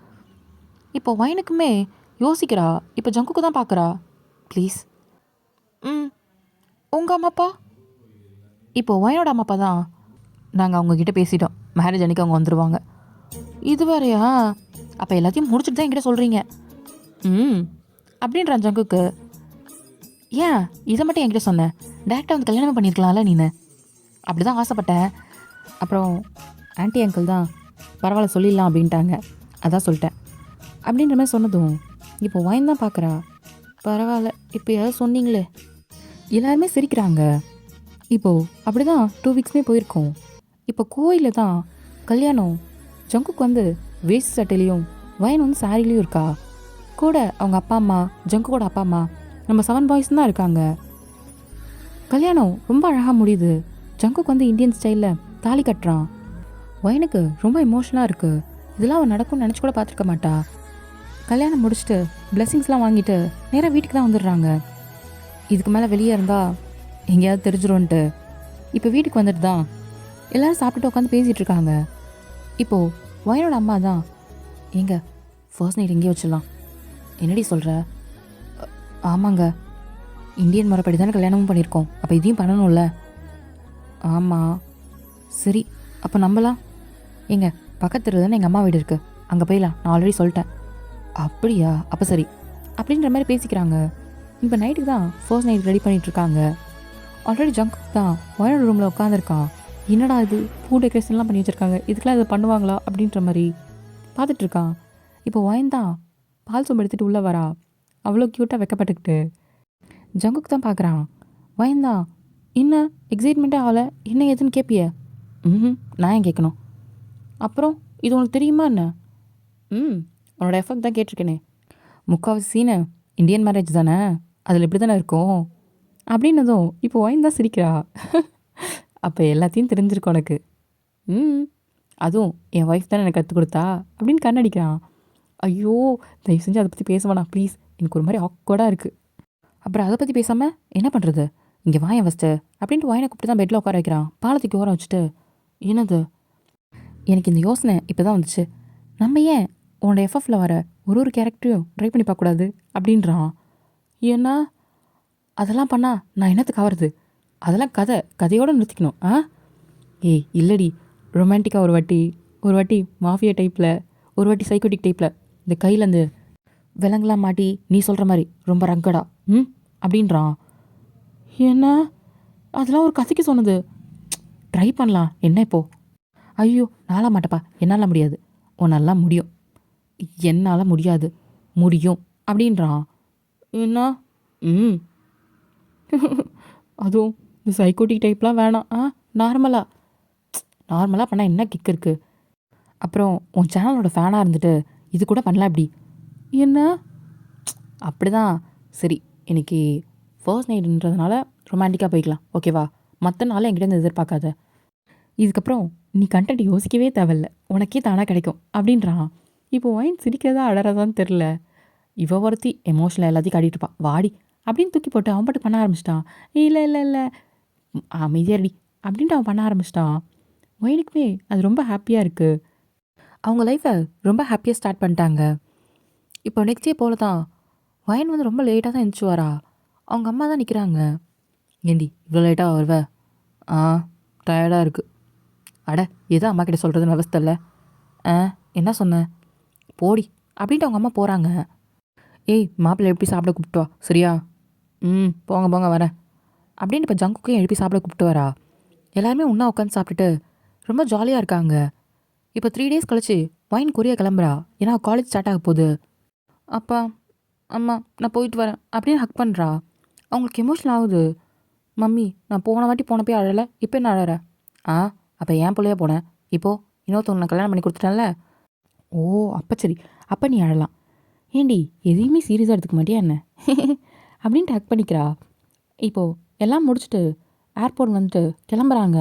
இப்போ வயனுக்குமே யோசிக்கிறா. இப்போ ஜங்குக்கு தான் பார்க்குறா. ப்ளீஸ். உங்கள் அம்மாப்பா? இப்போ வயனோட அம்மாப்பா தான், நாங்கள் அவங்கக்கிட்ட பேசிட்டோம், மேரேஜ் அன்றைக்கி அவங்க வந்துடுவாங்க. இது வேறையா? அப்போ எல்லாத்தையும் முடிச்சுட்டு தான் என்கிட்ட சொல்கிறீங்க. அப்படின்றான் ஜங்குக்கு. ஏன் இதை மட்டும் என்கிட்ட சொன்னேன், டேரெக்டாக வந்து கல்யாணம் பண்ணியிருக்கலாம்ல நீனு? அப்படி தான் ஆசைப்பட்டேன். அப்புறம் ஆன்ட்டி அங்கிள் தான் பரவாயில்ல சொல்லிடலாம் அப்படின்ட்டாங்க, அதான் சொல்லிட்டேன் அப்படின்ற மாதிரி சொன்னதும் இப்போ வயன் தான் பார்க்குறா. பரவாயில்ல, இப்போ யாராவது சொன்னீங்களே. எல்லாருமே சிரிக்கிறாங்க. இப்போது அப்படி தான் 2 வீக்ஸ்மே போயிருக்கோம். இப்போ கோயிலில் தான் கல்யாணம். ஜங்குக்கு வந்து வேஸ்ட் சட்டையிலையும் வயன் வந்து சாரிலையும் இருக்கா. கூட அவங்க அப்பா அம்மா, ஜங்குக்கோட அப்பா அம்மா, நம்ம 7 பாய்ஸ் தான் இருக்காங்க. கல்யாணம் ரொம்ப அழகாக முடியுது. ஜங்குக்கு வந்து இந்தியன் ஸ்டைலில் தாலி கட்டுறான். வயனுக்கு ரொம்ப எமோஷனாக இருக்குது. இதெல்லாம் அவன் நடக்கும்னு நினச்சி கூட பார்த்துருக்க மாட்டா. கல்யாணம் முடிச்சுட்டு பிளெஸிங்ஸ்லாம் வாங்கிட்டு நேராக வீட்டுக்கு தான் வந்துடுறாங்க. இதுக்கு மேலே வெளியே இருந்தால் எங்கேயாவது தெரிஞ்சிரும்ன்ட்டு இப்போ வீட்டுக்கு வந்துட்டு தான் எல்லோரும் சாப்பிட்டுட்டு உட்காந்து பேசிகிட்டு இருக்காங்க. இப்போது வயனோட அம்மா தான், எங்க ஃபர்ஸ்ட் நைட் எங்கேயே வச்சிடலாம். என்னடி சொல்கிற? ஆமாங்க, இந்தியன் முறைப்படி தானே கல்யாணமும் பண்ணியிருக்கோம், அப்போ இதையும் பண்ணணும்ல. ஆமாம், சரி அப்போ நம்பலாம். எங்க பக்கத்தில் தானே எங்கள் அம்மா வீடு இருக்குது, அங்கே போயிடலாம், நான் ஆல்ரெடி சொல்லிட்டேன். அப்படியா, அப்போ சரி அப்படின்ற மாதிரி பேசிக்கிறாங்க. இப்போ நைட்டுக்கு தான் ஃபர்ஸ்ட் நைட் ரெடி பண்ணிகிட்ருக்காங்க. ஆல்ரெடி ஜங்க் தான் வயனோட ரூமில் உட்காந்துருக்கான். என்னடா இது, பூ டெக்கரேஷன்லாம் பண்ணி வச்சுருக்காங்க, இதுக்கெலாம் இதை பண்ணுவாங்களா அப்படின்ற மாதிரி பார்த்துட்ருக்கான். இப்போ வயன் தான் பால் சோம்பு எடுத்துகிட்டு உள்ளே வரா, அவ்வளோ க்யூட்டாக வைக்கப்பட்டுக்கிட்டு. ஜங்குக்கு தான் பார்க்குறான். வயன் தான், என்ன எக்ஸைட்மெண்ட்டே ஆகலை, என்ன ஏதுன்னு கேட்பிய? நான் ஏன் கேட்கணும்? அப்புறம் இது உனக்கு தெரியுமா என்ன? உன்னோட எஃபெக்ட் தான் கேட்டிருக்கேனே. முக்கால்வாசி சீனு இந்தியன் மேரேஜ் தானே, அதில் இப்படி தானே இருக்கும் அப்படின்னதும் இப்போ ஒயின் தான் சிரிக்கிறா. அப்போ எல்லாத்தையும் தெரிஞ்சிருக்கு உனக்கு. அதுவும் என் ஒய்ஃப் தானே எனக்கு கற்றுக் கொடுத்தா அப்படின்னு கண்ணடிக்கிறான். ஐயோ தயவு செஞ்சு அதை பற்றி பேசுவானா ப்ளீஸ், எனக்கு ஒரு மாதிரி ஆக்வர்டாக இருக்குது. அப்புறம் அதை பற்றி பேசாமல் என்ன பண்ணுறது, இங்கே வாயன் ஃபஸ்ட்டு அப்படின்ட்டு வாயனை கூப்பிட்டு தான் பெட்டில் உட்கார வைக்கிறான். பாலத்துக்கு ஓரம் வச்சுட்டு, என்னது எனக்கு இந்த யோசனை இப்போ தான் வந்துச்சு, நம்ம ஏன் உன்னோட எஃப்எஃப்ல வர ஒரு கேரக்டரையும் ட்ரை பண்ணி பார்க்கக்கூடாது அப்படின்றான். ஏன்னா அதெல்லாம் பண்ணா நான் என்னத்துக்கு ஆவறது? அதெல்லாம் கதையோடு நிறுத்திக்கணும். ஏய் இல்லடி, ரொமான்டிக்காக ஒரு வாட்டி மாஃபியா டைப்பில், ஒரு வாட்டி சைக்கோட்டிக் டைப்பில், இந்த கையில் அந்த விலங்குலாம் மாட்டி நீ சொல்கிற மாதிரி ரொம்ப ரங்கடா அப்படின்றான். ஏன்னா அதெல்லாம் ஒரு கதைக்கு சொன்னது. ட்ரை பண்ணலாம் என்ன இப்போது? ஐயோ நாளாக மாட்டப்பா, என்னால் முடியாது. உன்னெல்லாம் முடியும். என்னால் முடியாது, முடியும் அப்படின்றான். என்ன அதுவும் இந்த சைக்கோட்டிக் டைப்லாம் வேணாம். நார்மலாக பண்ணால் என்ன கிக் இருக்குது? அப்புறம் உன் சேனலோட ஃபேனாக இருந்துட்டு இது கூட பண்ணலாம் எப்படி? என்ன அப்படி தான். சரி, இன்னைக்கு ஃபர்ஸ்ட் நைட்டுன்றதுனால ரொமான்டிக்காக போய்க்கலாம், ஓகேவா? மற்ற நாள் என்கிட்ட எதிர்பார்க்காத. இதுக்கப்புறம் நீ கண்டென்ட் யோசிக்கவே தேவையில்ல, உனக்கே தானாக கிடைக்கும் அப்படின்றான். இப்போ ஒயின் சிரிக்கிறதா அடறதான்னு தெரில. இவ ஒருத்தி எமோஷனில் எல்லாத்தையும் காட்டிட்டு இருப்பா. வாடி அப்படின்னு தூக்கி போட்டு அவன் பாட்டு பண்ண ஆரம்பிச்சிட்டான். இல்லை இல்லை இல்லை அமைதியாடி அப்படின்ட்டு அவன் பண்ண ஆரம்பிச்சிட்டான். ஒயினுக்குமே அது ரொம்ப ஹாப்பியாக இருக்குது. அவங்க லைஃப்பை ரொம்ப ஹாப்பியாக ஸ்டார்ட் பண்ணிட்டாங்க. இப்போ நெக்ஸ்ட் டே போல தான் ஒயின் வந்து ரொம்ப லேட்டாக தான் எழுந்துச்சுவாரா. அவங்க அம்மா தான் நிற்கிறாங்க. ஏண்டி இவ்வளோ லேட்டாக வருவ? டயர்டாக இருக்குது. அட எதோ அம்மா கிட்ட சொல்கிறதுன்னு விவஸ்தை இல்லை. என்ன சொன்னேன்? போடி அப்படின்ட்டு அவங்க அம்மா போகிறாங்க. ஏய் மாப்பிள்ளை எப்படி சாப்பிட கூப்பிட்டு வா, சரியா? போங்க போங்க வரேன் அப்படின்ட்டு இப்போ ஜங்குக்கையும் எழுப்பி சாப்பிட கூப்பிட்டு வரா. எல்லாருமே ஒன்றா உட்காந்து சாப்பிட்டுட்டு ரொம்ப ஜாலியாக இருக்காங்க. இப்போ 3 days கழிச்சு ஒயின் கொரியா கிளம்புறா. ஏன்னா காலேஜ் ஸ்டார்ட் ஆக போகுது. அப்பா அம்மா நான் போயிட்டு வரேன் அப்படின்னு ஹக் பண்ணுறா. அவங்களுக்கு எமோஷனல் ஆகுது. மம்மி நான் போன வாட்டி போனப்பே அழலை, இப்போ என்ன அழறேன்? அப்போ ஏன் பிள்ளையா போனேன், இப்போது இன்னொருத்தவங்க நான் கல்யாணம் பண்ணி கொடுத்துட்டேன்ல. ஓ அப்போ சரி, அப்போ நீ அழலாம். ஏண்டி எதையுமே சீரியஸாக எடுத்துக்க மாட்டியா என்ன அப்படின்ட்டு ஹக் பண்ணிக்கிறா. இப்போது எல்லாம் முடிச்சுட்டு ஏர்போர்ட் வந்துட்டு கிளம்புறாங்க.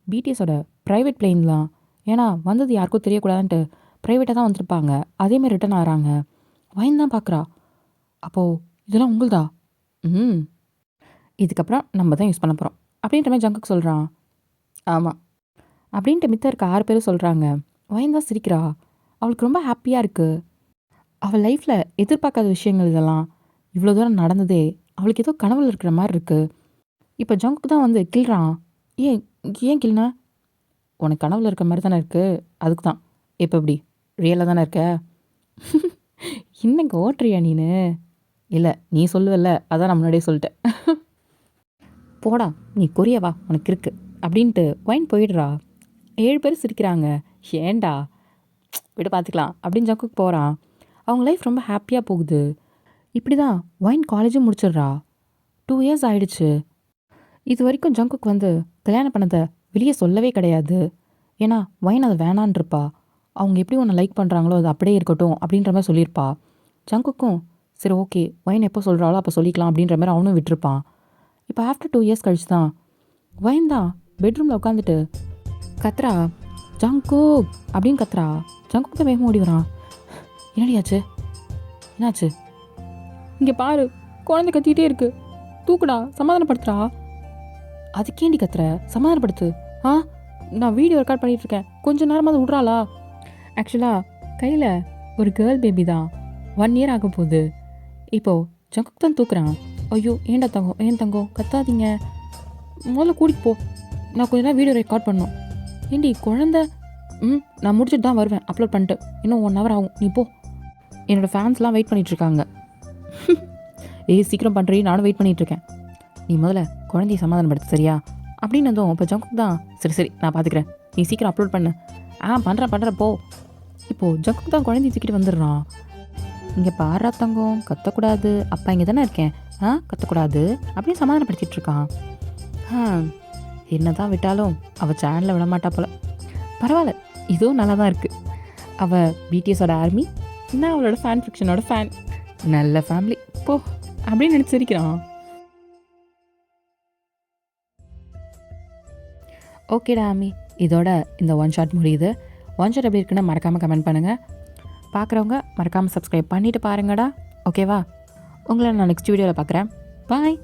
பிடிஎஸோட ப்ரைவேட் பிளெயின்லாம். ஏன்னா வந்தது யாருக்கும் தெரியக்கூடாதுன்ட்டு ப்ரைவேட்டாக தான் வந்துருப்பாங்க. அதேமாதிரி ரிட்டர்ன் ஆகிறாங்க. வைன் தான் பார்க்குறா. அப்போது இதெல்லாம் உங்களுதா? இதுக்கப்புறம் நம்ம தான் யூஸ் பண்ண போகிறோம் அப்படின்ற மாதிரி ஜங்குக்கு சொல்கிறான். ஆமாம் அப்படின்ட்டு மித்த இருக்க 6 பேரும் சொல்கிறாங்க. வைன் தான் சிரிக்கிறா. அவளுக்கு ரொம்ப ஹாப்பியாக இருக்குது. அவள் லைஃப்பில் எதிர்பார்க்காத விஷயங்கள் இதெல்லாம் இவ்வளோ தூரம் நடந்ததே அவளுக்கு ஏதோ கனவுல இருக்கிற மாதிரி இருக்குது. இப்போ ஜங்குக்கு தான் வந்து கிள்றான். ஏன் கிள்னா? உனக்கு கனவுல இருக்கிற மாதிரி தானே இருக்குது, அதுக்கு தான். இப்போ எப்படி ரியலாக தானே இருக்க? இன்னைக்கு ஓட்டுறியா நீனு? இல்லை நீ சொல்லுவல்ல, அதான் நான் முன்னாடியே சொல்லிட்டேன். போடா நீ கொரியவா, உனக்கு இருக்கு அப்படின்ட்டு ஒயின் போயிடுறா. 7 பேர் சிரிக்கிறாங்க. ஏண்டா விட பார்த்துக்கலாம் அப்படின்னு ஜங்குக்கு போகிறான். அவங்க லைஃப் ரொம்ப ஹாப்பியாக போகுது. இப்படி தான் ஒயின் காலேஜும் முடிச்சிடுறா. 2 years ஆயிடுச்சு. இது வரைக்கும் ஜங்குக்கு வந்து கல்யாணம் பண்ணதை வெளியே சொல்லவே கிடையாது. ஏன்னா ஒயின் அதை வேணான்ருப்பா. அவங்க எப்படி ஒன்று லைக் பண்ணுறாங்களோ அது அப்படியே இருக்கட்டும் அப்படின்ற மாதிரி சொல்லியிருப்பா. ஜங்குக்கும் சரி ஓகே ஒயின் எப்போ சொல்கிறாளோ அப்போ சொல்லிக்கலாம் அப்படின்ற மாதிரி அவனும் விட்டுருப்பான். இப்போ ஆஃப்டர் 2 years கழிச்சு தான் ஒயின் தான் பெட்ரூமில் உட்காந்துட்டு கத்துறா. ஜங்குக் அப்படின்னு கத்துறா. ஜங்குக் தான் வேகமாக ஓடி வரான். என்னடியாச்சு? என்னாச்சு? இங்கே பாரு, குழந்தை கத்திக்கிட்டே இருக்கு, தூக்குடா, சமாதானப்படுத்துறா. அதுக்கேண்டி கத்துற? சமாதானப்படுத்து. நான் வீடியோ ரெக்கார்ட் பண்ணிகிட்ருக்கேன், கொஞ்சம் நேரமாக விட்றாளா? ஆக்சுவலாக கையில் ஒரு கேர்ள் பேபி தான், 1 year ஆக போகுது. இப்போது ஜங்குக் தான் தூக்குறான். ஐயோ ஏண்டா தங்கம், ஏன் தங்கம் கத்தாதீங்க, முதல்ல கூட்டிகிட்டு போ, நான் கொஞ்ச நேரம் வீடியோ ரெக்கார்ட் பண்ணோம். ஏண்டி குழந்த? நான் முடிச்சுட்டு தான் வருவேன், அப்லோட் பண்ணிட்டு இன்னும் 1 hour ஆகும், நீ போ. என்னோடய ஃபேன்ஸ்லாம் வெயிட் பண்ணிகிட்ருக்காங்க. சீக்கிரம் பண்ணுறீ, நானும் வெயிட் பண்ணிகிட்ருக்கேன். நீ முதல்ல குழந்தைய சமாதானப்படுத்து சரியா அப்படின்னதும் இப்போ ஜங்குக் தான் சரி நான் பார்த்துக்கிறேன், நீ சீக்கிரம் அப்லோட் பண்ணு. பண்ணுறேன் போ. இப்போது ஜங்குக் தான் குழந்தைய தூக்கிட்டு வந்துடுறான். இங்கே பாரா தங்கம், கத்தக்கூடாது, அப்பா இங்கே தானே இருக்கேன், கத்தக்கூடாது அப்படின்னு சமாதானப்படுத்திட்டு இருக்கான். என்ன தான் விட்டாலும் அவள் சேனலில் விட மாட்டா போல. பரவாயில்ல, இதுவும் நல்லா தான் இருக்குது. அவள் பிடிஎஸோட ஆர்மி, நான் அவளோட ஃபேன் ஃபிக்ஷனோட ஃபேன். நல்ல ஃபேமிலி போ அப்படின்னு நினச்சிருக்கிறான். ஓகேடா ஆமி, இதோட இந்த 1 shot முடியுது. 1 shot எப்படி இருக்குன்னு மறக்காமல் கமெண்ட் பண்ணுங்கள். பார்க்குறவங்க மறக்காமல் சப்ஸ்கிரைப் பண்ணிவிட்டு பாருங்கடா, ஓகேவா? உங்களை நான் நெக்ஸ்ட் வீடியோவில் பார்க்குறேன். பாய்.